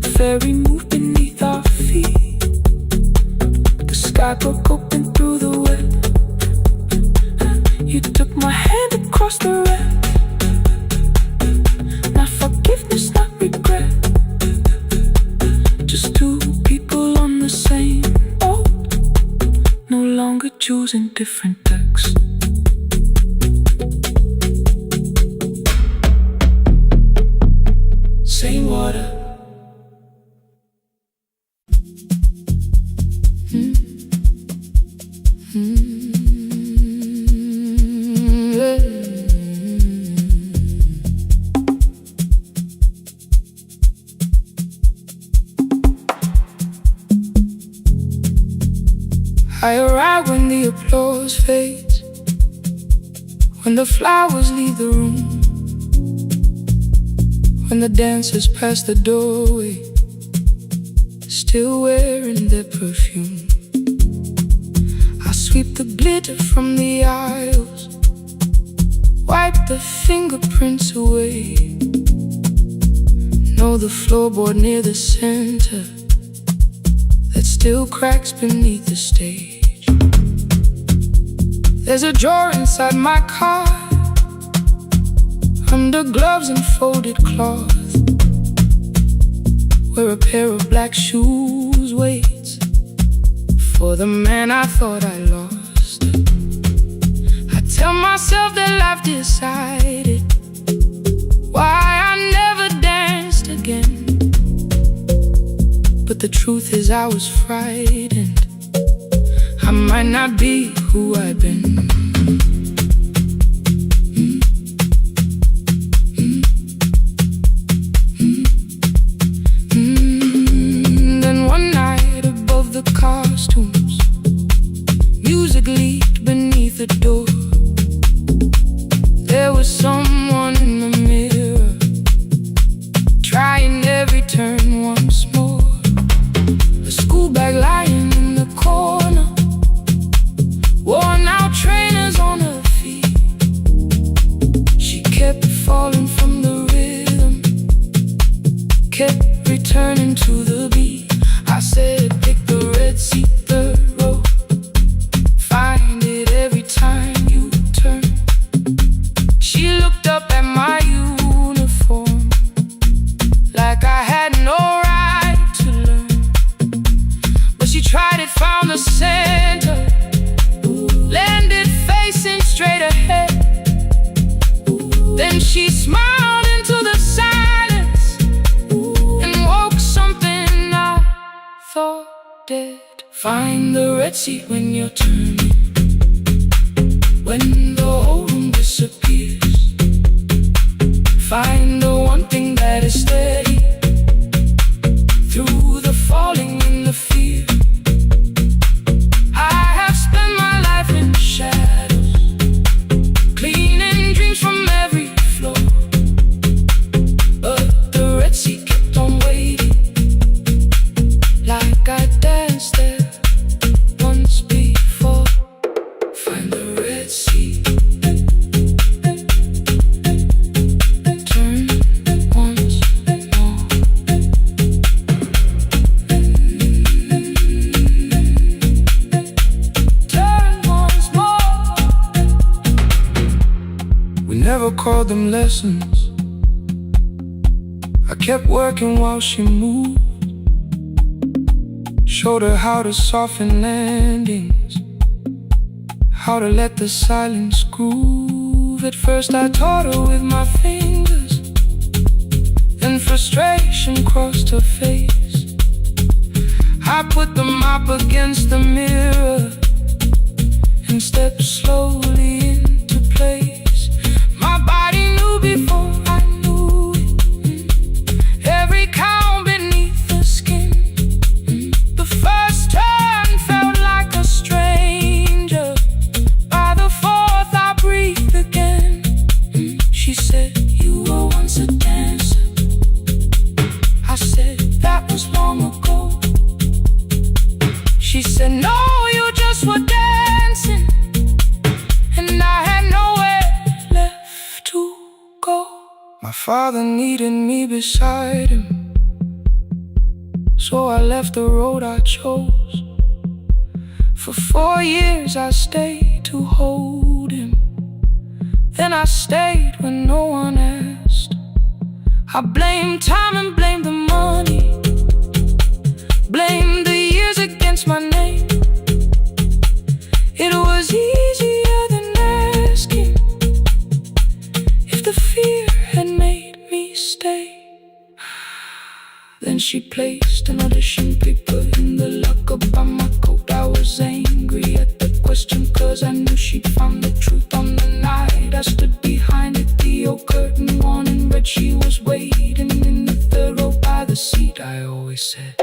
The ferry moved beneath our feet. The sky broke open through the web. You took my hand across the wreck. Not forgiveness, not regret. Just 2 people on the same boat, no longer choosing different decks. Same water. I arrive when the applause fades, when the flowers leave the room, when the dancers pass the doorway, still wearing their perfume. I sweep the glitter from the aisles, wipe the fingerprints away. Know the floorboard near the center that still cracks beneath the stage. There's a drawer inside my car, under gloves and folded cloth, where a pair of black shoes waits for the man I thought I lost. I tell myself that life decided why I never danced again. But the truth is I was frightened. I might not be who I've been. Then one night above the costumes, music leaked beneath the door. There was someone in the mirror, trying every turn once more. A school bag lying in the corner, worn out trainers on her feet. She kept falling from the rhythm, kept returning to the beat. I said, pick the red seat, third row, find it every time you turn. She looked up at my uniform like I had no right to learn. But she tried it, found the center, landed facing straight ahead. Then she smiled into the silence and woke something I thought dead. Find the red seat when you're turning, when the whole room disappears. Find the one thing that is steady through the falling and the fear. I have spent my life in shadows, cleaning dreams from every floor. But the Red Sea kept on waiting, like I danced there once before. Find the Red Sea, turn once more. Turn once more. We never called them lessons. I kept working while she moved, showed her how to soften landings, how to let the silence groove. At first I taught her with my fingers, then frustration crossed her face. I put the mop against the mirror and stepped slowly into place. My body knew before I knew it, every count beneath the skin. The first turn felt like a stranger. By the fourth I breathed again. She said, "You were once a dancer." I said, "That was long ago." She said, "No, you just were dancing." And I had nowhere left to go. My father needed me beside him, so I left the road I chose. For 4 years I stayed to hold him, then I stayed when no one asked. I blamed time and blamed the money, blamed the years against my name. It was easier than asking if the fear had made me stay. Then she placed an audition paper in the locker by my coat. I was angry at the question, cause I knew she'd found the truth on the night I stood behind it. The old curtain worn in red, she was waiting in the third row by the seat. I always said,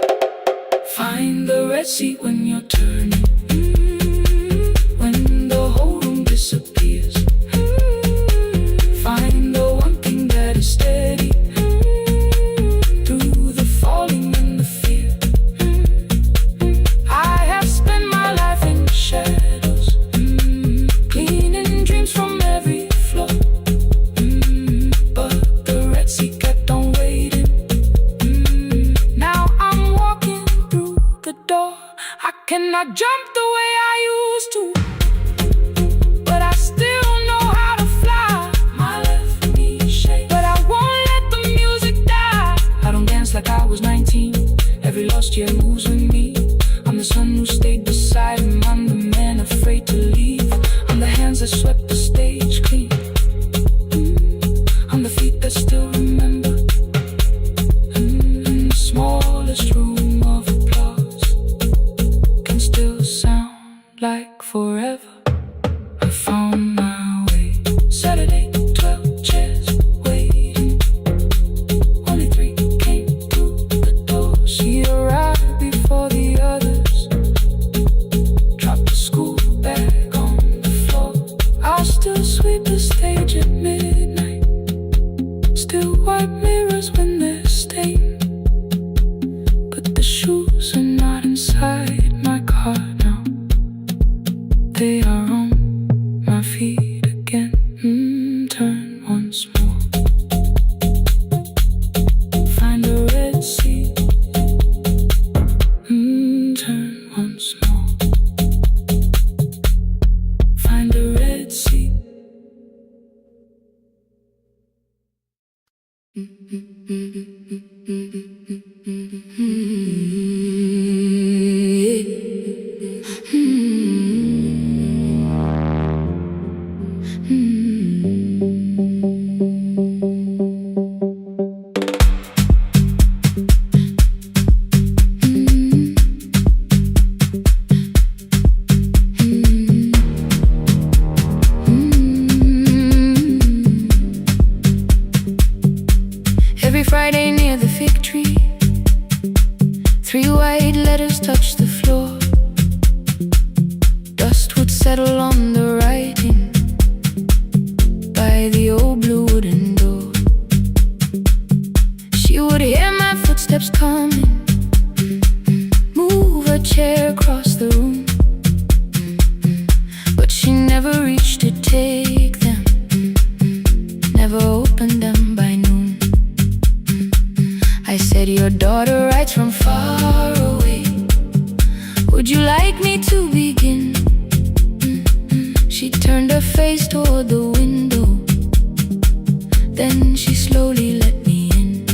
find the Red Sea when you're turning, when the whole room disappears. Find the one thing that is steady through the falling and the fear. I have spent my life in shadows, cleaning dreams from every floor. But the Red Sea kept on waiting. Now I'm walking through the door. I cannot jump the way I used to, but I still know how to fly. My left knee shakes, but I won't let the music die. I don't dance like I was 19. Every lost year moves with me. I'm the son who stayed beside him. I'm the man afraid to leave. I'm the hands that swept the stage clean. I'm the feet that still remember. In the smallest room of applause can still sound like forever. I found my way. Saturday, 12 chairs waiting. Only 3 came through the door. She arrived before 3 white letters touched the floor. Dust would settle on the writing by the old blue wooden door. She would hear my footsteps coming, move a chair across the room, but she never reached to take them, never opened them by noon. I said, your daughter writes from far away, would you like me to begin? She turned her face toward the window, then she slowly let me in.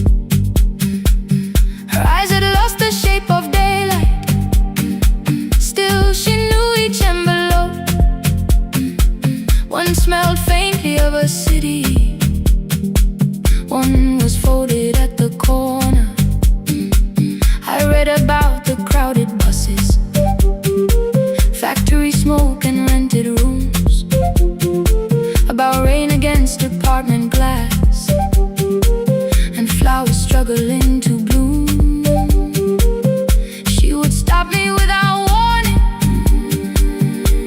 Her eyes had lost the shape of daylight, still she knew each envelope. One smelled faintly of a city, one was folded at the corner. I read about the crowded buses, factory smoke and rented rooms, about rain against apartment glass, and flowers struggling to bloom. She would stop me without warning,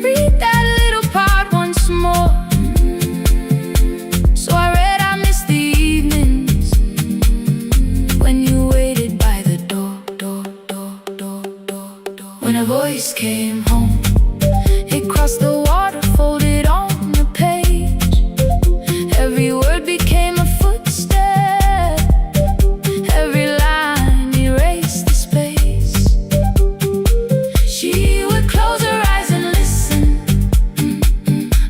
read that little part once more. So I read, I missed the evenings when you waited by the door. When a voice came home, it crossed the water, folded on the page. Every word became a footstep, every line erased the space. She would close her eyes and listen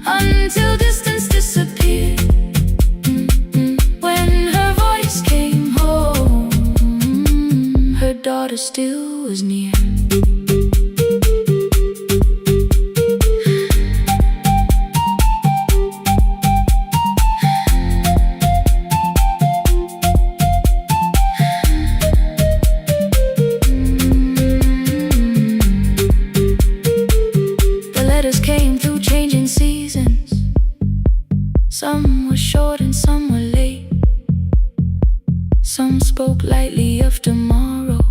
until distance disappeared. When her voice came home, her daughter still was near. Came through changing seasons. Some were short and some were late. Some spoke lightly of tomorrow,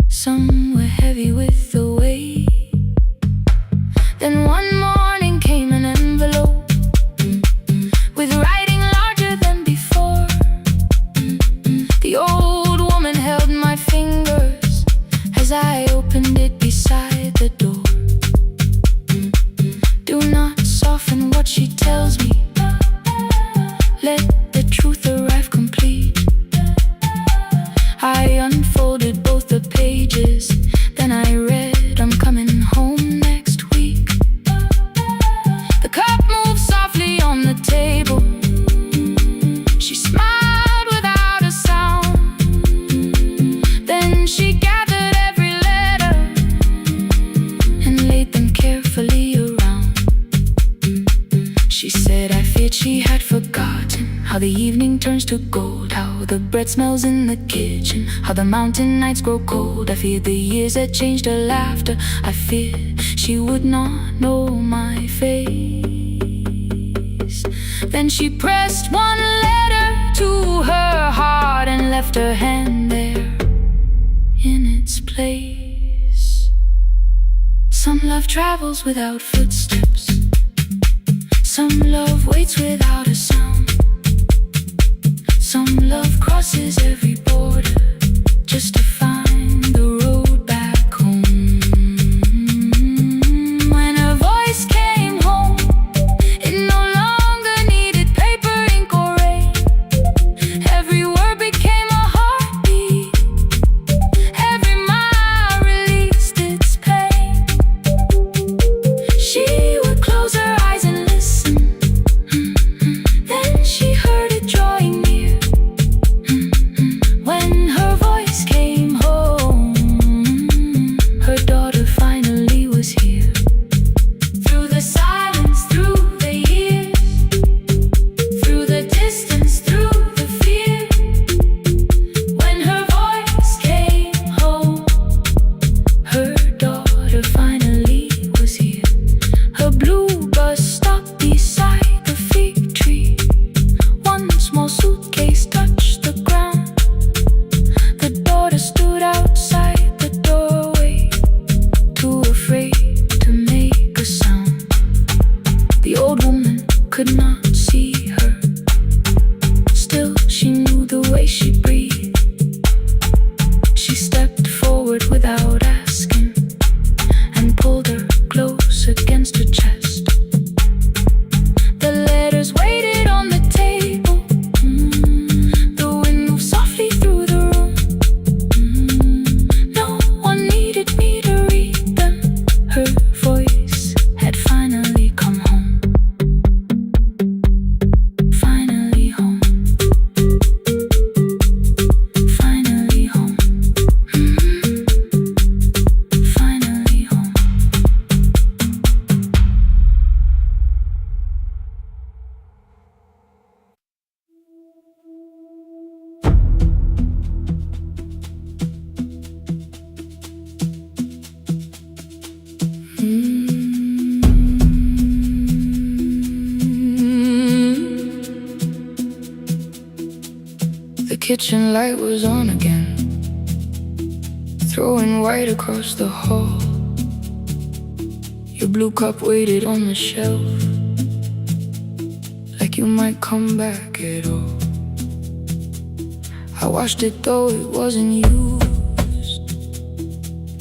some were heavy with the weight. Then one morning came an envelope with writing larger than before. The old woman held my fingers as I opened it beside the door. Do not soften what she tells me, let the truth arrive complete. I unfolded both the pages, then I read, I'm coming home next week. The cup moved softly on the table. She smiled without a sound. Then she gathered every letter and laid them carefully around. She said, I feared she had forgotten how the evening turns to gold, how the bread smells in the kitchen, how the mountain nights grow cold. I feared the years had changed her laughter. I feared she would not know my face. Then she pressed one letter to her heart and left her hand there in its place. Some love travels without footsteps, some love waits without a sound. Some love crosses every border just to find the road back home. When her voice came home, it no longer needed paper, ink, or rain. Every word became a heartbeat, every mile released its pain. She would close her eyes and listen, then she heard it drawing near. When her voice came kitchen light was on again, throwing white across the hall. Your blue cup waited on the shelf, like you might come back at all. I washed it though it wasn't used,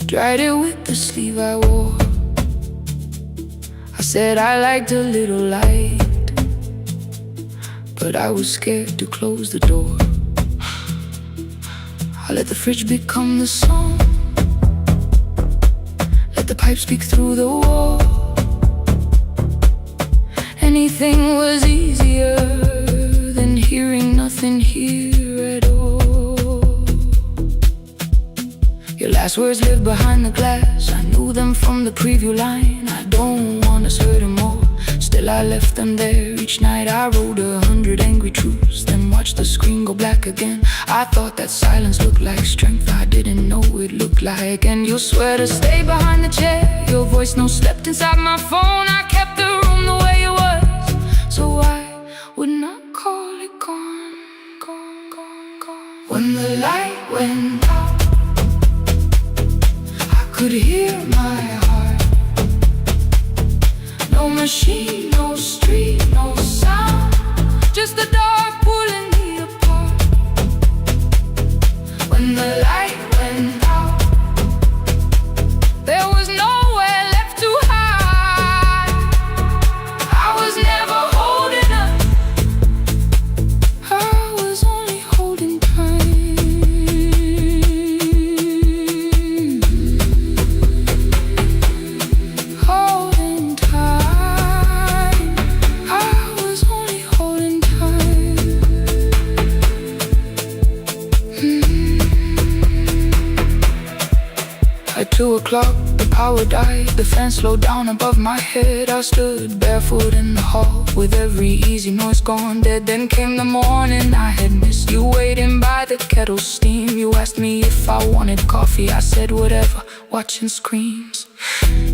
dried it with the sleeve I wore. I said I liked a little light, but I was scared to close the door. I let the fridge become the song, let the pipe speak through the wall. Anything was easier than hearing nothing here at all. Your last words lived behind the glass, I knew them from the preview line. I don't want us hurting more, still I left them there. Each night I wrote 100 angry truths, then watched the screen go black again. I thought that silence looked like strength, I didn't know it looked like. And you swear to stay behind the chair, your voice no slept inside my phone. I kept the room the way it was, so I would not call it gone, gone, gone, gone. When the light went out, I could hear my heart. No machine, no street, no sound, just the dark pulling me apart. When the light went out, there was nowhere left to hide. I was never holding up, I was only holding time. Holding time, I was only holding time. At 2 o'clock, the power died, the fan slowed down above my head. I stood barefoot in the hall, with every easy noise gone dead. Then came the morning, I had missed you waiting by the kettle steam. You asked me if I wanted coffee, I said whatever, watching screens.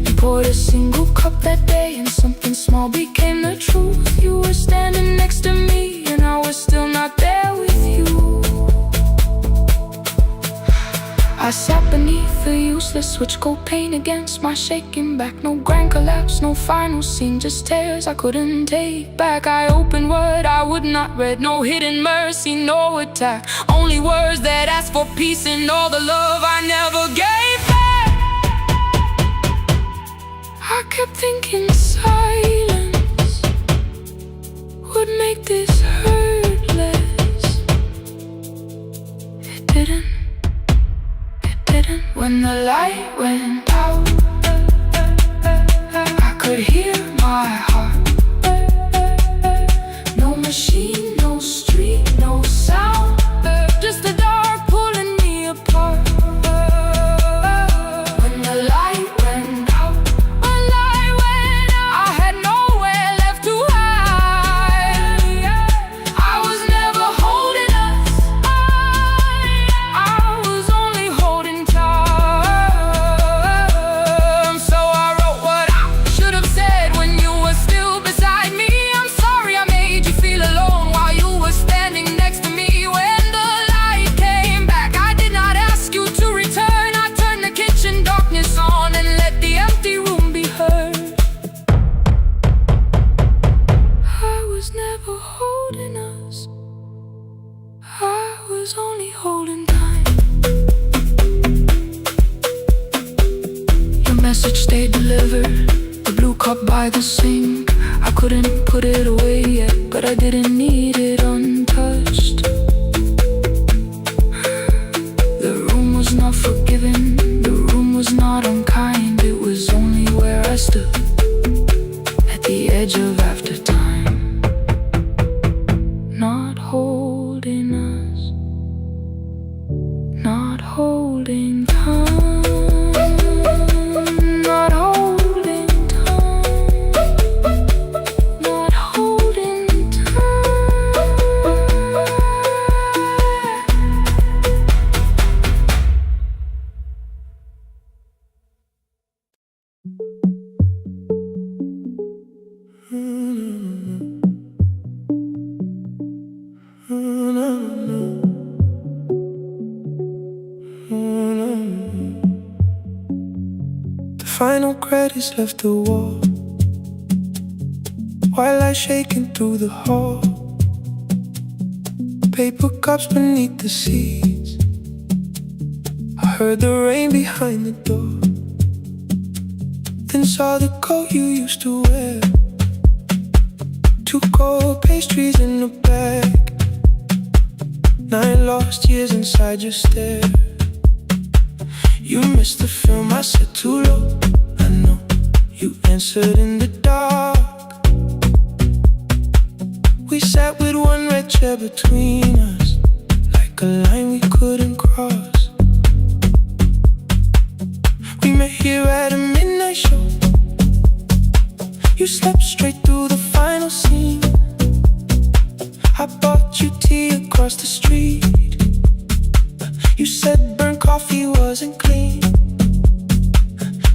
You poured a single cup that day, and something small became the truth. You were standing next to me, and I was still not there with you. I sat beneath the useless switch, cold pain against my shaking back. No grand collapse, no final scene, just tears I couldn't take back. I opened what I would not read, no hidden mercy, no attack, only words that asked for peace and all the love I never gave back. I kept thinking silence would make this hurt less. It didn't. When the light went out, I could hear my heart. No machine, no street, no sound, just the dark pulling me apart. When the light went out, I had nowhere left to hide. I was never holding us, I was only holding time. Only holding time. Your message stayed delivered, the blue cup by the sink. I couldn't put it away yet, but I didn't need it untouched. The room was not forgiving, the room was not unkind. It was only where I stood, at the edge of after time. Not holding us, not holding time, not holding time, not holding time. final credits left the wall, white light shaking through the hall, paper cups beneath the seats. I heard the rain behind the door, then saw the coat you used to wear, 2 cold pastries in a bag, 9 lost years inside your stare. You missed the film, I said too low. I know you answered in the dark. We sat with one red chair between us, like a line we couldn't cross. We met here at a midnight show. You slept straight through the final scene. I bought you tea across the street. You said burnt coffee wasn't clean.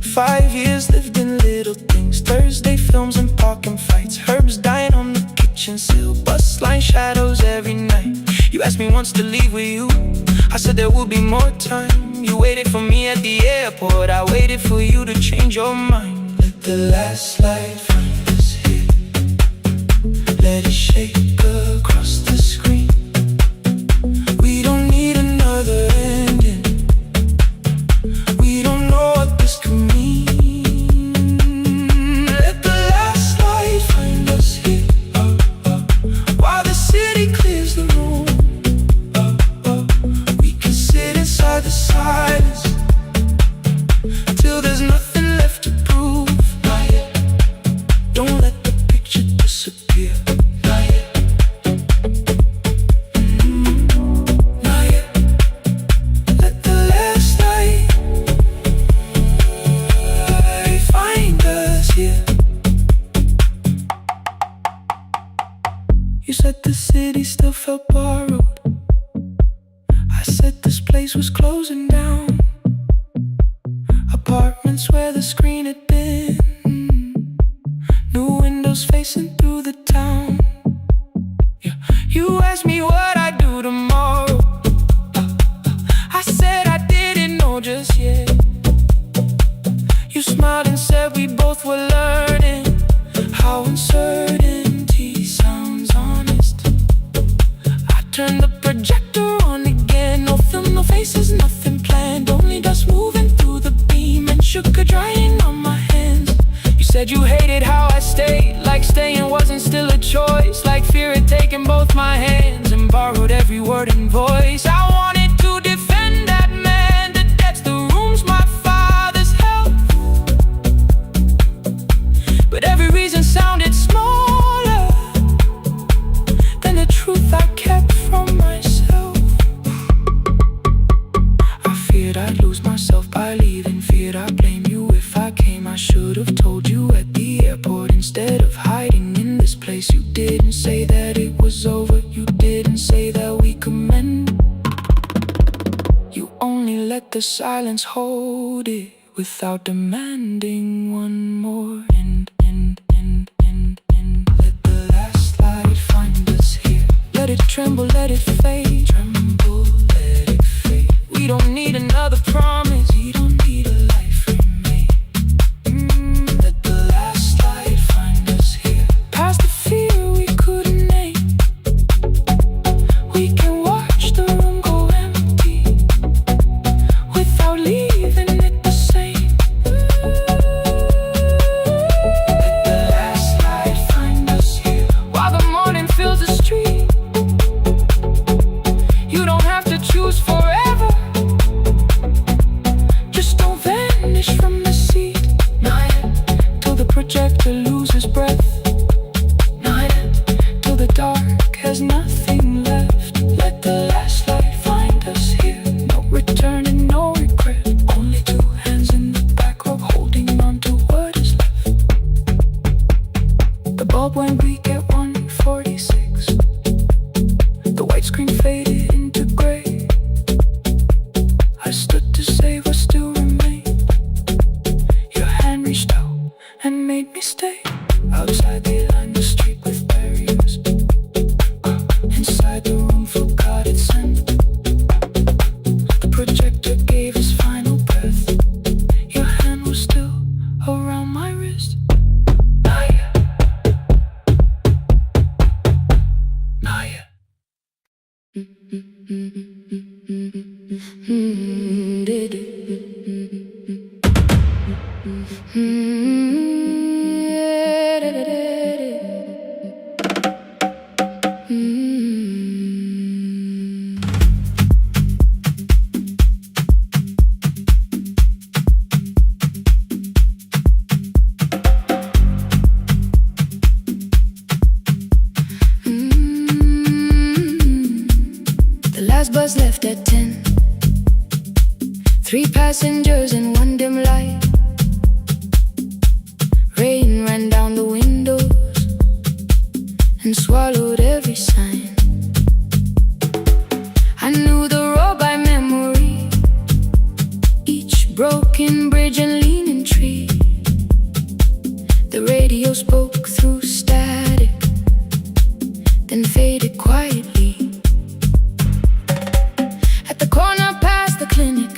5 years lived in little things, Thursday films and parking fights, herbs dying on the kitchen sill, bus line shadows every night. You asked me once to leave with you, I said there would be more time. You waited for me at the airport, I waited for you to change your mind. Let the last light find us here, let it shake across the screen. We don't need another ending, we don't know what this could mean. Let the last light find us here, while the city clears the room. We can sit inside the silence till there's nothing left to prove. Not yet. Don't let the picture disappear. Not yet. Not yet. Let the last light find us here. You said the city still felt borrowed. I said this place was closing down. Apartments where the screen had been, new windows facing through the town. Yeah. You asked me what I'd do tomorrow. I said I didn't know just yet. You smiled and said we both were learning how uncertainty sounds honest. I turned the projector on again, no film, no faces, nothing planned, only dust moving through the beam and sugar drying on my hands. You said you hated how I stayed, like staying wasn't still a choice, like fear had taken both my hands and borrowed every word and voice. I wanted to defend that man, the debts, the rooms, my father's health, but every reason sounded smaller than the truth I kept from myself. I feared I'd lose myself by leaving, feared I'd blame you if I came. I should have told you at the airport instead of hiding in this place. You didn't say that it was over, you didn't say that we could mend. You only let the silence hold it without demanding one more end. Let the last light find us here, let it tremble, let it fade. Tremble, let it fade. We don't need another promise, we don't need a life remade. Let the last light find us here, past the fear we couldn't name. We can watch the room go empty without leaving it the same. Let the last light find us here, while the morning fills the street. You don't have to choose forever, 3 passengers in one dim light. Rain ran down the windows and swallowed every sign. I knew the road by memory, each broken bridge and leaning tree. The radio spoke through static, then faded quietly. At the corner past the clinic,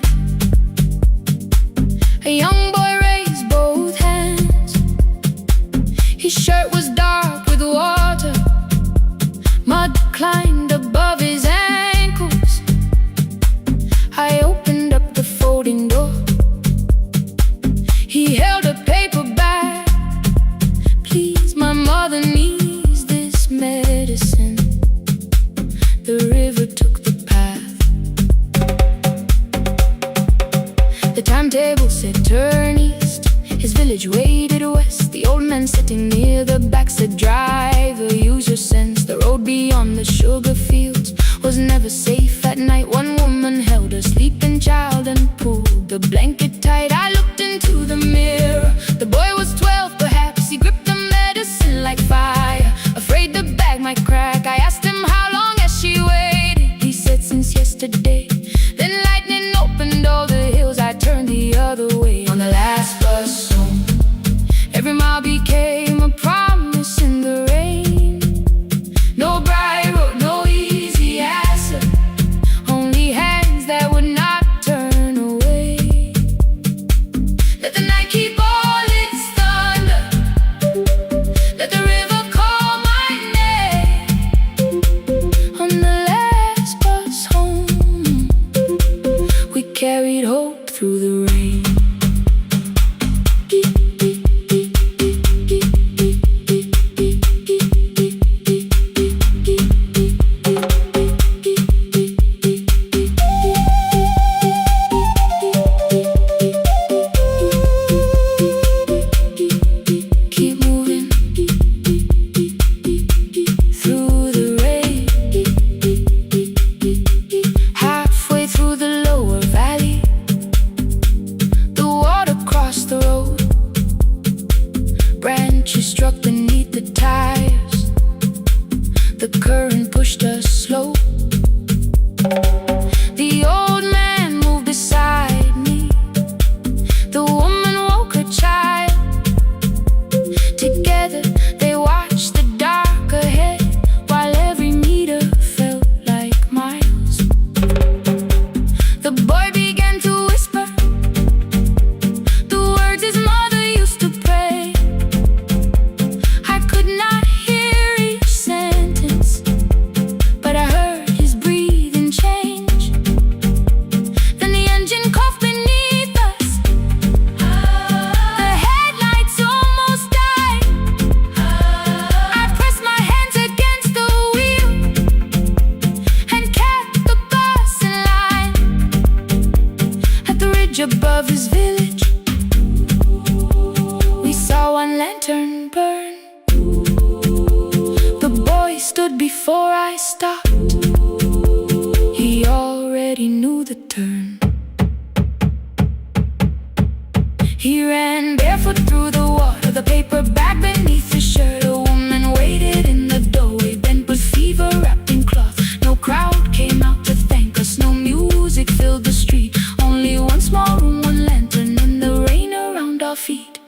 a young boy raised both hands. His shirt was dark with water, mud climbed above his ankles. I opened up the folding door. He held a paper bag. Please, my mother needs this medicine. The river took the path. The timetable said turn east. His village waded west. The old man sitting near the back said driver, use your sense. The road beyond the sugar fields was never safe at night. One woman held her sleeping child and pulled the blanket tight. I looked into the mirror. The boy was 12 perhaps. He gripped the medicine like fire, afraid the bag might crack. I asked him how long has she waited. He said since yesterday. Then lightning opened all the hills. I turned the other way on the last bus home. Every mile became a promise in the rain. No bright road, no easy answer, only hands that would not turn away. Let the night keep all its thunder, let the river call my name. On the last bus home, we carried hope through the rain. Keep moving through the rain. Halfway through the lower valley, the water crossed the road. Branches struck beneath the tires. The current pushed us slow. The old man moved beside me. The woman woke her child. Together they watched the dark ahead, while every meter felt like miles. The boy began to whisper the words his mother used to pray. I could not hear each sentence, but I heard his breathing change. Then the engine coughed beneath us. The headlights almost died. I pressed my hands against the wheel and kept the bus in line. At the ridge above his village, we saw one lantern burn. The boy stood before I stopped. He already knew the turn. He ran barefoot through the water, the paper bag beneath his shirt. A woman waited in the doorway, bent with fever, wrapped in cloth. No crowd came out to thank us, no music filled the street. Only one small room, one lantern, and the rain around our feet.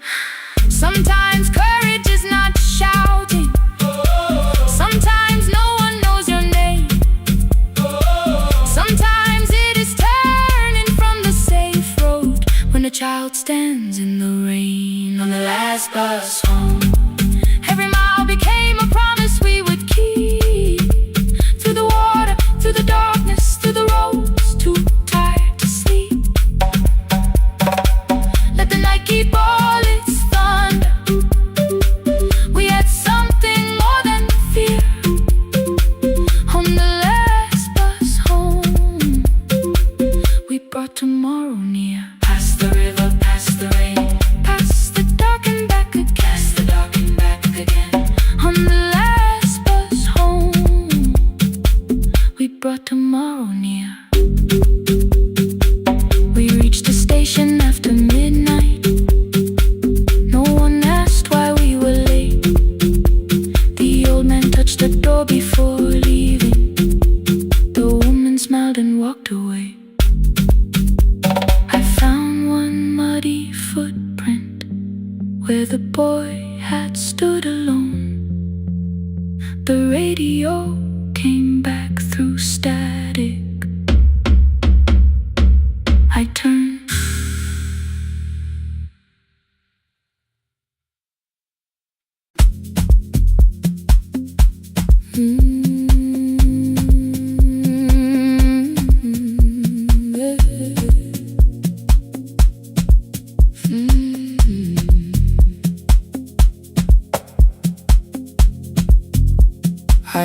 Sometimes courage is not shouting. Sometimes no one knows your name. Sometimes it is turning from the safe road when a child stands in the rain. On the last bus home, every mile became a promise we would keep. Through the water, through the darkness, through the roads too tired to sleep. Let the night keep all its thunder. We had something more than fear. On the last bus home, we brought tomorrow near. Past the river, past the rain, past the dark and back again. Past the dark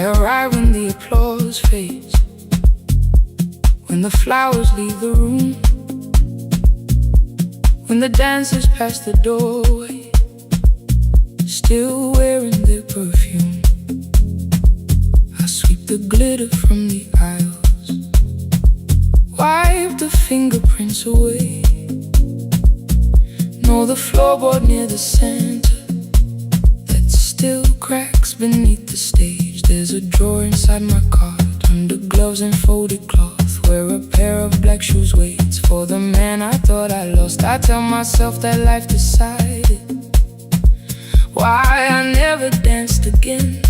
I arrive when the applause fades, when the flowers leave the room, when the dancers pass the doorway, still wearing their perfume. I sweep the glitter from the aisles, wipe the fingerprints away. Know the floorboard near the center that still cracks beneath the stage. There's a drawer inside my cart, under gloves and folded cloth, where a pair of black shoes waits for the man I thought I lost. I tell myself that life decided why I never danced again,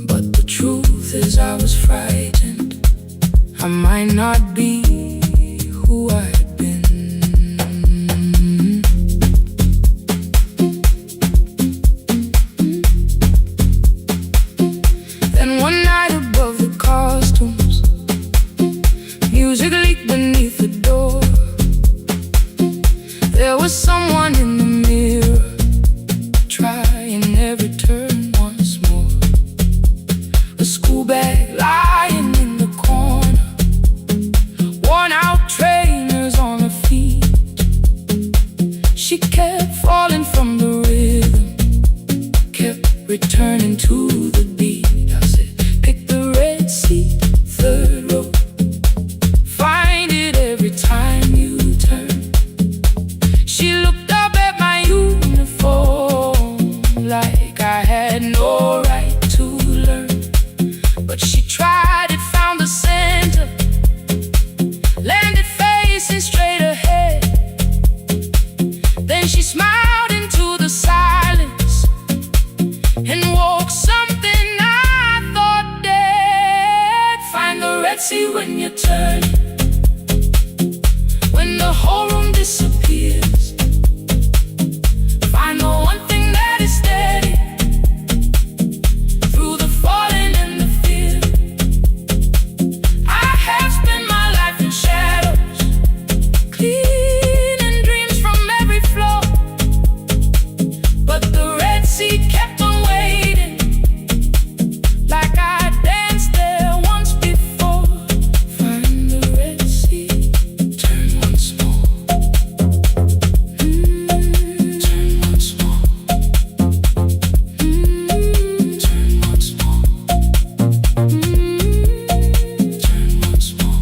but the truth is I was frightened. I might not be who I had been. Then one night above the costumes, music leaked beneath the door. There was someone in the mirror, trying every turn once more. A school bag lying in the corner, worn out trainers on her feet. She kept falling from the rhythm, kept returning to the beat. I said, pick the red seat, third row, find it every time you turn. She looked up at my uniform like I had no right to learn, but she tried it, found the center, landed facing straight ahead. Then she smiled into the silence and woke something I thought dead. Find the red sea when you turn, when the whole room disappears. Find the one thing that is steady through the falling and the fear. I have spent my life in shadows, cleaning dreams from every floor, but the red sea kept on waiting, like I danced there once before. Find the red sea, turn once more, turn once more, turn once more, turn once more.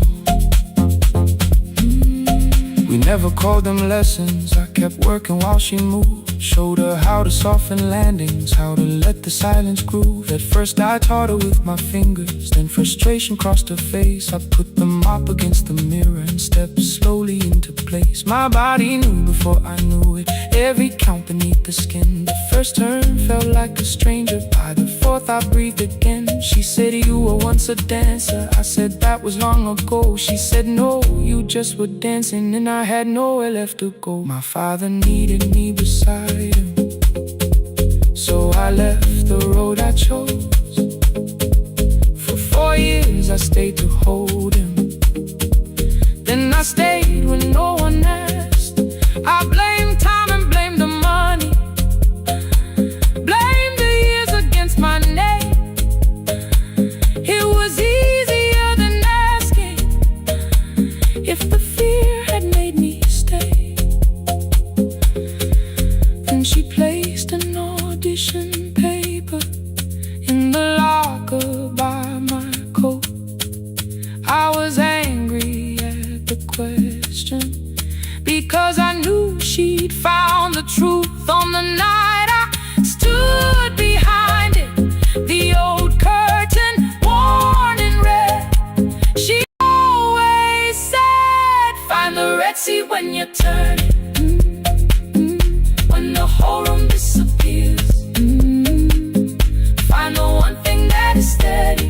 We never called them lessons. I kept working while she moved, showed her how to soften landings, how to let the silence groove. At first I taught her with my fingers, then frustration crossed her face. I put the mop against the mirror and stepped slowly into place. My body knew before I knew it, every count beneath the skin. The first turn felt like a stranger, by the fourth I breathed again. She said, you were once a dancer. I said, that was long ago. She said, no, you just were dancing, and I had nowhere left to go. My father needed me beside him, so I left the road I chose. For 4 years I stayed to hold him, then I stayed when no one asked. I blamed time and blamed the money, blamed the years against my name. It was easier than asking if the fear had made me stay. Then she placed an audition paper in the locker by my coat. I was angry at the question, because I knew she'd found the truth on the night I stood behind it. The old curtain, worn in red. She always said, find the red sea when you turn it, when the whole room disappears. Find the one thing that is steady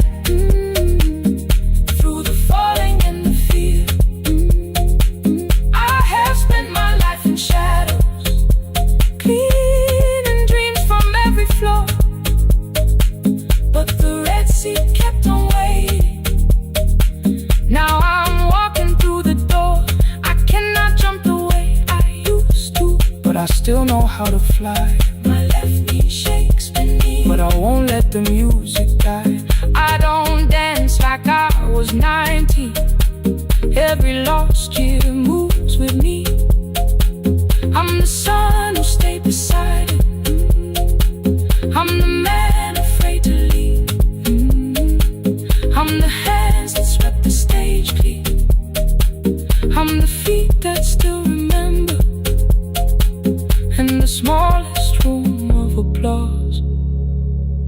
through the falling and the fear. I have spent my life in shadows, cleaning dreams from every floor, but the red sea kept on waiting. Now I'm walking through the door. I cannot jump the way I used to, but I still know how to fly. My left knee shakes beneath, but but I won't let the music die. I don't dance like I was 19. Every lost year moves with me. I'm the son who stayed beside it. I'm the man afraid to leave. I'm the hands that swept the stage clean. I'm the feet that still remember. And the smallest room of applause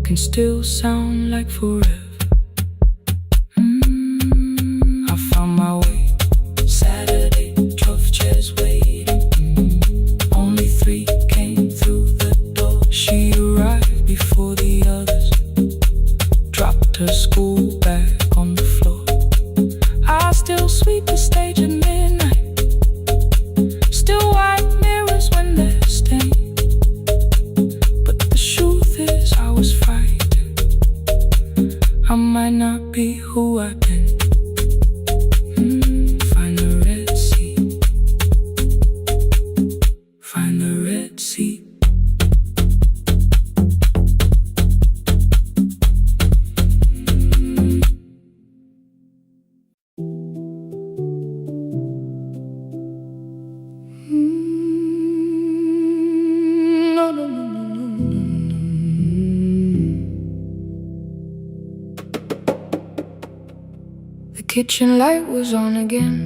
can still sound like forever. I found my way. Saturday, 12 chairs waiting. Only 3 came through the door. She arrived before the others, dropped her school bag on the floor. I still sweep the stage at midnight, still wipe mirrors when they're stained. But the truth is I was frightened. I might not be who I've been. Find the Red Sea. Find the Red Sea. The kitchen light was on again,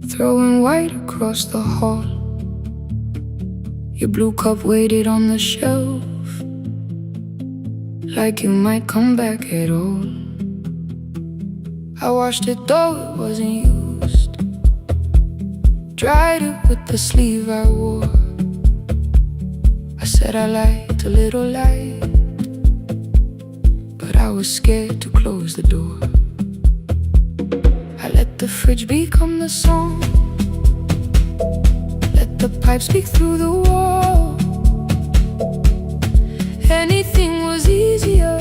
throwing white across the hall. Your blue cup waited on the shelf, like you might come back at all. I washed it though it wasn't used, dried it with the sleeve I wore. I said I liked a little light, but I was scared to close the door. I let the fridge become the song, let the pipe speak through the wall. Anything was easier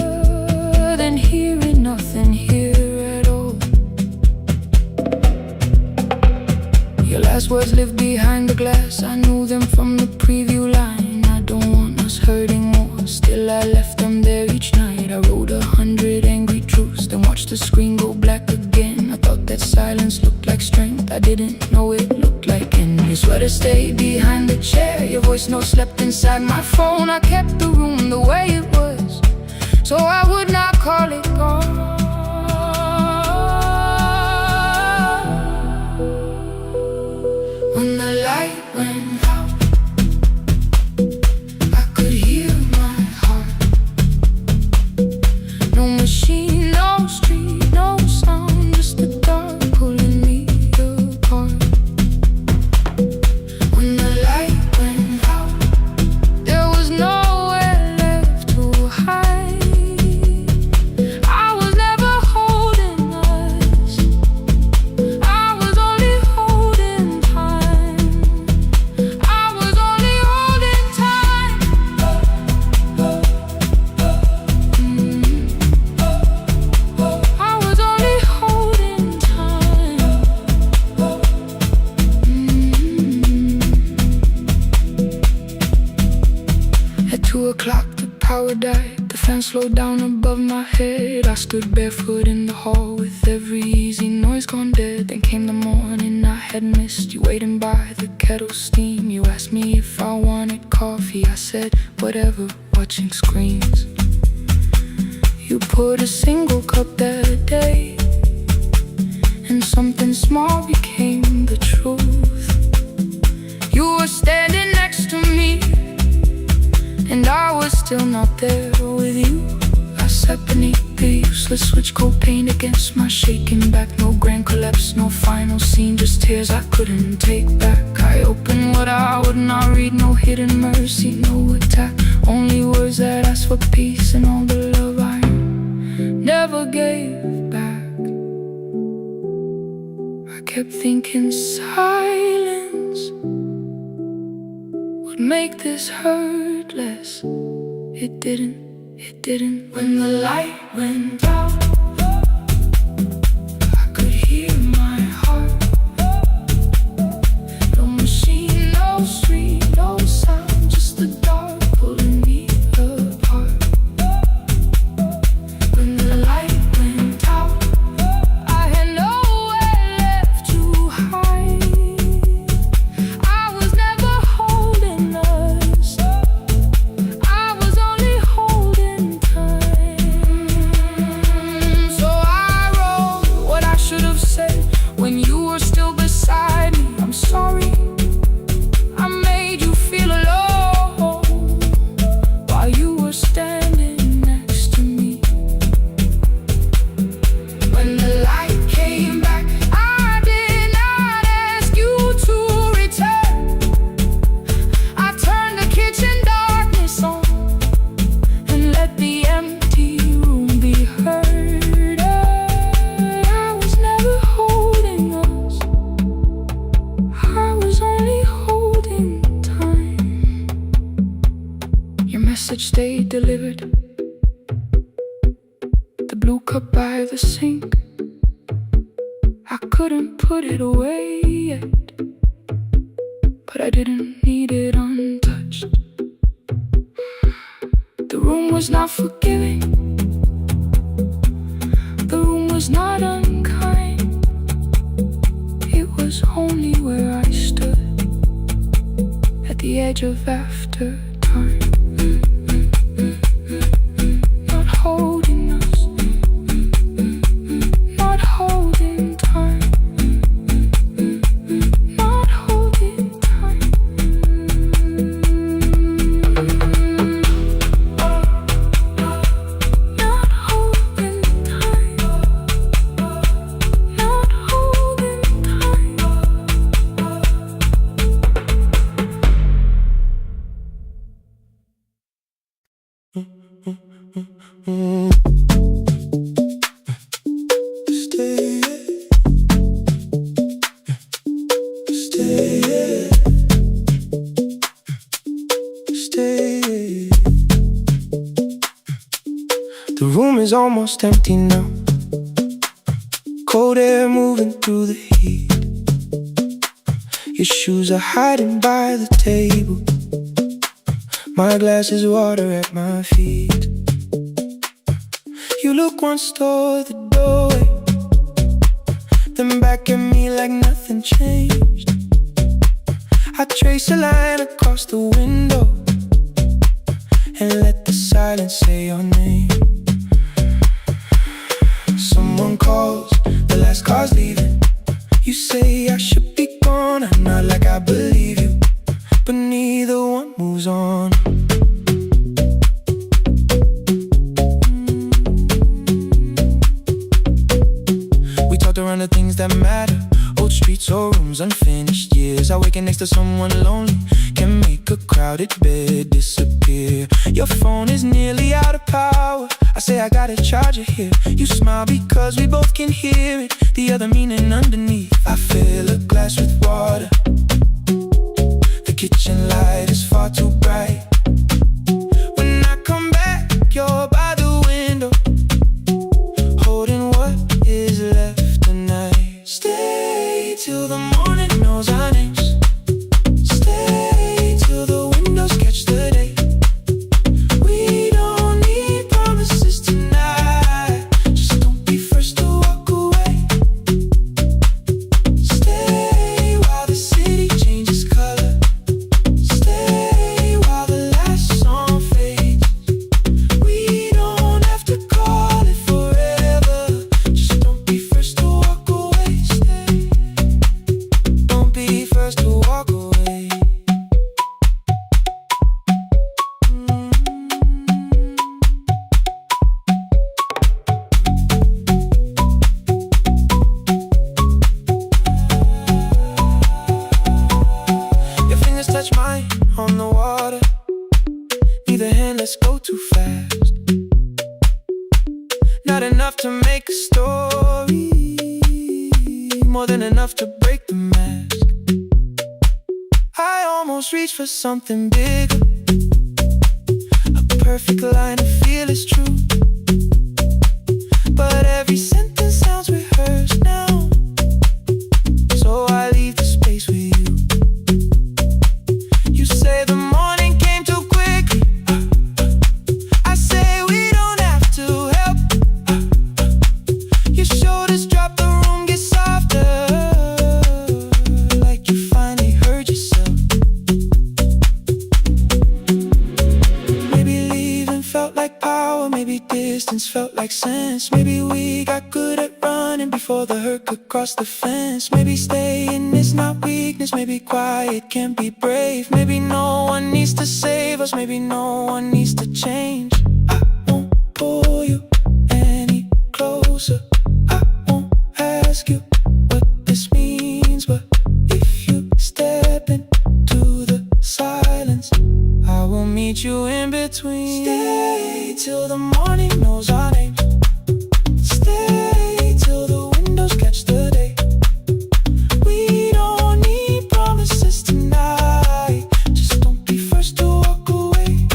than hearing nothing here at all. Your last words lived behind the glass, I knew them from the preview line. I don't want us hurting more, still I left them there each night. I wrote 100 angry truths, then watched the screen go black again. I thought that silence looked like strength, I didn't know it looked like end. Your sweater stayed behind the chair, your voice no slept inside my phone. I kept the room the way it was, so I would not call it gone. When the light went out, I could hear my heart. No machine, no street, no sound, just the dark pulling me apart. When the light went out, there was nowhere left to hide. I was never holding us, I was only holding time. I was only holding time. I was only holding time. At 2 o'clock the power died, the fan slowed down above my head. I stood barefoot in the hall with every easy noise gone dead. Then came the morning I had missed, you waiting by the kettle steam. You asked me if I wanted coffee, I said whatever, watching screens. You poured a single cup that day, and something small became the truth. You were standing next to me, and I was still not there with you. I sat beneath the useless switch, cold paint against my shaking back. No grand collapse, no final scene, just tears I couldn't take back. I opened what I would not read, no hidden mercy, no attack, only words that asked for peace and all the love I never gave back. I kept thinking silence would make this hurt less. It didn't. When the light went out, I could hear my heart. No machine, no street, no sound, just the dark pulling me apart. message they delivered. The blue cup by the sink, I couldn't put it away yet, but I didn't need it untouched. The room was not forgiving, the room was not unkind. It was only where I stood at the edge of after time. Not holding us, not holding time, not holding time. Not holding time, not holding time. The room is almost empty now. Cold air moving through the heat. Your shoes are hiding by the table. My glass is water at my feet. You look once toward the doorway, then back at me like nothing changed. I trace a line across the window and let the silence say your name. Someone calls, the last car's leaving. You say I should be gone, I nod like I believe you, but neither one moves on. We talked around the things that matter, old streets or rooms, unfinished years. Awaken next to someone lonely can make a crowded bed disappear. Your phone is nearly out of power. I say I got a charger here. You smile because we both can hear it, the other meaning underneath. I fill a glass with water. The kitchen light is far too bright. When I come back, you're by the window, holding what is left tonight. Stay till the morning knows our names. Stay till the windows catch the day. We don't need promises tonight, just don't be first to walk away. Stay while the city changes color. Stay while the last song fades. We don't have to call it forever, just don't be first to walk away. Stay, don't be first to walk away. Your fingers touch mine on the water. Neither hand, let's go too fast. Not enough to make a story, more than enough to break the mask. I almost reach for something bigger, a perfect line to feel is true. But every sentence sounds rehearsed now, so I leave the space with you. You say the morning came too quickly. I say we don't have to help. Your shoulders drop, the room gets softer, like you finally heard yourself. Maybe leaving felt like power, maybe distance felt like sense. Maybe we got good at running before the hurt could cross the fence. Maybe staying is not weakness, maybe quiet can be brave. Maybe no one needs to save us, maybe no one needs to change. I won't pull you any closer, I won't ask you what this means, but if you step into the silence, I will meet you in between. Stay till the morning knows our names. Stay till the windows catch the day. We don't need promises tonight, just don't be first to walk away.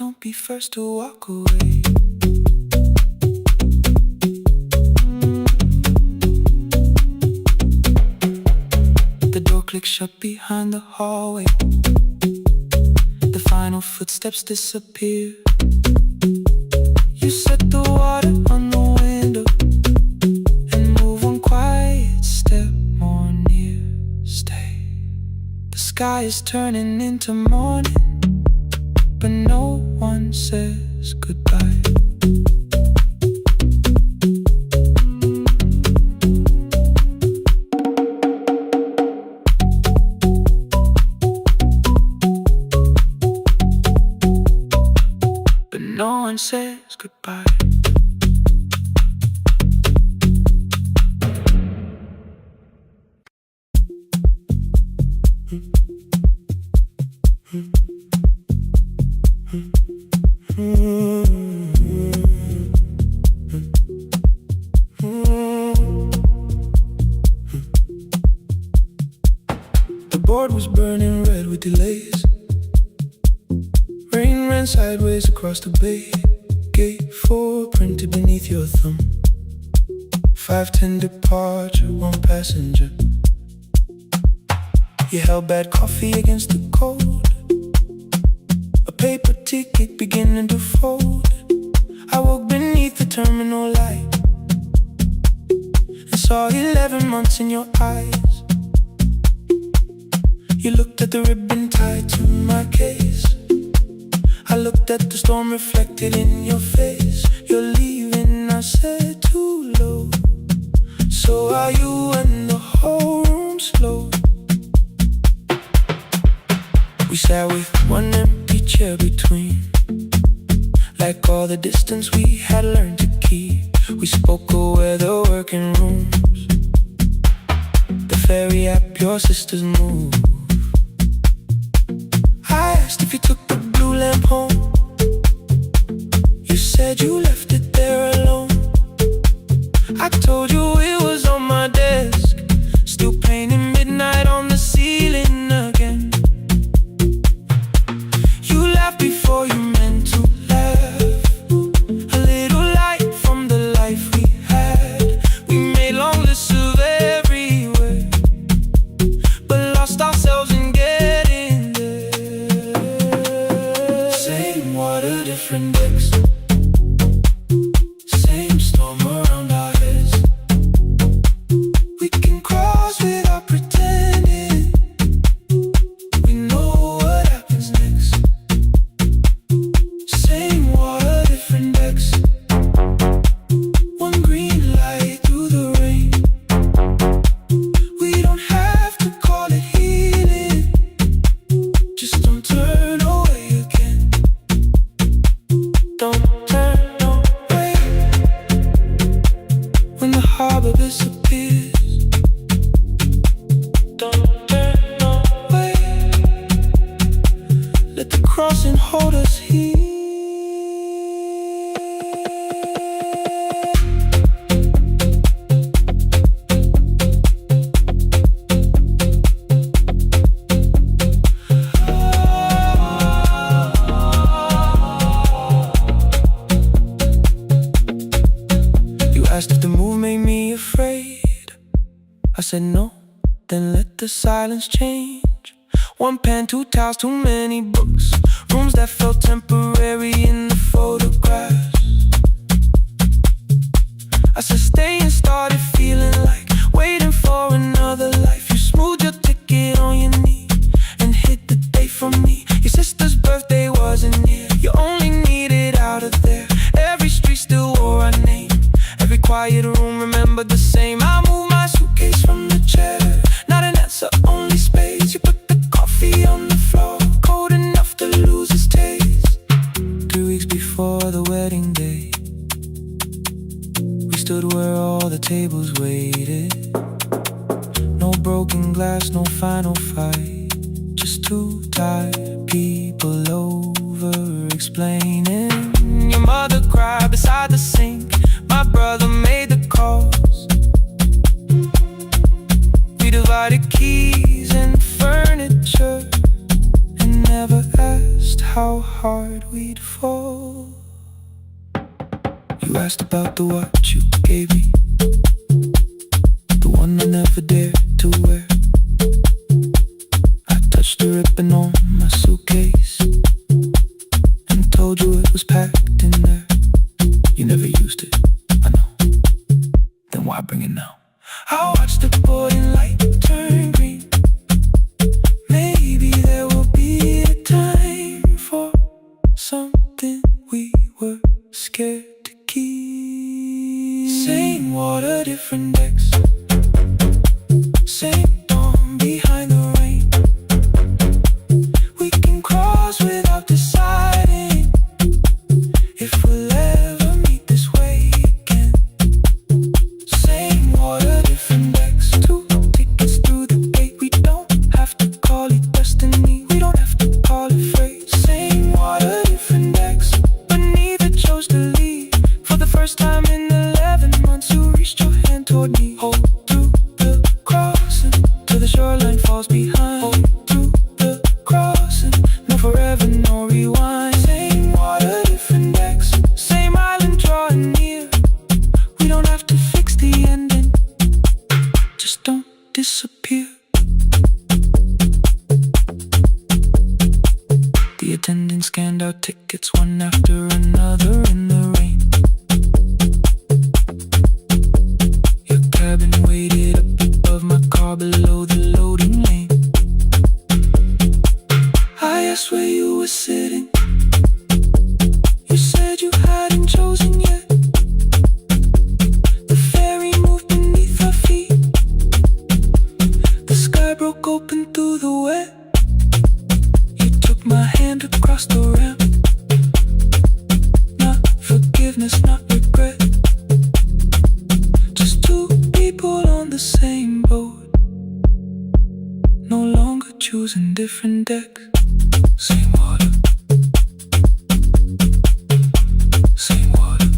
don't be first to walk away. The door clicks shut behind the hallway. The final footsteps disappear. You set the water on the window and move one quiet step more near. Stay. The sky is turning into morning, but no one says goodbye. But no one says goodbye. The board was burning red with delays. Rain ran sideways across the bay. Gate 4 printed beneath your thumb. 5:10 departure, 1 passenger. You held bad coffee against the cold. A paper ticket beginning to fold. I woke beneath the terminal light and saw 11 months in your eyes. You looked at the ribbon tied to my case. I looked at the storm reflected in your face. You're leaving, I said, too low. So are you, and the whole room slowed. We sat with one empty chair between, like all the distance we had learned to keep. We spoke of weather, working rooms, the ferry app your sisters move. I asked if you took the blue lamp home. You said you left it there alone. I told you it was on my desk, still painting midnight on the ceiling again. You laughed before you meant to laugh. A little light from the life we had. We made long lists of everywhere, but lost ourselves in getting there. Same water, different decks. Same storm around our heads. We can cross without pretending. We know what happens next. Same water, different decks. One green light through the rain. We don't have to call it healing. Just don't turn away again. Don't turn away. When the harbor disappears, don't turn away. Let the crossing hold us here. You asked if the move made me afraid. I said no, then let the silence change. One pen, 2 towels, too many books. Rooms that felt temporary in the photographs. I said stay and started feeling like waiting for another life. You smoothed your ticket on your knee and hid the date from me. Your sister's birthday wasn't near. You only needed out of there. Every street still wore our name. Every quiet room remembered the same. I moved my suitcase from the chair. Not an answer, only space. You put the coffee on the floor, cold enough to lose its taste. 3 weeks before the wedding day, we stood where all the tables waited. No broken glass, no final fight. Just 2 tired people over explaining. Your mother cried beside the sink. My brother made the calls. We divided keys and furniture and never asked how how hard we'd fall. You asked about the watch you gave me, the one I never dared to wear. I touched the ribbon on my suitcase and told you it was packed in there. You never used it, I know. Then why bring it now? I watched the boarding light turn green. Maybe there will be a time for something we were scared to keep. Same water, different decks. Same dawn behind the rain. We can cross without deciding if we'll ever meet this way again. Same water, different decks. 2 tickets through the gate. We don't have to call it destiny. We don't have to call it fate. Same water, different decks. But neither chose to leave. For the first time in 11 months, you reached your hand toward me. Hold through the crossing till the shoreline falls behind. Hold through the crossing. No forever, no rewind. Same water, different decks. Same island drawing near. We don't have to fix the ending. Just don't disappear. The attendant scanned our tickets one after another in the rain. Your cabin waited up above my car below the loading lane. I asked where you were sitting. You said you hadn't chosen yet. The ferry moved beneath our feet. The sky broke open through the wet. You took my hand across the ramp. Not forgiveness, not regret. Just 2 people on the same boat. No longer choosing different decks. Same water. Same water.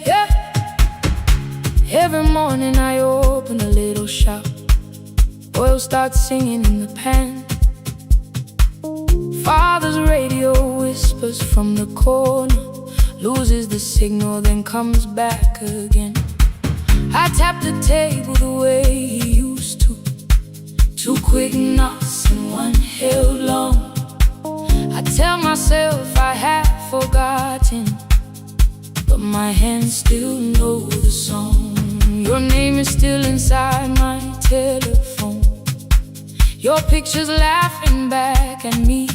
Yeah. Every morning I open a little shop. Oil starts singing in the pan. Father's radio whispers from the corner, loses the signal, then comes back again. I tap the table the way he used to. 2 quick knocks and 1 held long. I tell myself I have forgotten, but my hands still know the song. Your name is still inside my telephone. Your picture's laughing back at me.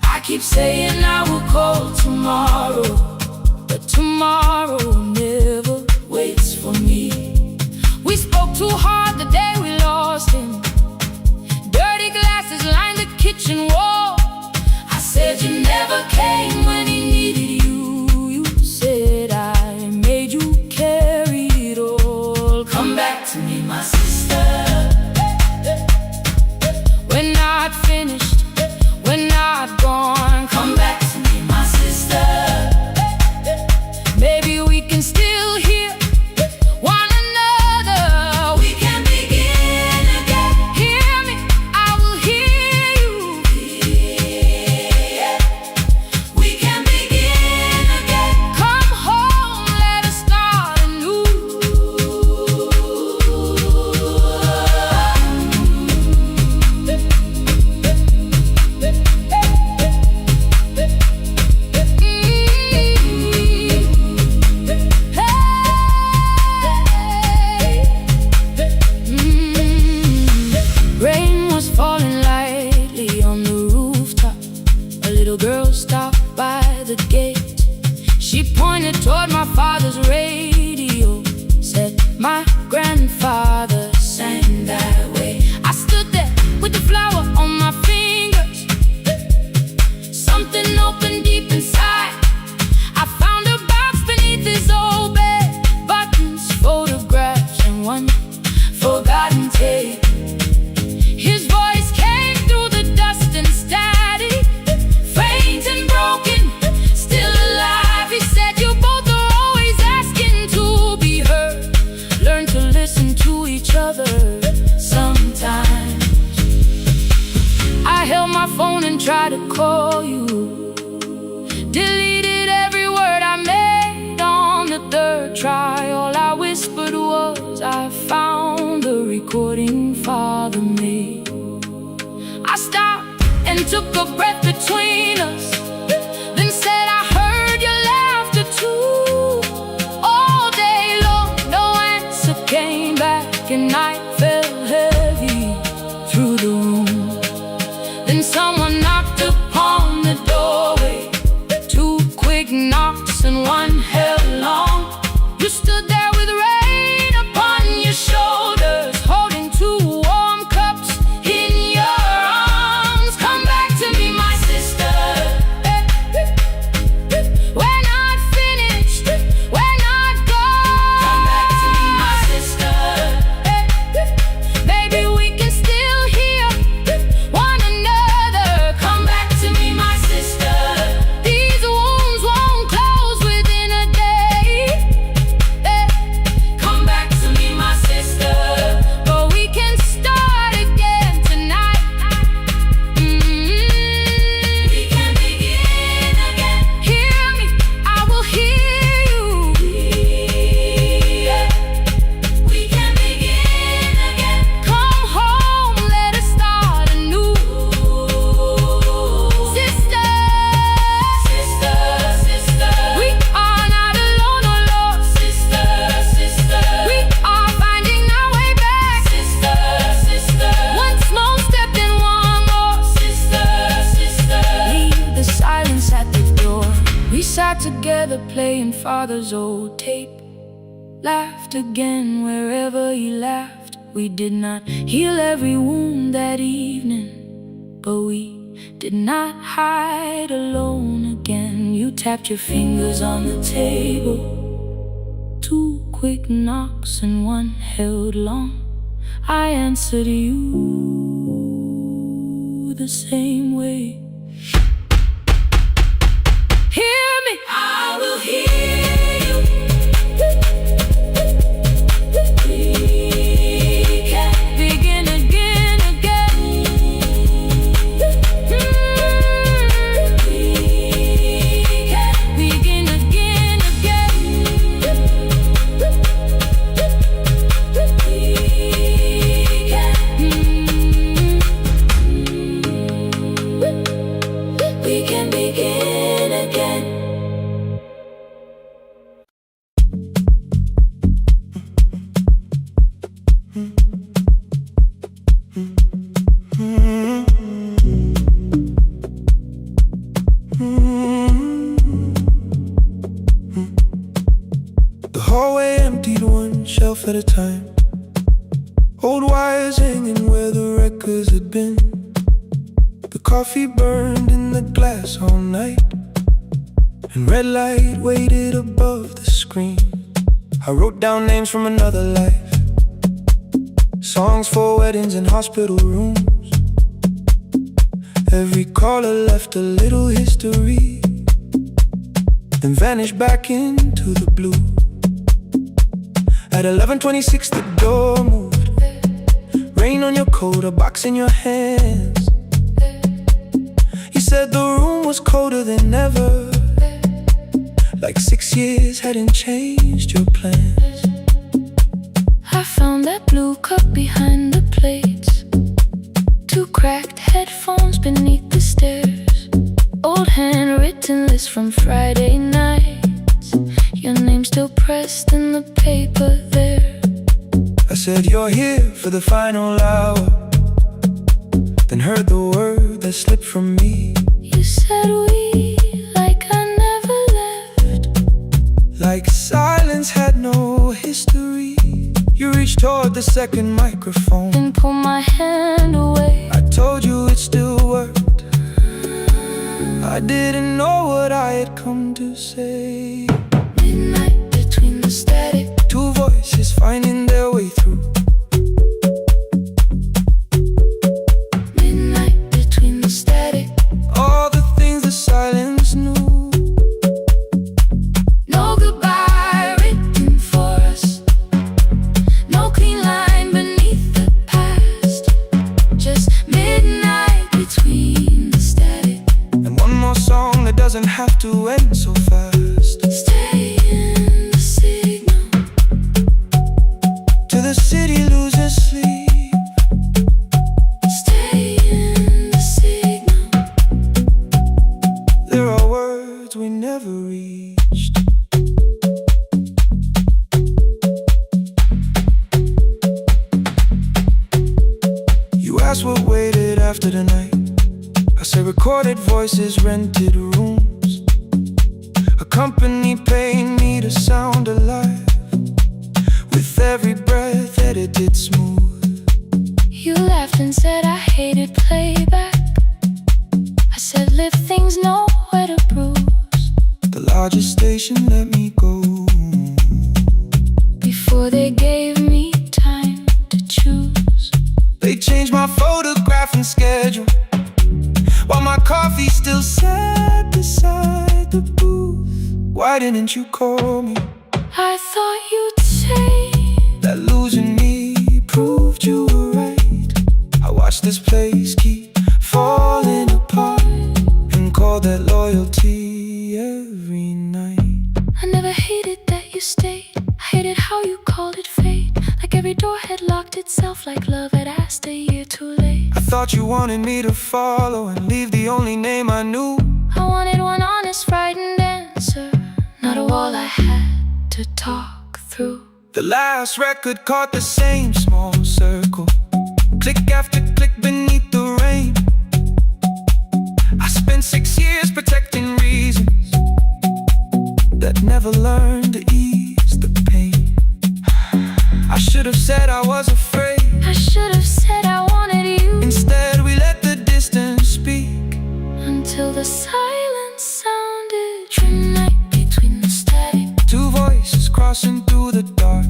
I keep saying I will call tomorrow, but tomorrow never waits for me. We spoke too hard the day we lost him. Dirty glasses lined the kitchen wall. I said you never came when he needed you. You said I made you carry it all. Come back to me, my sister. We're not finished, we're not gone. Come back to me, my sister. Maybe we can still try to call you. Deleted every word I made on the third try. All I whispered was, I found the recording Father made. I stopped and took a breath between us, then said I heard your laughter too. All day long, no answer came back, and night fell heavy through the room. Then someone knocked upon the doorway. Two quick knocks and one held long. You stood there with rain upon your shoulders, holding two warm cups in your arms. Come back to me, my sister. We're not finished, we're not gone. Come back to me, my sister. Maybe we can still hear one another. Come back to me, my sister. These wounds won't close within a day. Come back to me, my sister. But we can start again tonight. We can begin again. Hear me, I will hear you. We can begin again. Come home, let us start anew. Sister, sister, sister, we are not alone, oh Lord. Sister, sister, we are finding our way back. Sister, sister, one small step and one more. Sister, sister, leave the silence at the door. We sat together playing Father's old tape. Laughed again wherever he laughed. We did not heal every wound that evening, but we did not hide alone again. You tapped your fingers on the table. Two quick knocks and one held long. I answered you the same way. Hear me, I will hear you. We can begin again, again. We can begin again, again. We can begin again. The hallway emptied one shelf at a time. Old wires hanging where the records had been. The coffee burned in the glass all night, and red light waited above the screen. I wrote down names from another life, songs for weddings and hospital rooms. Every caller left a little history, then vanished back into the blue. At 11:26 the door moved. Rain on your coat, a box in your hands. You said the room was colder than ever, like 6 years hadn't changed your plans. I found that blue cup behind the plates, two cracked headphones beneath the stairs, old handwritten list from Friday nights, your name still pressed in the paper there. I said you're here for the final hour, then heard the word that slipped from me. You said we, like I never left, like silence had no history. You reached toward the second microphone and pulled my hand away. I told you it still worked. I didn't know what I had come to say. Midnight between the static, two voices finding their way through. Midnight between the static, all the things the silence knew. No goodbye written for us, no clean line beneath the past, just midnight between the static. after the night. I say recorded voices, rented rooms, a company paying me to sound alive, with every breath edited smooth. You laughed and said I hated playback. I said live things nowhere to bruise. The largest station let me go before they gave me time to choose. They changed my photograph and schedule, while my coffee still sat beside the booth. Why didn't you call me? I thought you'd say that losing me proved you were right. I watched this place keep falling apart and call that loyalty every night. I never hated that you stayed. I hated how you called it fate, like every door had locked itself, like love had asked a year too late. I thought you wanted me to follow and leave the only name I knew. I wanted one honest, frightened answer, not a wall I had to talk through. The last record caught the same small circle, click after click beneath the rain. I spent 6 years protecting reasons that never learned to ease the pain. I should have said I was afraid. I should have said I wanted you. Instead we let the distance speak, until the silence sounded midnight between the static. Two voices crossing through the dark.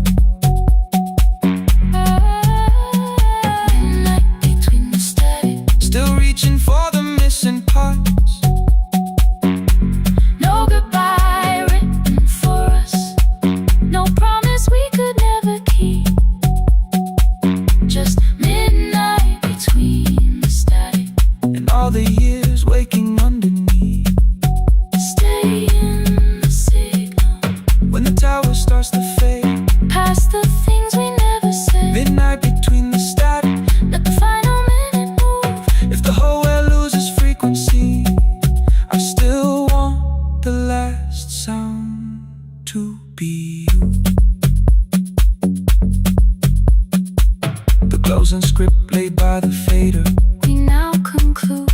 Midnight between the static. Still reaching for the missing parts. No goodbye written for us, no promise we could never keep. Just midnight between the static and all the years waking underneath. Stay in the signal when the tower starts to fade, past the things we never said. Midnight between the static, let the final minute move. If the whole world loses frequency, I still want the last sound to be you. The closing script laid by the fader, we now conclude.